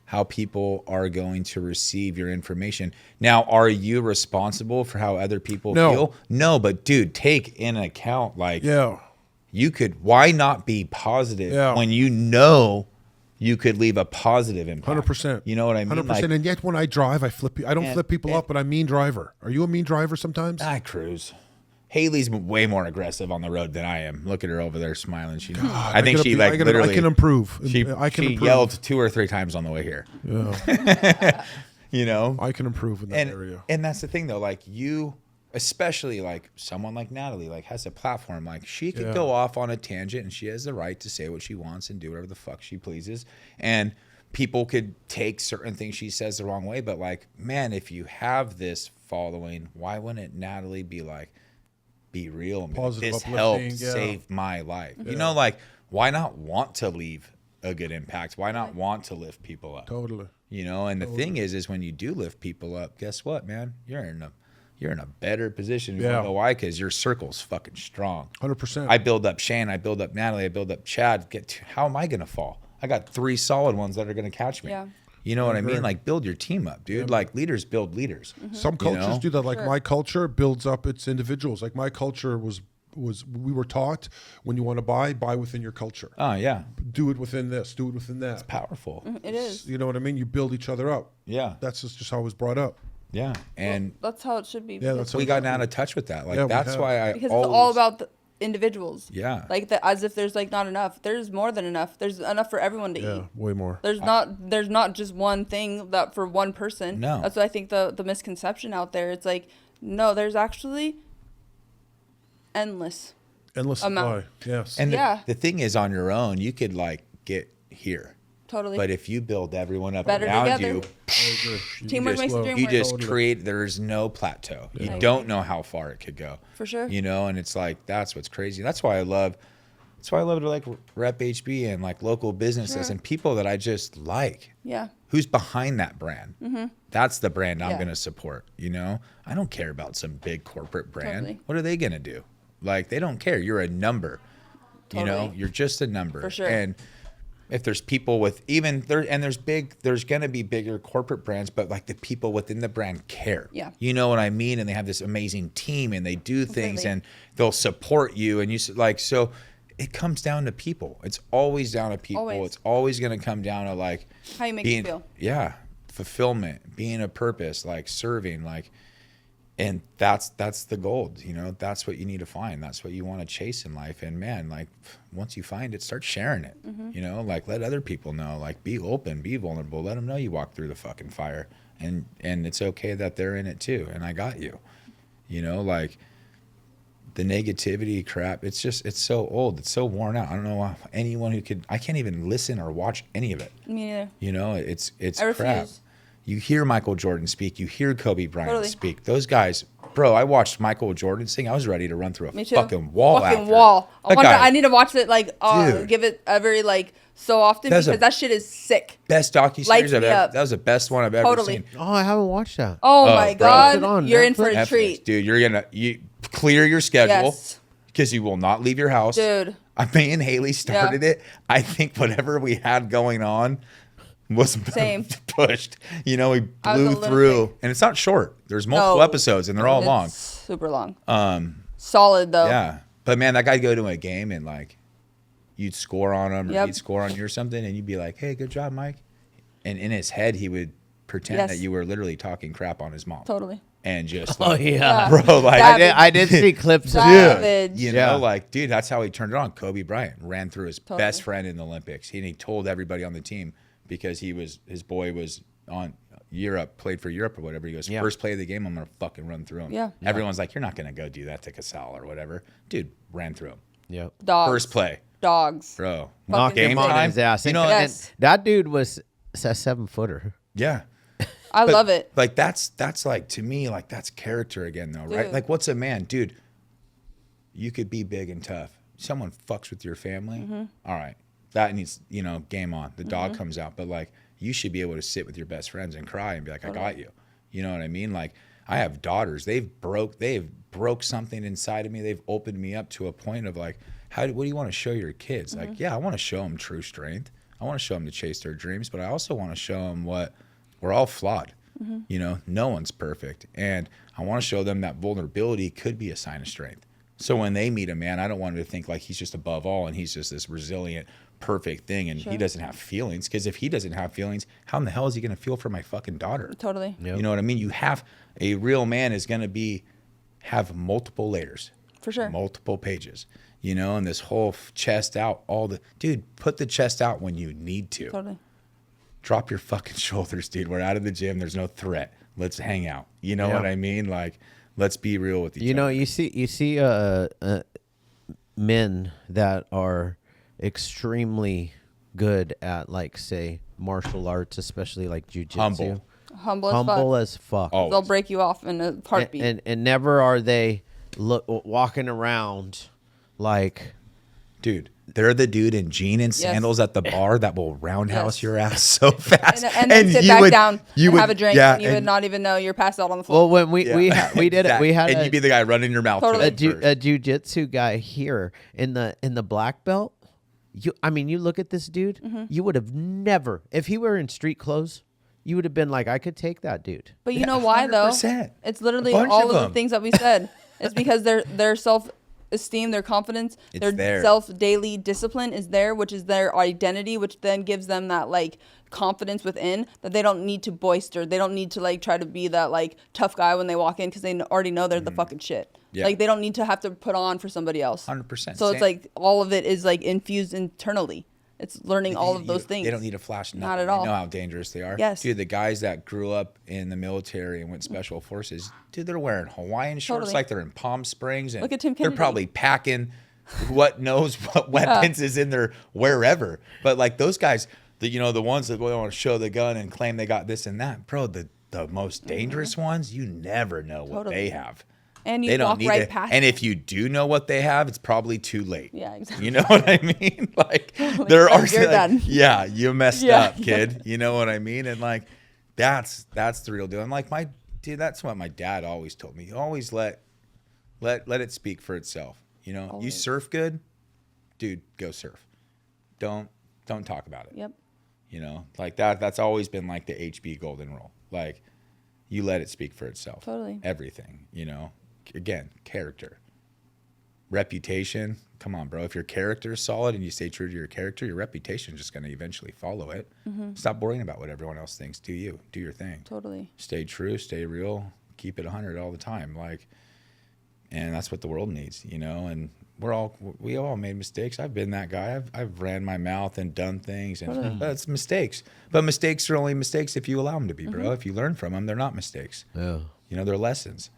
[SPEAKER 1] how people are going to receive your information. Now, are you responsible for how other people
[SPEAKER 4] No.
[SPEAKER 1] feel? No, but dude, take in account, like,
[SPEAKER 4] Yeah.
[SPEAKER 1] you could, why not be positive
[SPEAKER 4] Yeah.
[SPEAKER 1] when you know you could leave a positive impact?
[SPEAKER 4] 100%.
[SPEAKER 1] You know what I mean?
[SPEAKER 4] 100%.
[SPEAKER 1] Like,
[SPEAKER 4] And yet when I drive, I don't
[SPEAKER 1] And-
[SPEAKER 4] flip people
[SPEAKER 1] and-
[SPEAKER 4] up, but I'm mean driver. Are you a mean driver sometimes?
[SPEAKER 1] I cruise. Haley's way more aggressive on the road than I am. Look at her over there smiling. She, I think she like literally.
[SPEAKER 4] I can improve.
[SPEAKER 1] She,
[SPEAKER 4] I can
[SPEAKER 1] she
[SPEAKER 4] improve.
[SPEAKER 1] yelled 2 or 3 times on the way here.
[SPEAKER 4] Yeah.
[SPEAKER 1] You know,
[SPEAKER 4] I can improve in that area.
[SPEAKER 1] and that's the thing though. Like you, especially like someone like Natalie, like has a platform. Like she could
[SPEAKER 4] Yeah.
[SPEAKER 1] go off on a tangent, and she has the right to say what she wants and do whatever the fuck she pleases. And people could take certain things she says the wrong way. But like, man, if you have this following, why wouldn't Natalie be like, be real and be like,
[SPEAKER 4] Positive,
[SPEAKER 1] this
[SPEAKER 4] uplifting,
[SPEAKER 1] helped
[SPEAKER 4] yeah.
[SPEAKER 1] save my life? You know, like why not want to leave a good impact? Why not want to lift people up?
[SPEAKER 4] Totally.
[SPEAKER 1] You know, and the thing is when you do lift people up, guess what, man? You're in a better position. You
[SPEAKER 4] Yeah.
[SPEAKER 1] know why? Because your circle's fucking strong.
[SPEAKER 4] 100%.
[SPEAKER 1] I build up Shane, I build up Natalie, I build up Chad. How am I gonna fall? I got 3 solid ones that are gonna catch me.
[SPEAKER 2] Yeah.
[SPEAKER 1] You know what I
[SPEAKER 4] agree.
[SPEAKER 1] mean? Like build your team up, dude. Like leaders build leaders.
[SPEAKER 4] Some cultures
[SPEAKER 1] know?
[SPEAKER 4] do that. Like
[SPEAKER 2] Sure.
[SPEAKER 4] my culture builds up its individuals. Like my culture was we were taught when you want to buy within your culture.
[SPEAKER 1] Oh yeah,
[SPEAKER 4] Do it within this. Do it within that.
[SPEAKER 1] powerful.
[SPEAKER 2] It is.
[SPEAKER 4] You know what I mean? You build each other up.
[SPEAKER 1] Yeah,
[SPEAKER 4] That's just how I was brought up.
[SPEAKER 1] yeah. And
[SPEAKER 2] That's how it should be.
[SPEAKER 4] Yeah, that's
[SPEAKER 1] we
[SPEAKER 4] how
[SPEAKER 1] gotten out of touch with that. Like
[SPEAKER 4] Yeah, we
[SPEAKER 1] that's
[SPEAKER 4] have.
[SPEAKER 1] why I
[SPEAKER 2] because
[SPEAKER 1] always,
[SPEAKER 2] it's all about the individuals.
[SPEAKER 1] Yeah.
[SPEAKER 2] Like as if there's like not enough. There's more than enough. There's enough for everyone to
[SPEAKER 4] Yeah,
[SPEAKER 2] eat.
[SPEAKER 4] way more.
[SPEAKER 2] There's not just one thing that for one person.
[SPEAKER 1] No.
[SPEAKER 2] That's what I think the misconception out there. It's like, no, there's actually endless.
[SPEAKER 4] Endless
[SPEAKER 2] amount.
[SPEAKER 4] supply. Yes.
[SPEAKER 1] And
[SPEAKER 2] Yeah.
[SPEAKER 1] the thing is, on your own, you could like get here.
[SPEAKER 2] Totally.
[SPEAKER 1] But if you build everyone up
[SPEAKER 2] Better
[SPEAKER 1] around
[SPEAKER 2] together.
[SPEAKER 1] you,
[SPEAKER 4] I agree.
[SPEAKER 2] Teamwork
[SPEAKER 1] just-
[SPEAKER 2] makes the dream
[SPEAKER 1] you
[SPEAKER 2] work.
[SPEAKER 1] just
[SPEAKER 4] Totally.
[SPEAKER 1] create, there's no plateau.
[SPEAKER 2] I
[SPEAKER 1] You
[SPEAKER 2] agree.
[SPEAKER 1] don't know how far it could go.
[SPEAKER 2] For sure.
[SPEAKER 1] You know, and it's like, that's what's crazy. That's why I love to like rep HB and like local businesses
[SPEAKER 2] Sure.
[SPEAKER 1] and people that I just like.
[SPEAKER 2] Yeah.
[SPEAKER 1] who's behind that brand. That's the brand I'm
[SPEAKER 2] Yeah.
[SPEAKER 1] going to support. You know, I don't care about some big corporate brand.
[SPEAKER 2] Totally.
[SPEAKER 1] What are they going to do? Like, they don't care. You're a number. You know,
[SPEAKER 2] Totally.
[SPEAKER 1] you're just a number.
[SPEAKER 2] For sure.
[SPEAKER 1] And if there's people with even there, and there's going to be bigger corporate brands, but like the people within the brand care.
[SPEAKER 2] Yeah.
[SPEAKER 1] You know what I mean? And they have this amazing team and they do things
[SPEAKER 2] Completely.
[SPEAKER 1] and they'll support you. And so it comes down to people. It's always down to people.
[SPEAKER 2] Always.
[SPEAKER 1] It's always going to come down to like
[SPEAKER 2] How you make
[SPEAKER 1] being,
[SPEAKER 2] you feel.
[SPEAKER 1] yeah, fulfillment, being a purpose, like serving, like, and that's the gold, you know. That's what you need to find. That's what you want to chase in life. And man, like once you find it, start sharing it. You know, like let other people know. Like be open, be vulnerable. Let them know you walk through the fucking fire, and it's okay that they're in it too. And I got you. You know, like the negativity crap. It's so old. It's so worn out. I don't know anyone who could. I can't even listen or watch any of it.
[SPEAKER 2] Me neither.
[SPEAKER 1] You know, it's
[SPEAKER 2] I
[SPEAKER 1] crap.
[SPEAKER 2] refuse.
[SPEAKER 1] You hear Michael Jordan speak. You hear Kobe Bryant
[SPEAKER 2] Totally.
[SPEAKER 1] speak. Those guys, bro. I watched Michael Jordan sing. I was ready to run through a
[SPEAKER 2] Me too.
[SPEAKER 1] fucking wall.
[SPEAKER 2] Fucking
[SPEAKER 1] after.
[SPEAKER 2] wall.
[SPEAKER 1] That
[SPEAKER 2] I
[SPEAKER 1] guy,
[SPEAKER 2] need to watch it like
[SPEAKER 1] Dude.
[SPEAKER 2] give it every like so often
[SPEAKER 1] That's
[SPEAKER 2] because
[SPEAKER 1] a-
[SPEAKER 2] that shit is sick.
[SPEAKER 1] best docu
[SPEAKER 2] Lights
[SPEAKER 1] series I've
[SPEAKER 2] me
[SPEAKER 1] ever.
[SPEAKER 2] up.
[SPEAKER 1] That was the best one I've ever
[SPEAKER 2] Totally.
[SPEAKER 1] seen.
[SPEAKER 3] Oh, I haven't watched that.
[SPEAKER 2] Oh,
[SPEAKER 1] Oh,
[SPEAKER 2] my
[SPEAKER 1] bro.
[SPEAKER 2] god,
[SPEAKER 3] Is it on
[SPEAKER 2] you're in for a
[SPEAKER 1] Netflix,
[SPEAKER 2] treat,
[SPEAKER 1] dude. You're gonna clear your schedule
[SPEAKER 2] Yes.
[SPEAKER 1] because you will not leave your house,
[SPEAKER 2] dude.
[SPEAKER 1] Me and Haley started it. I think whatever we had going on was
[SPEAKER 2] Same.
[SPEAKER 1] pushed. You know, we
[SPEAKER 2] I was a
[SPEAKER 1] blew
[SPEAKER 2] lunatic.
[SPEAKER 1] through, and it's not short. There's multiple
[SPEAKER 2] No.
[SPEAKER 1] episodes, and they're all
[SPEAKER 2] It's
[SPEAKER 1] long.
[SPEAKER 2] super long. Solid though.
[SPEAKER 1] Yeah, but man, that guy'd go to a game and like, you'd score on him or
[SPEAKER 2] Yep.
[SPEAKER 1] he'd score on you or something, and you'd be like, "Hey, good job, Mike," and in his head he would pretend
[SPEAKER 2] Yes.
[SPEAKER 1] that you were literally talking crap on his mom,
[SPEAKER 2] Totally.
[SPEAKER 1] and just
[SPEAKER 3] Oh
[SPEAKER 1] like,
[SPEAKER 3] yeah,
[SPEAKER 1] bro, like.
[SPEAKER 2] Savage.
[SPEAKER 3] I did see clips of
[SPEAKER 2] Savage.
[SPEAKER 3] that.
[SPEAKER 1] You
[SPEAKER 3] Yeah.
[SPEAKER 1] know, like, dude, that's how he turned it on. Kobe Bryant ran through his
[SPEAKER 2] Totally.
[SPEAKER 1] best friend in the Olympics. He told everybody on the team because his boy was on Europe, played for Europe or whatever. He goes,
[SPEAKER 3] Yeah.
[SPEAKER 1] first play of the game, I'm gonna fucking run through him.
[SPEAKER 2] Yeah.
[SPEAKER 1] Everyone's like, you're not gonna go do that to Casal or whatever. Dude, ran through him.
[SPEAKER 3] Yep.
[SPEAKER 2] Dogs.
[SPEAKER 1] First play,
[SPEAKER 2] Dogs.
[SPEAKER 1] bro.
[SPEAKER 3] Knocked
[SPEAKER 2] Fucking
[SPEAKER 3] him on
[SPEAKER 1] time,
[SPEAKER 3] his ass.
[SPEAKER 1] you know,
[SPEAKER 3] And
[SPEAKER 2] Yes.
[SPEAKER 3] that dude was a 7-footer.
[SPEAKER 1] Yeah.
[SPEAKER 2] I
[SPEAKER 1] But,
[SPEAKER 2] love it.
[SPEAKER 1] Like that's like, to me, like that's character again though, right?
[SPEAKER 2] Dude.
[SPEAKER 1] Like what's a man, dude? You could be big and tough. Someone fucks with your family.
[SPEAKER 2] Mm-hmm.
[SPEAKER 1] All right, that needs, you know, game on. The dog comes out, but like you should be able to sit with your best friends and cry and be like, I got you. You know what I mean? Like I have daughters. They've broke something inside of me. They've opened me up to a point of like, what do you want to show your kids?
[SPEAKER 2] Mm-hmm.
[SPEAKER 1] Like, yeah, I want to show them true strength. I want to show them to chase their dreams, but I also want to show them what we're all flawed.
[SPEAKER 2] Mm-hmm.
[SPEAKER 1] You know, no one's perfect. And I want to show them that vulnerability could be a sign of strength. So when they meet a man, I don't want them to think like he's just above all and he's just this resilient, perfect thing and he doesn't have feelings. Because if he doesn't have feelings, how in the hell is he going to feel for my fucking daughter?
[SPEAKER 2] Totally.
[SPEAKER 3] Yep.
[SPEAKER 1] You know what I mean? You have a real man is going to have multiple layers.
[SPEAKER 2] For sure.
[SPEAKER 1] Multiple pages. You know, and this whole chest out, dude, put the chest out when you need to.
[SPEAKER 2] Totally.
[SPEAKER 1] Drop your fucking shoulders, dude. We're out of the gym. There's no threat. Let's hang out. You know
[SPEAKER 3] Yeah.
[SPEAKER 1] what I mean? Like, let's be real with each
[SPEAKER 3] You
[SPEAKER 1] other.
[SPEAKER 3] know, you see men that are extremely good at, like, say, martial arts, especially like jujitsu.
[SPEAKER 1] Humble.
[SPEAKER 2] Humble as
[SPEAKER 3] Humble
[SPEAKER 2] fuck.
[SPEAKER 3] as fuck.
[SPEAKER 1] Always.
[SPEAKER 2] They'll break you off in a heartbeat.
[SPEAKER 3] And never are they walking around like,
[SPEAKER 1] Dude, they're the dude in jean and
[SPEAKER 2] Yes.
[SPEAKER 1] sandals at the bar that will roundhouse
[SPEAKER 2] Yes.
[SPEAKER 1] your ass so fast.
[SPEAKER 2] and then sit back down and have a drink,
[SPEAKER 1] yeah,
[SPEAKER 2] and you would not even know you're passed out on the floor.
[SPEAKER 3] well, when we did it, we had
[SPEAKER 1] and you'd be the guy running your mouth.
[SPEAKER 2] Totally.
[SPEAKER 1] to them
[SPEAKER 3] a
[SPEAKER 1] first.
[SPEAKER 3] jujitsu guy here in the black belt. You look at this dude.
[SPEAKER 2] Mm-hmm.
[SPEAKER 3] You would have never, if he were in street clothes, you would have been like, I could take that dude.
[SPEAKER 2] But you
[SPEAKER 1] Yeah,
[SPEAKER 2] know why though?
[SPEAKER 1] 100%.
[SPEAKER 2] It's literally
[SPEAKER 1] A bunch
[SPEAKER 2] all
[SPEAKER 1] of
[SPEAKER 2] of the
[SPEAKER 1] them.
[SPEAKER 2] things that we said. It's because their self-esteem, their confidence,
[SPEAKER 1] It's
[SPEAKER 2] their
[SPEAKER 1] there.
[SPEAKER 2] self-daily discipline is there, which is their identity, which then gives them that like confidence within that they don't need to boister. They don't need to like try to be that like tough guy when they walk in because they already know they're the fucking shit.
[SPEAKER 1] Yeah.
[SPEAKER 2] Like they don't need to have to put on for somebody else.
[SPEAKER 1] 100%.
[SPEAKER 2] So it's like all of it is like infused internally. It's learning all of those things.
[SPEAKER 1] They don't need to flash nothing.
[SPEAKER 2] Not at all.
[SPEAKER 1] They know how dangerous they are.
[SPEAKER 2] Yes.
[SPEAKER 1] Dude, the guys that grew up in the military and went special forces, dude, they're wearing Hawaiian shorts
[SPEAKER 2] Totally.
[SPEAKER 1] like they're in Palm Springs. And
[SPEAKER 2] Look at Tim
[SPEAKER 1] they're
[SPEAKER 2] Kennedy.
[SPEAKER 1] probably packing what knows what weapons is in there wherever. But like those guys, the ones that want to show the gun and claim they got this and that, bro, the most dangerous ones, you never know what
[SPEAKER 2] Totally.
[SPEAKER 1] they have.
[SPEAKER 2] And you
[SPEAKER 1] They don't
[SPEAKER 2] walk
[SPEAKER 1] need
[SPEAKER 2] right
[SPEAKER 1] it.
[SPEAKER 2] past
[SPEAKER 1] And
[SPEAKER 2] it.
[SPEAKER 1] if you do know what they have, it's probably too late.
[SPEAKER 2] Yeah, exactly.
[SPEAKER 1] You know what I mean? Like
[SPEAKER 2] Like,
[SPEAKER 1] there are
[SPEAKER 2] you're done.
[SPEAKER 1] yeah, you messed
[SPEAKER 2] Yeah,
[SPEAKER 1] up, kid. You know what I mean? And like that's the real deal. And like that's what my dad always told me. Always let it speak for itself. You know, you
[SPEAKER 2] Always.
[SPEAKER 1] surf good, dude, go surf. Don't talk about it.
[SPEAKER 2] Yep.
[SPEAKER 1] You know, like that's always been like the HB golden rule. Like you let it speak for itself.
[SPEAKER 2] Totally.
[SPEAKER 1] Everything, you know. Again, character. Reputation. Come on, bro. If your character is solid and you stay true to your character, your reputation is just going to eventually follow it. Stop worrying about what everyone else thinks. Do you. Do your thing.
[SPEAKER 2] Totally.
[SPEAKER 1] Stay true, stay real, keep it 100 all the time. Like, and that's what the world needs, you know. And we all made mistakes. I've been that guy. I've ran my mouth and done things, and that's mistakes. But mistakes are only mistakes if you allow them to be, bro. If you learn from them, they're not mistakes.
[SPEAKER 3] Yeah.
[SPEAKER 1] You know, they're lessons.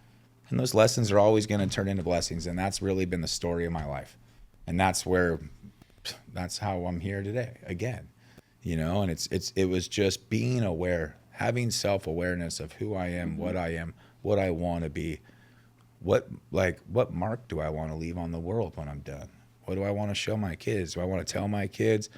[SPEAKER 1] And those lessons are always going to turn into blessings. And that's really been the story of my life. And that's how I'm here today again, you know. And it was just being aware, having self-awareness of who I am, what I want to be. What mark do I want to leave on the world when I'm done? What do I want to show my kids? Do I want to tell my kids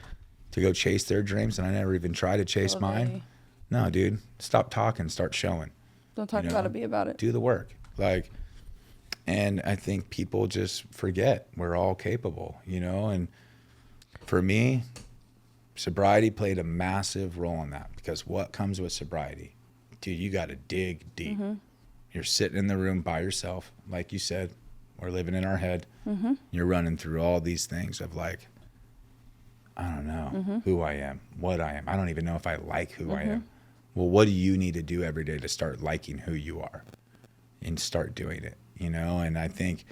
[SPEAKER 1] to go chase their dreams and I never even try to chase mine? No, dude. Stop talking, start showing.
[SPEAKER 2] Don't talk about it, be about it.
[SPEAKER 1] Do the work. Like, and I think people just forget we're all capable, you know. And for me, sobriety played a massive role in that, because what comes with sobriety, dude, you got to dig deep. You're sitting in the room by yourself. Like you said, we're living in our head. You're running through all these things of like, I don't know who I am, what I am. I don't even know if I like who I am. Well, what do you need to do every day to start liking who you are and start doing it, you know? And I think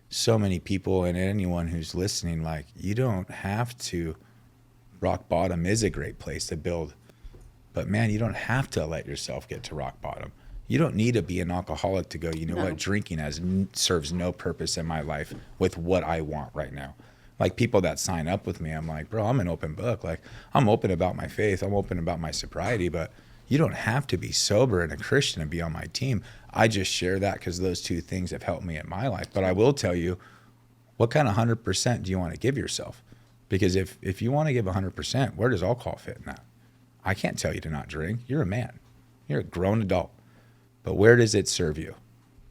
[SPEAKER 1] so many people, and anyone who's listening, like, you don't have to. Rock bottom is a great place to build, but man, you don't have to let yourself get to rock bottom. You don't need to be an alcoholic to go, you know what, drinking serves no purpose in my life with what I want right now. Like, people that sign up with me, I'm like, bro, I'm an open book. Like, I'm open about my faith. I'm open about my sobriety, but you don't have to be sober and a Christian and be on my team. I just share that because those two things have helped me in my life. But I will tell you, what kind of 100% do you want to give yourself? Because if you want to give 100%, where does alcohol fit in that? I can't tell you to not drink. You're a man. You're a grown adult. But where does it serve you?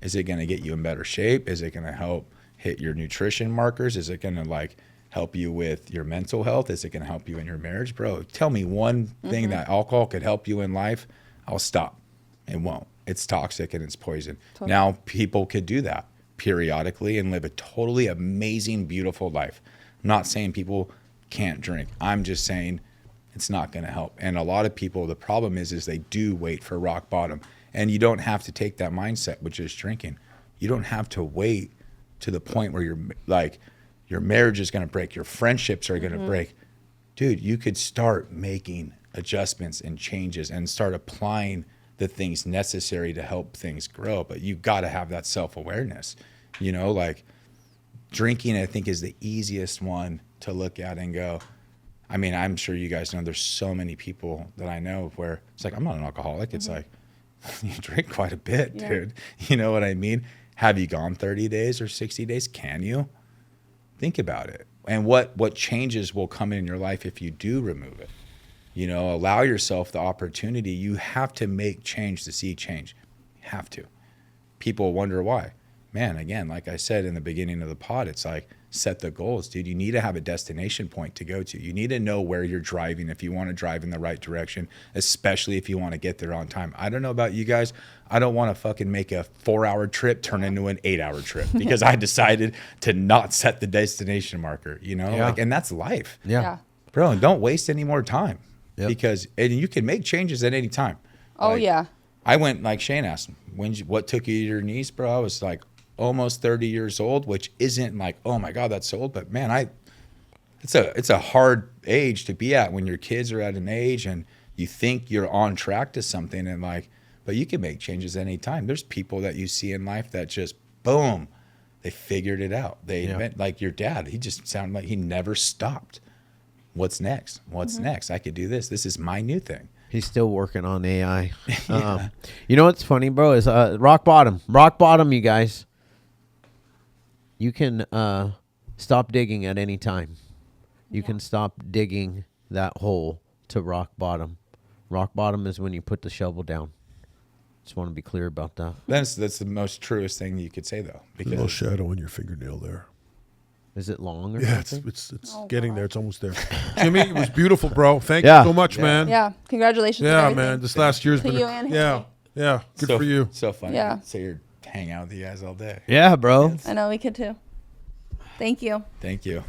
[SPEAKER 1] Is it going to get you in better shape? Is it going to help hit your nutrition markers? Is it going to like help you with your mental health? Is it going to help you in your marriage? Bro, tell me one thing that alcohol could help you in life. I'll stop. It won't. It's toxic and it's poison. Totally. Now, people could do that periodically and live a totally amazing, beautiful life. I'm not saying people can't drink. I'm just saying it's not going to help. And a lot of people, the problem is they do wait for rock bottom. And you don't have to take that mindset, which is drinking. You don't have to wait to the point where you're like, your marriage is going to break, your friendships are going to break. Dude, you could start making adjustments and changes and start applying the things necessary to help things grow. But you've got to have that self-awareness. You know, like, drinking, I think, is the easiest one to look at and go, I mean, I'm sure you guys know there's so many people that I know where it's like, I'm not an alcoholic. It's like, you drink quite a bit, dude. You know what I mean? Have you gone 30 days or 60 days? Can you? Think about it. And what changes will come in your life if you do remove it? You know, allow yourself the opportunity. You have to make change to see change. You have to. People wonder why. Man, again, like I said in the beginning of the pod, it's like, set the goals, dude. You need to have a destination point to go to. You need to know where you're driving if you want to drive in the right direction, especially if you want to get there on time. I don't know about you guys. I don't want to fucking make a 4-hour trip turn into an 8-hour trip because I decided to not set the destination marker, you know? Like, and that's life.
[SPEAKER 3] Yeah.
[SPEAKER 1] Bro, and don't waste any more time because and you can make changes at any time.
[SPEAKER 2] Oh,
[SPEAKER 1] like,
[SPEAKER 2] yeah.
[SPEAKER 1] I went, like Shane asked, what took you to your knees, bro? I was like, almost 30 years old, which isn't like, oh my God, that's so old. But man, it's a hard age to be at when your kids are at an age and you think you're on track to something, and like, but you can make changes anytime. There's people that you see in life that just boom, they figured it out. They invent, like your dad, he just sounded like he never stopped. What's next? What's next? I could do this. This is my new thing.
[SPEAKER 3] He's still working on AI. You know what's funny, bro, is rock bottom, you guys. You can stop digging at any time. You can stop digging that hole to rock bottom. Rock bottom is when you put the shovel down. Just want to be clear about that.
[SPEAKER 1] That's the most truest thing you could say, though.
[SPEAKER 4] A little shadow in your fingernail there.
[SPEAKER 3] Is it long or
[SPEAKER 4] Yeah,
[SPEAKER 3] something?
[SPEAKER 4] it's getting there. It's almost there. Jimmy, it was beautiful, bro. Thank you so much, man.
[SPEAKER 2] Yeah, congratulations. with
[SPEAKER 4] Yeah,
[SPEAKER 2] everything.
[SPEAKER 4] man. This last year's
[SPEAKER 2] To
[SPEAKER 4] been
[SPEAKER 2] you and
[SPEAKER 4] yeah, yeah. Good
[SPEAKER 1] so,
[SPEAKER 4] for you.
[SPEAKER 1] So funny.
[SPEAKER 2] Yeah.
[SPEAKER 1] So you're hang out with you guys all day.
[SPEAKER 3] Yeah, bro.
[SPEAKER 2] I know we could too. Thank you.
[SPEAKER 1] Thank you.